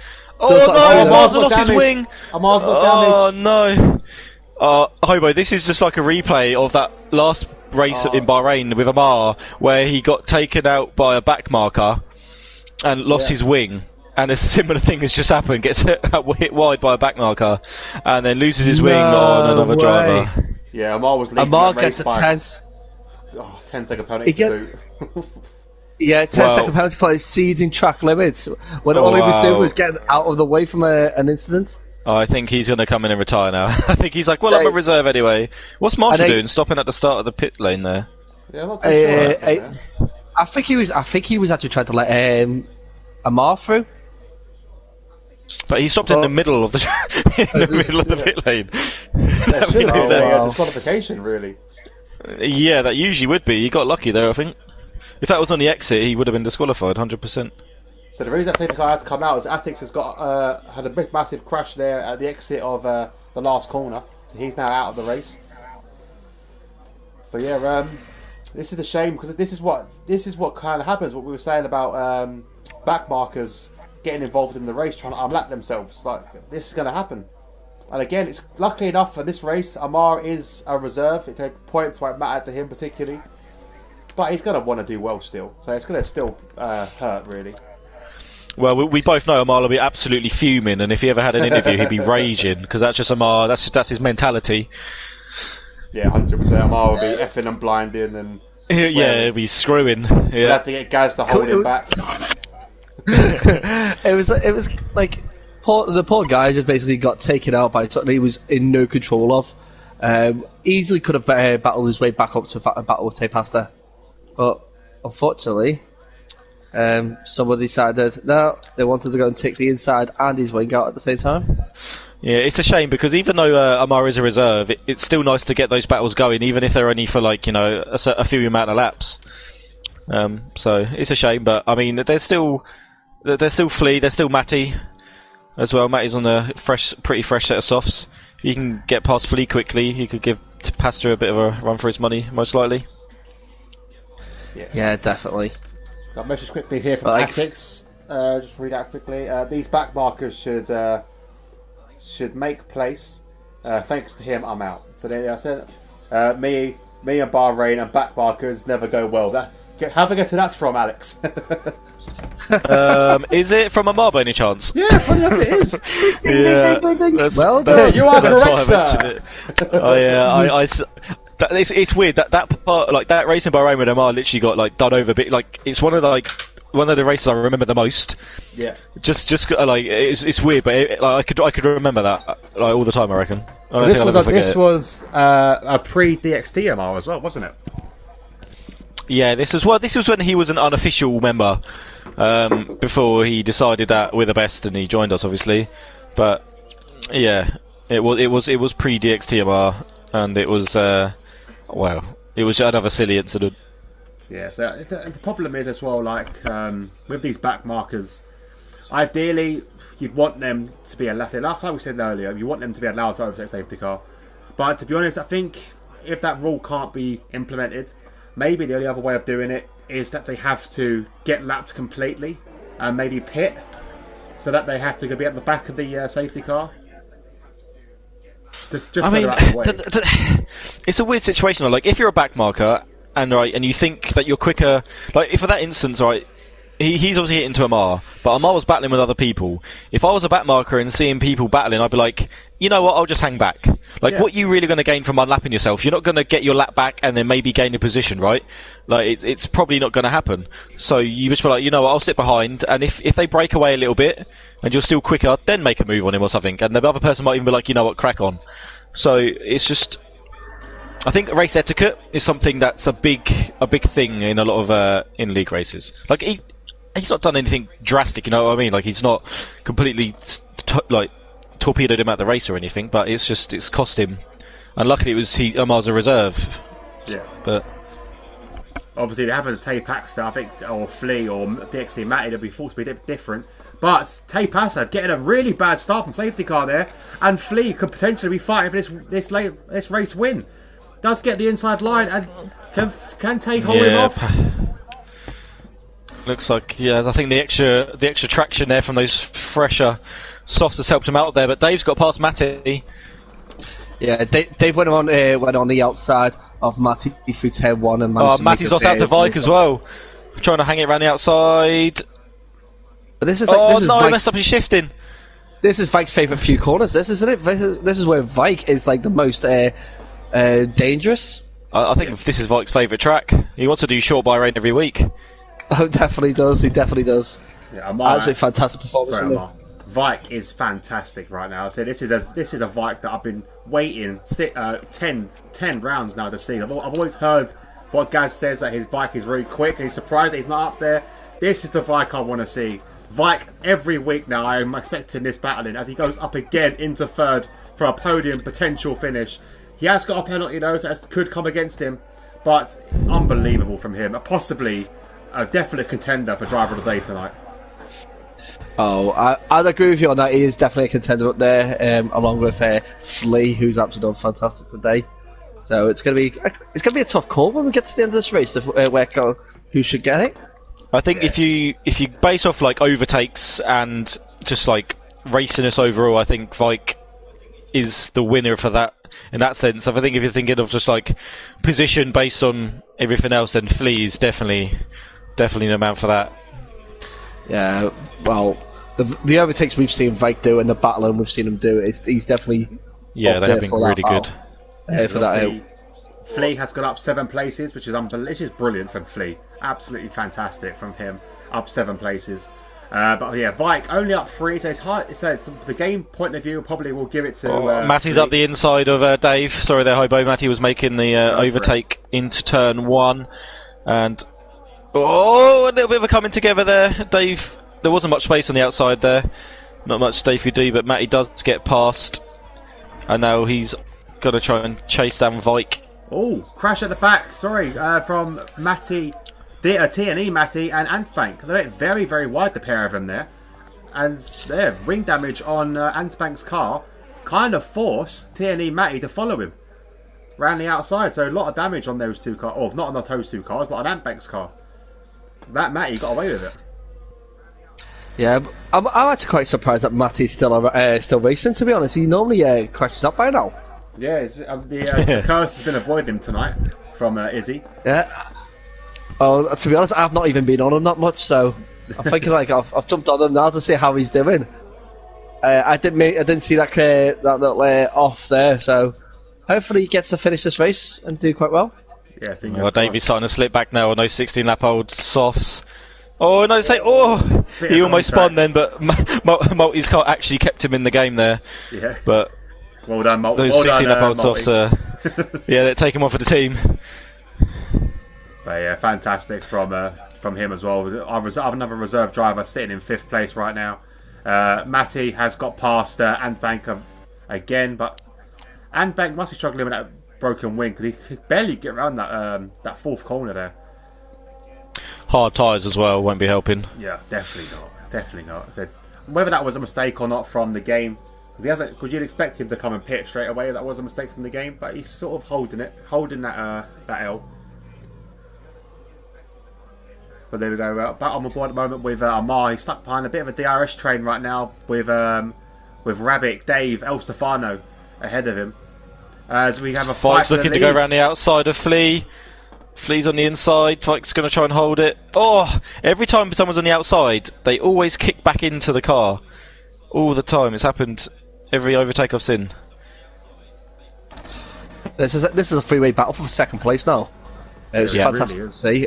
Just no! like- Amar's Marshall got lost his damage. wing. Amar's got Oh damage. no! Hobo, this is just like a replay of that last race in Bahrain with Amar, where he got taken out by a back marker and lost his wing. And a similar thing has just happened. Gets hit wide by a back marker, and then loses his wing on another driver. Yeah, Amar was leading Amar that race gets a by 10-second penalty to boot. Yeah, 10-second penalty for exceeding track limits. When all he was doing was getting out of the way from an incident. Oh, I think he's going to come in and retire now. I think he's like, well, I'm a reserve anyway. What's Marshall doing? Stopping at the start of the pit lane there. Yeah, I'm not too sure. I think he was actually trying to let Amar through. But he stopped in the middle of the pit lane. There should have been a disqualification, really. Yeah, that usually would be. He got lucky there, I think. If that was on the exit, he would have been disqualified, 100%. So the reason that safety car has to come out is Atix has got had a big massive crash there at the exit of the last corner, so he's now out of the race. But yeah, this is a shame because this is what kind of happens. What we were saying about back markers getting involved in the race, trying to unlap themselves. Like this is going to happen. And again, it's luckily enough for this race, Amar is a reserve. It takes points won't matter to him particularly, but he's going to want to do well still. So it's going to still hurt really. Well, we both know Amar will be absolutely fuming, and if he ever had an interview, he'd be raging because that's just Amar. That's his mentality. Yeah, 100%. Amar will be effing and blinding and yeah, he'll be screwing. Yeah. We'll have to get Gaz to hold him back. It was like the poor guy just basically got taken out by something he was in no control of. Easily could have battled his way back up to battle with Tapasta, but unfortunately, someone decided no, they wanted to go and take the inside and his wing out at the same time. Yeah, it's a shame because even though Amar is a reserve, it's still nice to get those battles going, even if they're only for a few amount of laps. So it's a shame, but I mean, there's still Flea, there's still Matty as well. Matty's on a pretty fresh set of softs. He can get past Flea quickly. He could give Pastor a bit of a run for his money, most likely. Yeah, definitely. Got a message quickly here from Atix. Just read out quickly. These back markers should make place. Thanks to him, I'm out. So there I said, me and Bahrain and back markers never go well. Have a guess who that's from, Alex. Is it from Amar by any chance? Yeah, funny enough it is. Yeah, Well done. You are correct, sir. Oh yeah, it's weird that part, like that race in Bahrain with Amar literally got done over a bit. Like it's one of the races I remember the most. Yeah. Just it's weird, but I could remember that all the time. I reckon. This was a pre-DxT MR as well, wasn't it? Yeah, this was when he was an unofficial member, before he decided that we're the best and he joined us, obviously. But yeah, it was pre-DxT MR, and it was it was another silly incident. Yeah, so the problem is as well, with these back markers, ideally you'd want them to be allowed, like we said earlier, you want them to be allowed to overtake safety car. But to be honest, I think if that rule can't be implemented, maybe the only other way of doing it is that they have to get lapped completely and maybe pit, so that they have to be at the back of the safety car. Just so they're out of the way. It's a weird situation. Like if you're a back marker and you think that you're quicker, like if for that instance, right, he's obviously hitting to Amar, but Amar was battling with other people. If I was a back marker and seeing people battling, I'd be like, you know what, I'll just hang back. What are you really going to gain from unlapping yourself? You're not going to get your lap back and then maybe gain a position, right? Like it's probably not going to happen. So you just be like, you know what, I'll sit behind, and if they break away a little bit and you're still quicker, then make a move on him or something. And the other person might even be like, you know what, crack on. So it's just, I think race etiquette is something that's a big thing in a lot of in-league races. Like he's not done anything drastic, you know what I mean? Like he's not completely like torpedoed him out the race or anything, but it's cost him. And luckily it was Omar's a reserve. Yeah. But obviously, if it happened to Tay Paxter, I think, or Flea or DxT Matty, they'd be forced to be different. But Tay Paxter getting a really bad start from safety car there, and Flea could potentially be fighting for this race win. Does get the inside line and can Tay hold him off? Looks like I think the extra traction there from those fresher softs has helped him out there. But Dave's got past Matty. Yeah, Dave went on the outside of Matty through turn 1 and managed to Matty's lost out to Vike as well, trying to hang it around the outside. But this is like, he messed up his shifting. This is Vike's favourite few corners. This isn't it. This is where Vike is like the most dangerous. I think this is Vike's favourite track. He wants to do short by rain every week. Oh, definitely does. He definitely does. Yeah, absolutely fantastic performance. Sorry, Vike is fantastic right now. So this is a Vike that I've been waiting 10 rounds now to see. I've always heard what Gaz says, that his Vike is really quick and he's surprised that he's not up there. This is the Vike I want to see. Vike every week now. I am expecting this battling as he goes up again into third for a podium potential finish. He has got a penalty though, so that could come against him, but unbelievable from him. Possibly a definite contender for driver of the day tonight. Oh, I'd agree with you on that. He is definitely a contender up there, along with Flea, who's absolutely done fantastic today. So it's gonna be a tough call when we get to the end of this race to work out who should get it. I think if you base off like overtakes and just like raciness overall, I think Vike is the winner for that in that sense. I think if you're thinking of just like position based on everything else, then Flea is definitely the man for that. Yeah, well, the overtakes we've seen Vike do and the battling we've seen him do, he's definitely they have been really good. For that Flea has got up 7 places, which is brilliant from Flea. Absolutely fantastic from him, up 7 places. But yeah, Vike only up 3, so it's hard. So from the game point of view, probably will give it to. Matty's Flea. up the inside of Dave. Sorry there, Hobo. Matty was making the overtake into turn 1, and a little bit of a coming together there. Dave, there wasn't much space on the outside there. Not much Dave could do, but Matty does get past, and now he's got to try and chase down Vike. Oh, crash at the back. Sorry, from Matty. T&E Matty and Antbank. They went very, very wide, the pair of them there. And there, wing damage on Antbank's car kind of forced T&E Matty to follow him round the outside. So a lot of damage on those two cars. Or not on those two cars, but on Antbank's car. That Matty got away with it. Yeah, I'm actually quite surprised that Matty's still racing, to be honest. He normally crashes up by now. Yeah, the curse has been avoiding him tonight from Izzy. Yeah. Oh, to be honest, I've not even been on him that much, so I'm thinking like I've jumped on him now to see how he's doing. I didn't see that little off there, so hopefully he gets to finish this race and do quite well. Yeah, Davey's starting to slip back now on those 16-lap-old softs. Oh no! He almost spun then, but Multi's car actually kept him in the game there. Yeah. But well done, Multi. Those 16-lap-old softs, they take him off of the team. But yeah, fantastic from him as well. I've another reserve driver sitting in 5th place right now. Matty has got past Antbank again, but Antbank must be struggling with that broken wing because he could barely get around that 4th corner there. Hard tyres as well won't be helping. Yeah, definitely not. So whether that was a mistake or not from the game, because you'd expect him to come and pit straight away if that was a mistake from the game, but he's sort of holding that L. But there we go. Back on the board at the moment with Amar. He's stuck behind a bit of a DRS train right now with Rabbit, Dave, El Stefano ahead of him. As we have a fight. Vike's looking to go around the outside of Flea. Flea's on the inside. Vike's going to try and hold it. Oh! Every time someone's on the outside, they always kick back into the car. All the time. It's happened every overtake I've seen. This is a three-way battle for 2nd place now. It's fantastic to see.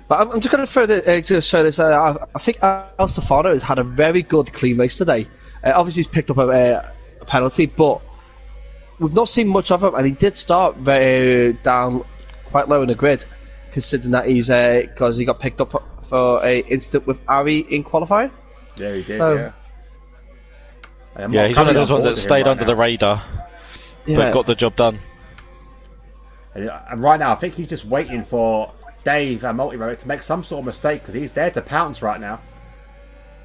But I'm just going to show this. I think El Stefano has had a very good clean race today. Obviously, he's picked up a penalty, but we've not seen much of him, and he did start very down, quite low in the grid, considering that he's because he got picked up for a incident with Ari in qualifying. Yeah, he did. So, yeah, he's one of those ones that stayed under the radar, but got the job done. And right now, I think he's just waiting for Dave and Multiroad to make some sort of mistake because he's there to pounce right now.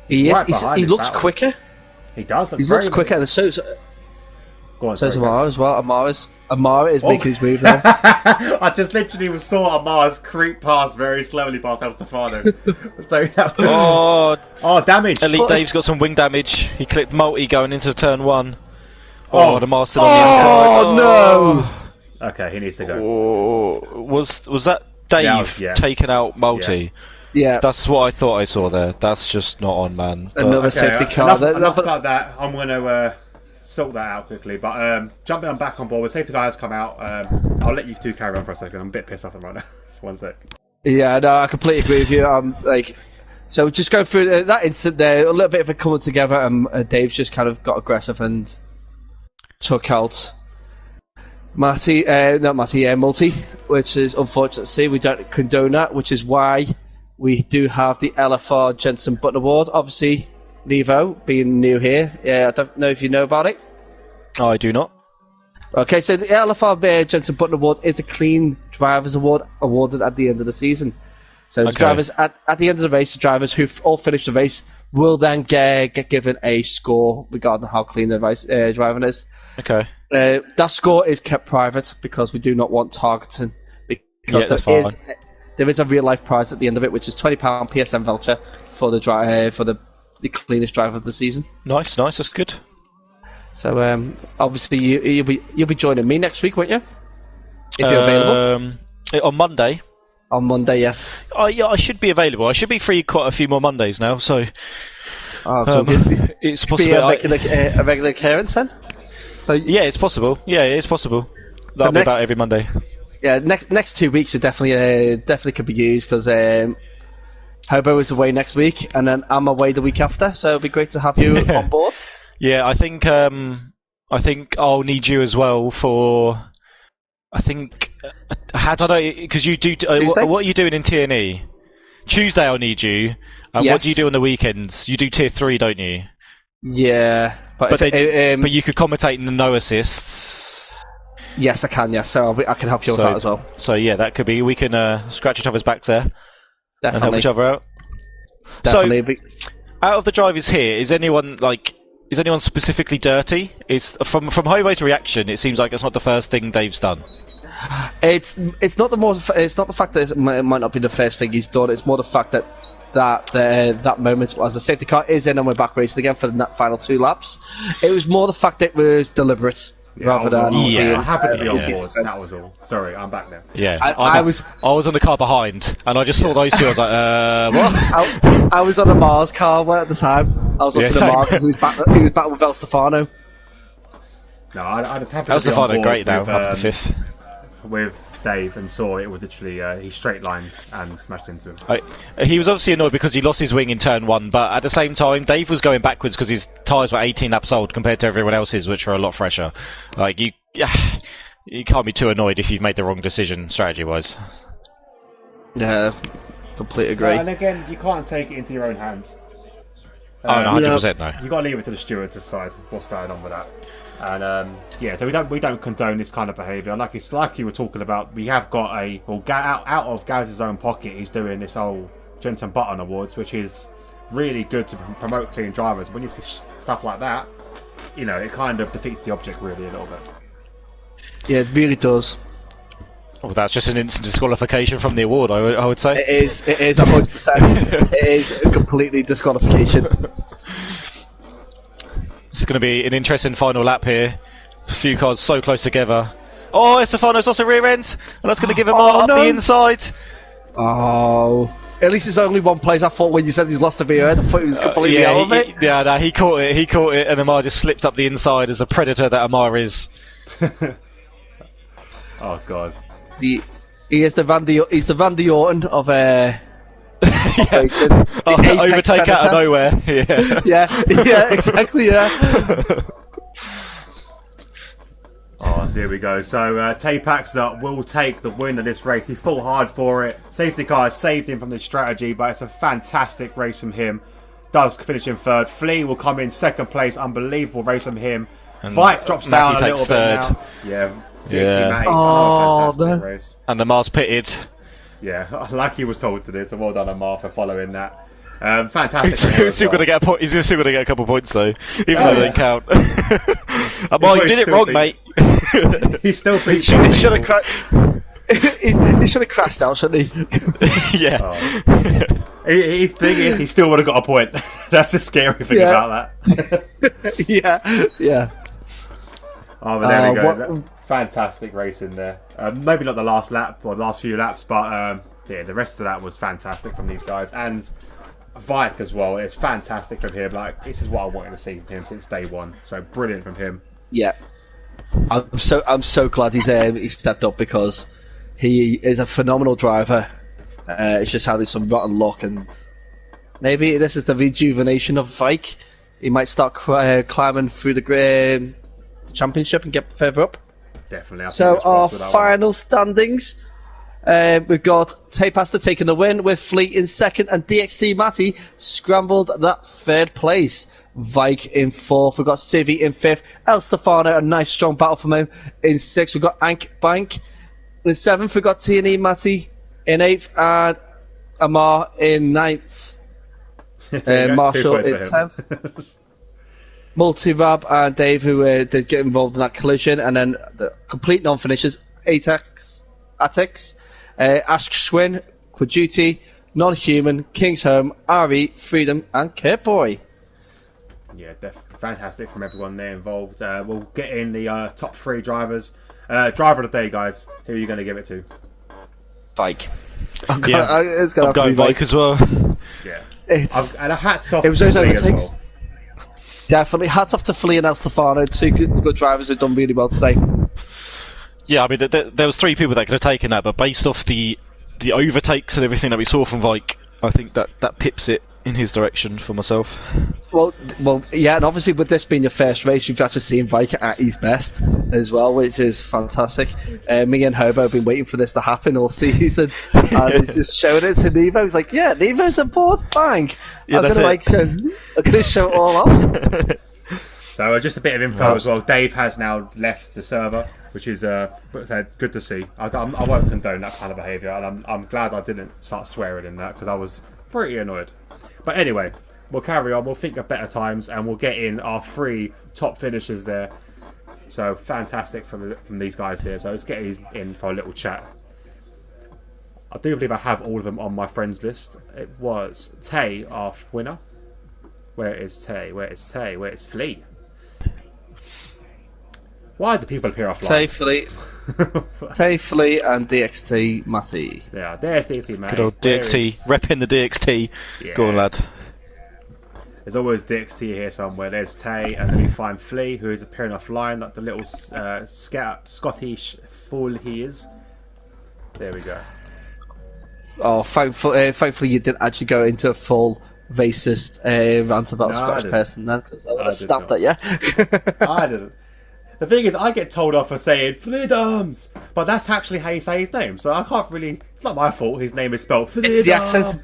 He looks quicker. He does. He looks quicker, and so Amara as well. Amara is making his move now. I just literally saw Amara's creep past very slowly past El Stefano. So that was... damage. Elite Dave's got some wing damage. He clipped multi going into turn 1. Amar's still on the inside. Oh no! Okay, he needs to go. Was that Dave taking out multi? Yeah. That's what I thought I saw there. That's just not on, man. Another safety car. Enough about that. I'm going to sort that out quickly. But jumping on back on board, the safety car has come out. I'll let you two carry on for a second. I'm a bit pissed off right now. Just 1 sec. Yeah, no, I completely agree with you. So just go through that instant there, a little bit of a coming together, and Dave's just kind of got aggressive and took out Multi, which is unfortunate to see. We don't condone that, which is why we do have the LFR Jensen Button Award. Obviously, Nevo, being new here, I don't know if you know about it. I do not. Okay, so the LFR Jensen Button Award is the Clean Drivers Award awarded at the end of the season. So the drivers at the end of the race, the drivers who all finish the race will then get given a score regarding how clean the race driving is. Okay. That score is kept private because we do not want targeting. Because there is a real life prize at the end of it, which is £20 PSN voucher for the cleanest driver of the season. Nice, that's good. So obviously you'll be joining me next week, won't you? If you're available. On Monday. On Monday, yes. Oh yeah, I should be available. I should be free quite a few more Mondays now, so. It's possible. A regular occurrence then. So yeah, it's possible. Yeah, it's possible. That'll be about every Monday. Yeah, next 2 weeks are definitely could be used because Hobo is away next week, and then I'm away the week after. So it'll be great to have you on board. Yeah, I think I'll need you as well for. I think I don't know because you do. What are you doing in TNE? Tuesday I'll need you. And what do you do on the weekends? You do tier 3, don't you? Yeah, but you could commentate in the no assists. Yes, I can. Yes, so I can help you with that as well. So yeah, that could be. We can scratch each other's backs there. Definitely. And help each other out. Definitely. So, out of the drivers here, is anyone specifically dirty? It's from Hobo's reaction. It seems like it's not the first thing Dave's done. It's not the fact that it might not be the first thing he's done. It's more the fact that moment as the safety car is in and we're back racing again for the final 2 laps. It was more the fact that it was deliberate rather than I happened to be on board. That was all. Sorry, I'm back now. Yeah, I was on the car behind, and I just saw those two. I was like, what? I was on a Mars car at the time. I was watching the Mars because he was back with El Stefano. No, I just happened to be on board great now, up to 5th. With Dave and saw it was literally he straight lined and smashed into him. He was obviously annoyed because he lost his wing in turn 1, but at the same time Dave was going backwards because his tyres were 18 laps old compared to everyone else's, which are a lot fresher. Like you can't be too annoyed if you've made the wrong decision strategy wise. Yeah, completely agree. And again, you can't take it into your own hands. No, 100% no. You got to leave it to the stewards to decide what's going on with that. And so we don't condone this kind of behaviour. Like you were talking about, we have got out of Gaz's own pocket. He's doing this whole Jensen Button Awards, which is really good to promote clean drivers. When you see stuff like that, it kind of defeats the object really a little bit. Yeah, it really does. Well, that's just an instant disqualification from the award, I would say. It is 100%. It is a completely disqualification. This is going to be an interesting final lap here. A few cars so close together. Oh, Estefano's lost a rear end, and that's going to give him up the inside. Oh, at least it's only one place. I thought when you said he's lost a rear end, I thought he was completely out of it. He caught it, and Amar just slipped up the inside as the predator that Amar is. Oh God. He is the Randy Orton of racing. Overtake out of nowhere. Yeah. yeah, exactly. Yeah. last. Here we go. So Tay Paxer will take the win of this race. He fought hard for it. Safety car saved him from this strategy, but it's a fantastic race from him. Does finish in third. Flea will come in second place. Unbelievable race from him. Vike drops down a little bit now. Yeah, DxT Matty. Oh, fantastic race. And the Mars pitted. Yeah, like he was told to do. So well done, Amar, for following that. Fantastic. He's still going to get a point. He's still going to get a couple points though, even though they count. Amar, you did it wrong, mate. He's still beat. He should have crashed out, shouldn't he? Yeah. Oh. His thing is, he still would have got a point. That's the scary thing about that. yeah. Oh, but there we go. Fantastic race in there. Maybe not the last lap or the last few laps, but yeah, the rest of that was fantastic from these guys. And Vike as well. It's fantastic from him. Like, this is what I wanted to see from him since day one. So brilliant from him. Yeah. I'm so glad he stepped up, because he is a phenomenal driver. It's just how there's some rotten luck, and maybe this is the rejuvenation of Vike. He might start climbing through the championship and get further up. Definitely. So our final standings, we've got Tay Paxer taking the win with Fleet in second, and DxT Matty scrambled that third place. Vike in fourth, we've got Civi in fifth, El Stefano, a nice strong battle from him, in sixth. We've got Ank Bank in seventh, we've got T&E Matty in eighth, and Amar in ninth. Marshall in 10th. Multi-Rab and Dave, who did get involved in that collision, and then the complete non-finishers, Atex, Ash Schwinn, Quaduty, Non-Human, King's Home, Ari, Freedom, and Kirtboy. Yeah, fantastic from everyone there involved. We'll get in the top three drivers. Driver of the day, guys. Who are you going to give it to? Vike. I'm going Vike as well. Yeah. And a hats off to Flea as well. Definitely. Hats off to Flea and El Stefano, two good drivers who've done really well today. Yeah, I mean, there was three people that could have taken that, but based off the overtakes and everything that we saw from Vike, I think that pips it in his direction for myself. Well, yeah, and obviously with this being your first race, you've actually seen Vike at his best as well, which is fantastic. Me and Hobo have been waiting for this to happen all season, and he's just showing it to Nevo. He's like, "Yeah, Nevo's aboard, bang! Yeah, I'm gonna show it all off." So just a bit of info as well. Dave has now left the server, which is good to see. I won't condone that kind of behaviour, and I'm glad I didn't start swearing in that, because I was pretty annoyed. But anyway, we'll carry on. We'll think of better times, and we'll get in our three top finishers there. So fantastic from these guys here. So let's get these in for a little chat. I do believe I have all of them on my friends list. It was Tay, our winner. Where is Tay? Where is Tay? Where is Flea? Why do people appear offline? Tay, Flea, and DxT Matty. Yeah, there's DxT Matty. Good old DxT, repping the DxT. Yeah. Go on, lad. There's always DxT here somewhere. There's Tay, and then we find Flea, who is appearing offline, like the little Scottish fool he is. There we go. Oh, thankfully you didn't actually go into a full racist rant about a Scottish person then, because I would have snapped at you. I didn't. The thing is, I get told off for saying Freedoms, but that's actually how you say his name, so I can't really. It's not my fault. His name is spelled Freedom. It's the accent.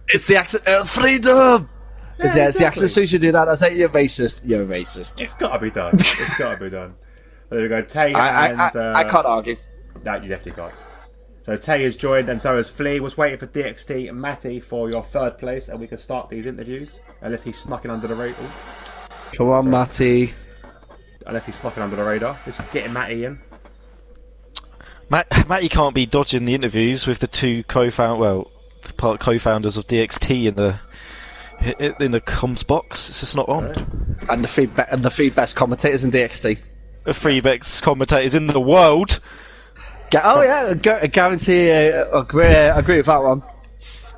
It's the accent. Freedom. Yeah, exactly. It's the accent. As soon as you do that, I say you're racist. You're racist. It's got to be done. It's got to be done. There we go. Tay I can't argue. No, you definitely can't. So Tay has joined, and so has Flea. Was waiting for DxT and Matty for your third place, and we can start these interviews. Unless he's snuck in under the radar. Come on, Matty. Unless he's snuck in under the radar. Let's get Matty in. Matty can't be dodging the interviews with the two co-founders of DxT in the comms box. It's just not on. Right. And the three best commentators in DxT. The three best commentators in the world. I guarantee. Agree with that one.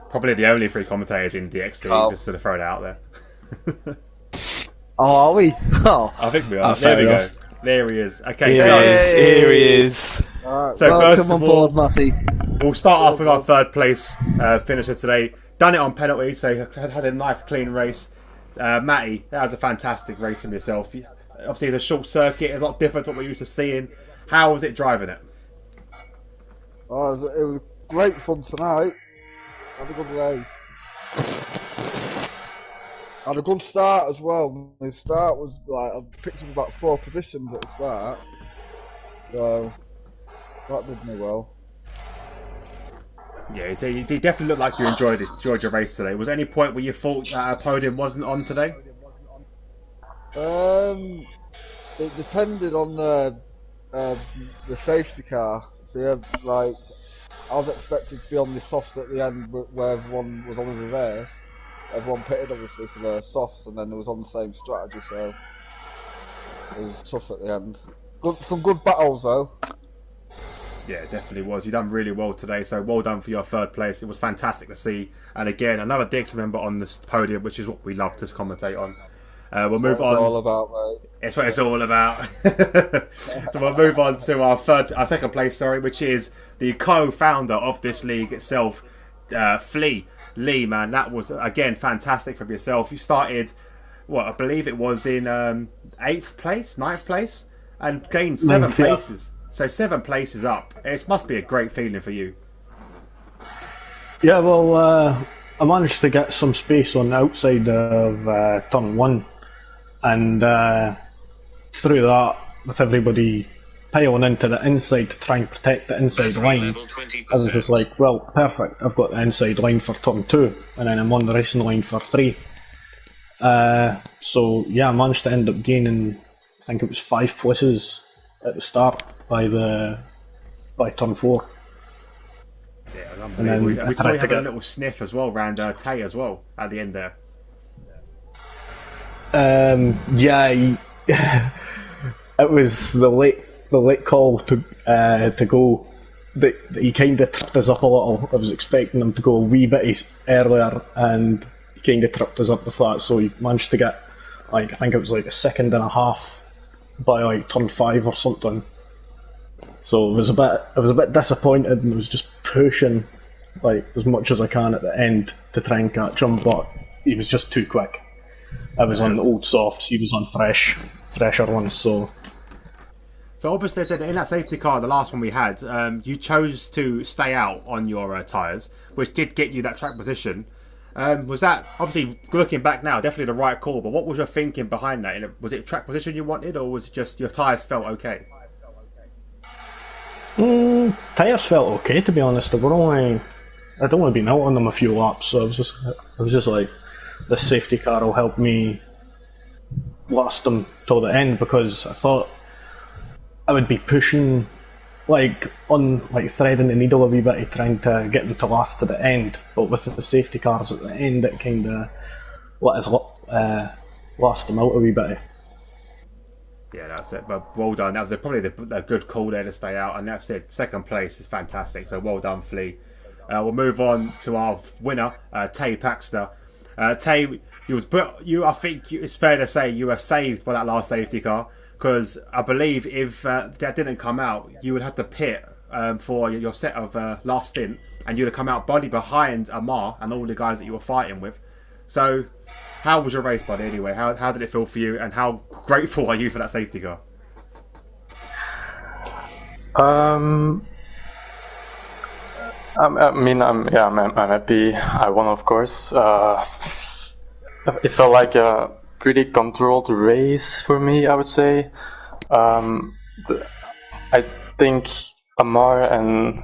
Probably the only three commentators in DxT. Just to throw it out there. Oh, are we? Oh, I think we are. There we go. There he is. Okay, here he is. Right, so first of all, board, Matty. We'll start off with our third place finisher today. Done it on penalties, so had a nice clean race. Matty, that was a fantastic race from yourself. Obviously, the short circuit is a lot different to what we're used to seeing. How was it driving it? Oh, it was great fun tonight. Had a good race. Had a good start as well. The start was like, I picked up about 4 positions at the start. So, that did me well. Yeah, so you definitely looked like you enjoyed your race today. Was there any point where you thought that a podium wasn't on today? It depended on the safety car. So yeah, like I was expected to be on the softs at the end, where everyone was on the reverse. Everyone pitted obviously for the softs, and then it was on the same strategy. So it was tough at the end. Some good battles though. Yeah, it definitely was. You done really well today, so well done for your 3rd place. It was fantastic to see. And again, another DxT member on this podium, which is what we love to commentate on. We'll move on. It's all about, mate. It's what it's all about. So we'll move on to our 2nd place, which is the co-founder of this league itself, Flea. Lee, man, that was again fantastic from yourself. You started, I believe it was in 8th place, 9th place, and gained 7 places. So 7 places up. It must be a great feeling for you. Yeah, well, I managed to get some space on the outside of turn 1, and through that, with everybody piling into the inside to try and protect the inside line, I was just like, well, perfect, I've got the inside line for turn 2, and then I'm on the racing line for 3. So yeah, I managed to end up gaining, I think it was 5 places at the start by turn 4. Yeah, it was unbelievable. And we saw you have a little sniff as well around Tay as well at the end there. Yeah, it was the late call to go. But he kind of tripped us up a little. I was expecting him to go a wee bit earlier, and he kind of tripped us up with that. So he managed to get, like, I think it was like a 2.5 seconds by like turn 5 or something. So I was a bit disappointed, and I was just pushing like as much as I can at the end to try and catch him, but he was just too quick. I was on old softs, he was on fresher ones. So obviously, in that safety car, the last one we had, you chose to stay out on your tyres, which did get you that track position. Was that, obviously looking back now, definitely the right call, but what was your thinking behind that? Was it track position you wanted, or was it just your tyres felt okay? Tyres felt okay, to be honest. I'd only been out on them a few laps, so I was just like, this safety car will help me last them till the end, because I thought I would be pushing, like threading the needle a wee bit, trying to get them to last to the end. But with the safety cars at the end, it kind of let us last them out a wee bit. Yeah, that's it. But well done. That was probably a good call there to stay out, and that's it. 2nd place is fantastic. So well done, Flea. We'll move on to our winner, Tay Paxter. Tay, I think it's fair to say you were saved by that last safety car, because I believe if that didn't come out, you would have to pit for your set of last stint, and you'd have come out body behind Amar and all the guys that you were fighting with. So how was your race, buddy, anyway? How did it feel for you, and how grateful are you for that safety car? I'm happy I won, of course. It felt like a pretty controlled race for me, I would say. I think Amar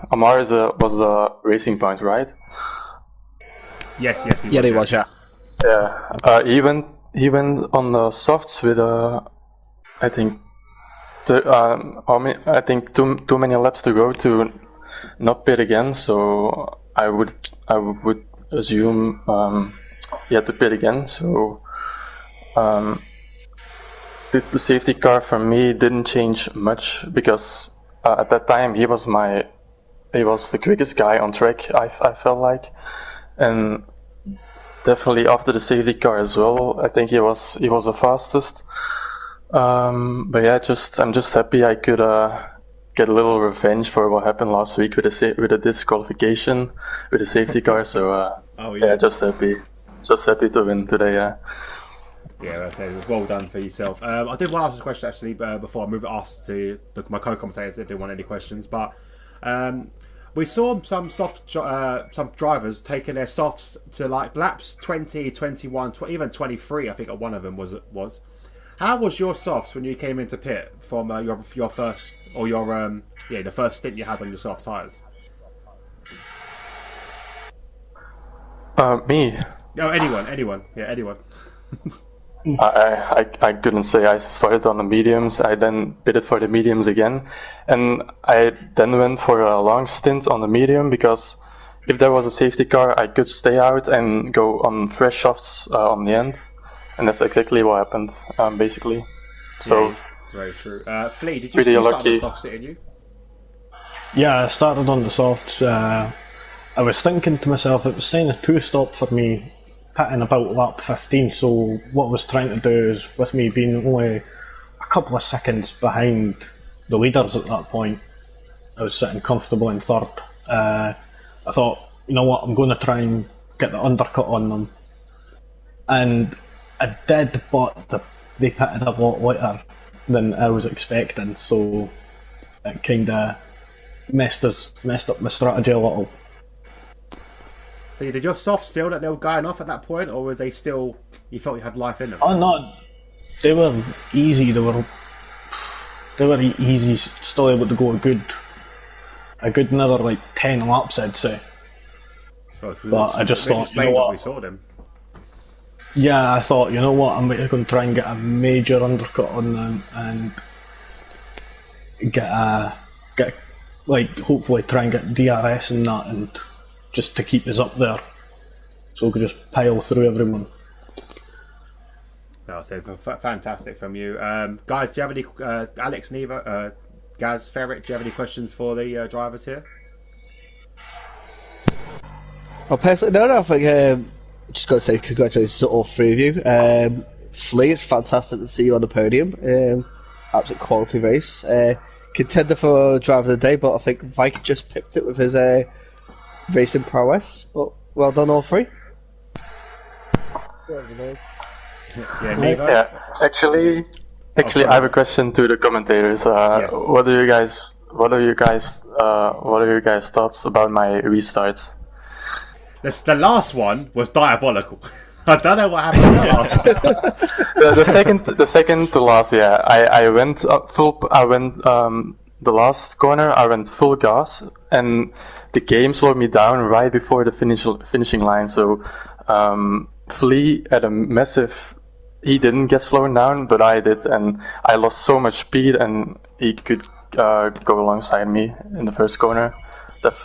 was a Racing Point, right? Yes, he was. Yeah, he was, yeah. Yeah, he went on the softs with I think too many laps to go to not pit again. So I would assume he had to pit again. So the safety car for me didn't change much, because at that time he was the quickest guy on track. I felt like, and definitely after the safety car as well, I think he was the fastest. But yeah, I'm just happy I could get a little revenge for what happened last week with a disqualification with the safety car. So yeah, just happy to win today. Yeah. Yeah, well done for yourself. I did want to ask a question actually before I move it asked to my co-commentators if they want any questions, but we saw some some drivers taking their softs to like laps 20, 21, even 23. I think one of them was. How was your softs when you came into pit from your first or your the first stint you had on your soft tyres? Me. No, anyone. Yeah, anyone. I couldn't say. I started on the mediums, I then pitted for the mediums again, and I then went for a long stint on the medium because if there was a safety car I could stay out and go on fresh softs on the end, and that's exactly what happened basically. So yeah, very true. Flea, did you start on the softs in you? Yeah, I started on the softs. I was thinking to myself, it was saying a 2-stop for me, pitting about lap 15, so what I was trying to do is, with me being only a couple of seconds behind the leaders at that point, I was sitting comfortable in third. I thought, you know what, I'm going to try and get the undercut on them. And I did, but they pitted a lot later than I was expecting, so it kind of messed up my strategy a little. So did your softs feel that they were going off at that point, or was they still? You felt you had life in them? Oh no, they were easy. They were easy. Still able to go a good another like 10 laps, I'd say. Well, but I just thought, you know what? We saw them. Yeah, I thought, you know what? I'm going to try and get a major undercut on them and hopefully try and get DRS and that, and just to keep us up there, so we could just pile through everyone. No, so fantastic from you, guys. Do you have any Alex, Neva, Gaz, Ferret? Do you have any questions for the drivers here? Well, personally, no. I think just got to say congratulations to all three of you. Flea, it's fantastic to see you on the podium. Absolute quality race. Contender for driver of the day, but I think Vike just picked it with his racing prowess. But well done, all three. Yeah, Neva? Yeah, actually, I have a question to the commentators. Yes. What are your guys' thoughts about my restarts? The last one was diabolical. I don't know what happened in the last one. the second to last, yeah. I went up full. I went the last corner. I went full gas, and the game slowed me down right before the finishing line. So Flea had a massive. He didn't get slowed down, but I did, and I lost so much speed, and he could go alongside me in the first corner. That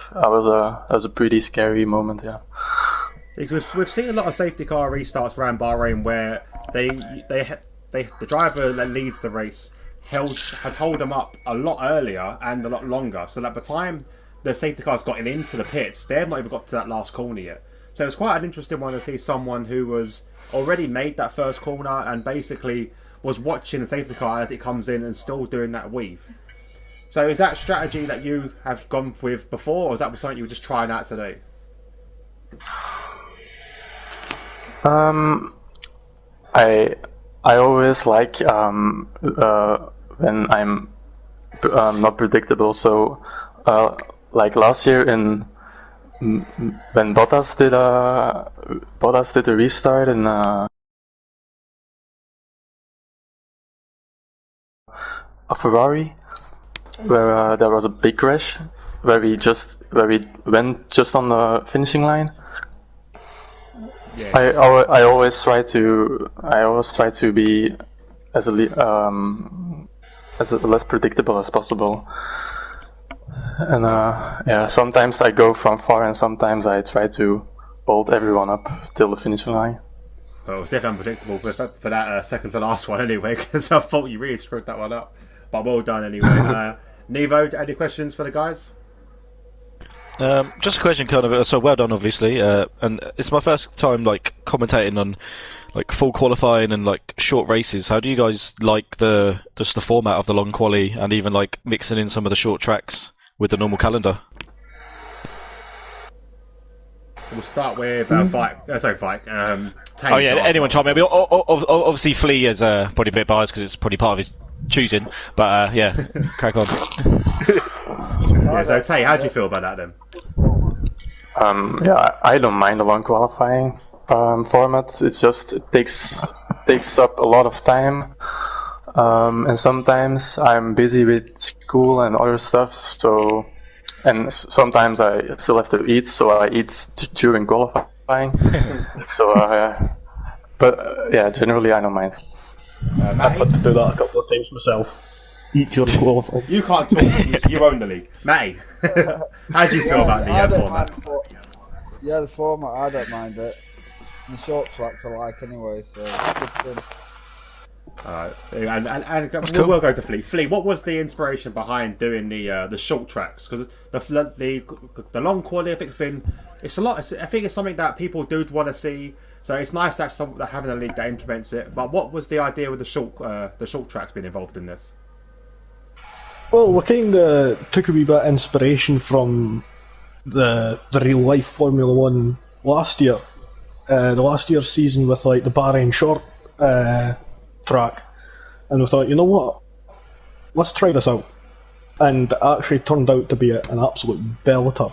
was a pretty scary moment, yeah. We've seen a lot of safety car restarts around Bahrain where the driver that leads the race had held them up a lot earlier and a lot longer, so that by the time the safety cars got into the pits, they have not even got to that last corner yet. So it's quite an interesting one to see someone who was already made that first corner and basically was watching the safety car as it comes in and still doing that weave. So is that strategy that you have gone with before, or is that something you were just trying out today? I always like when I'm not predictable. So like last year when Bottas did a restart in a Ferrari, where there was a big crash, where we went just on the finishing line. Yeah. I always try to be as less predictable as possible. And yeah, sometimes I go from far, and sometimes I try to hold everyone up till the finishing line. Well, it was definitely unpredictable for that second to last one anyway, because I thought you really screwed that one up. But well done anyway. Nevo, any questions for the guys? Just a question, kind of. So well done, obviously, and it's my first time like commentating on like full qualifying and like short races. How do you guys like the format of the long quali, and even like mixing in some of the short tracks with the normal calendar? we'll start with Tay. Oh yeah, anyone chime in. I mean, obviously, Flea is probably a bit biased because it's probably part of his choosing. But yeah, crack on. Yeah, so Tay, how do you feel about that then? Yeah, I don't mind the long qualifying format. It's just it takes up a lot of time, and sometimes I'm busy with school and other stuff. So, and sometimes I still have to eat, so I eat during qualifying. So, but yeah, generally I don't mind. I've had to do that a couple of times myself. Eat during qualifying. You can't talk. You own the league, Matty. How do you feel about the format? Yeah, the format, I don't mind it. And the short tracks I like anyway, so it's good fun. And we'll go to Flea. Flea, what was the inspiration behind doing the short tracks? Because the long quality, I think it's a lot. I think it's something that people do want to see. So it's nice that having a league that implements it. But what was the idea with the short tracks being involved in this? Well, we kind of took a wee bit of inspiration from the real life Formula One last year. The last year's season with like the Bahrain short track, and we thought, you know what, let's try this out, and it actually turned out to be an absolute belter.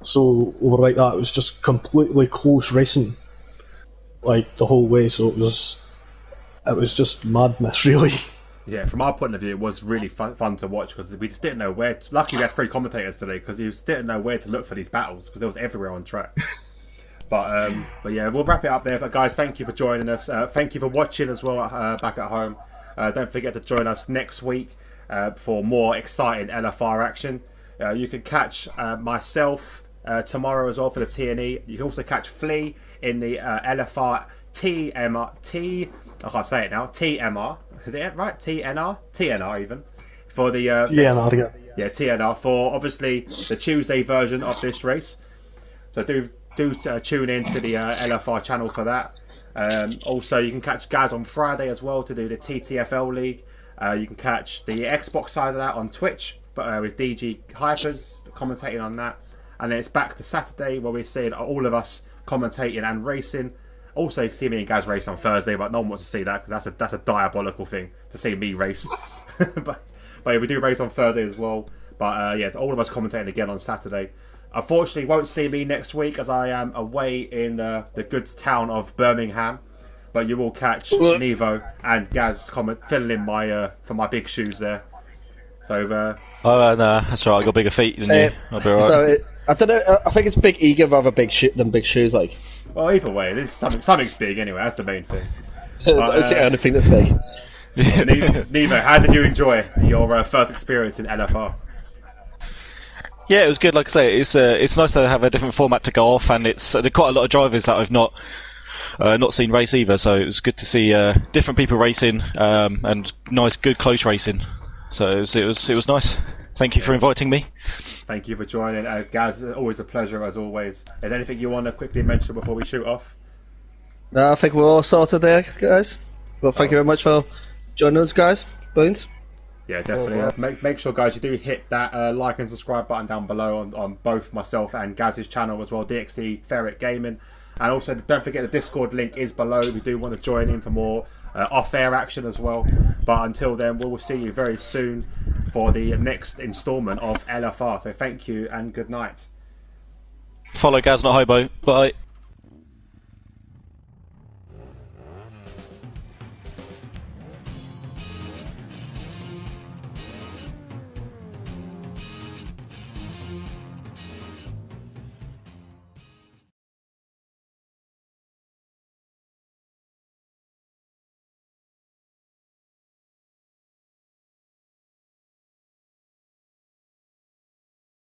So we were like that, it was just completely close racing like the whole way, so it was just madness really. Yeah, from our point of view, it was really fun to watch because we just didn't know where. Luckily, we had 3 commentators today because you just didn't know where to look for these battles because there was everywhere on track. But yeah, we'll wrap it up there. But guys, thank you for joining us. Thank you for watching as well back at home. Don't forget to join us next week for more exciting LFR action. You can catch myself tomorrow as well for the TNE. You can also catch Flea in the LFR I can't say it now. TMR. Is it right? TNR? TNR even. For the TNR, yeah, TNR for obviously the Tuesday version of this race. So do tune in to the LFR channel for that. Also, you can catch Gaz on Friday as well to do the TTFL League. You can catch the Xbox side of that on Twitch, but with DG Hypers commentating on that. And then it's back to Saturday where we're seeing all of us commentating and racing. Also, you can see me and Gaz race on Thursday, but no one wants to see that because that's a diabolical thing to see me race. but yeah, we do race on Thursday as well. But yeah, all of us commentating again on Saturday. Unfortunately, won't see me next week as I am away in the good town of Birmingham. But you will catch Nevo and Gaz filling in for my big shoes there. So no, that's right. I got bigger feet than you. I'll be alright. So I don't know. I think it's big ego rather than big shoes. Like, well, either way, this is something's big anyway. That's the main thing. That's the only thing that's big. Nevo, how did you enjoy your first experience in LFR? Yeah, it was good. Like I say, it's nice to have a different format to go off, and there are quite a lot of drivers that I've not seen race either. So it was good to see different people racing and nice, good, close racing. So it was nice. Thank you for inviting me. Thank you for joining, Gaz. Always a pleasure as always. Is there anything you want to quickly mention before we shoot off? No, I think we're all sorted there, guys. Well, thank you very much for joining us, guys. Brilliant. Yeah, definitely. Make sure, guys, you do hit that like and subscribe button down below on both myself and Gaz's channel as well, DxT Ferret Gaming. And also, don't forget the Discord link is below if you do want to join in for more off-air action as well. But until then, we will see you very soon for the next instalment of LFR. So thank you and good night. Follow Gaz, not Hobo. Bye.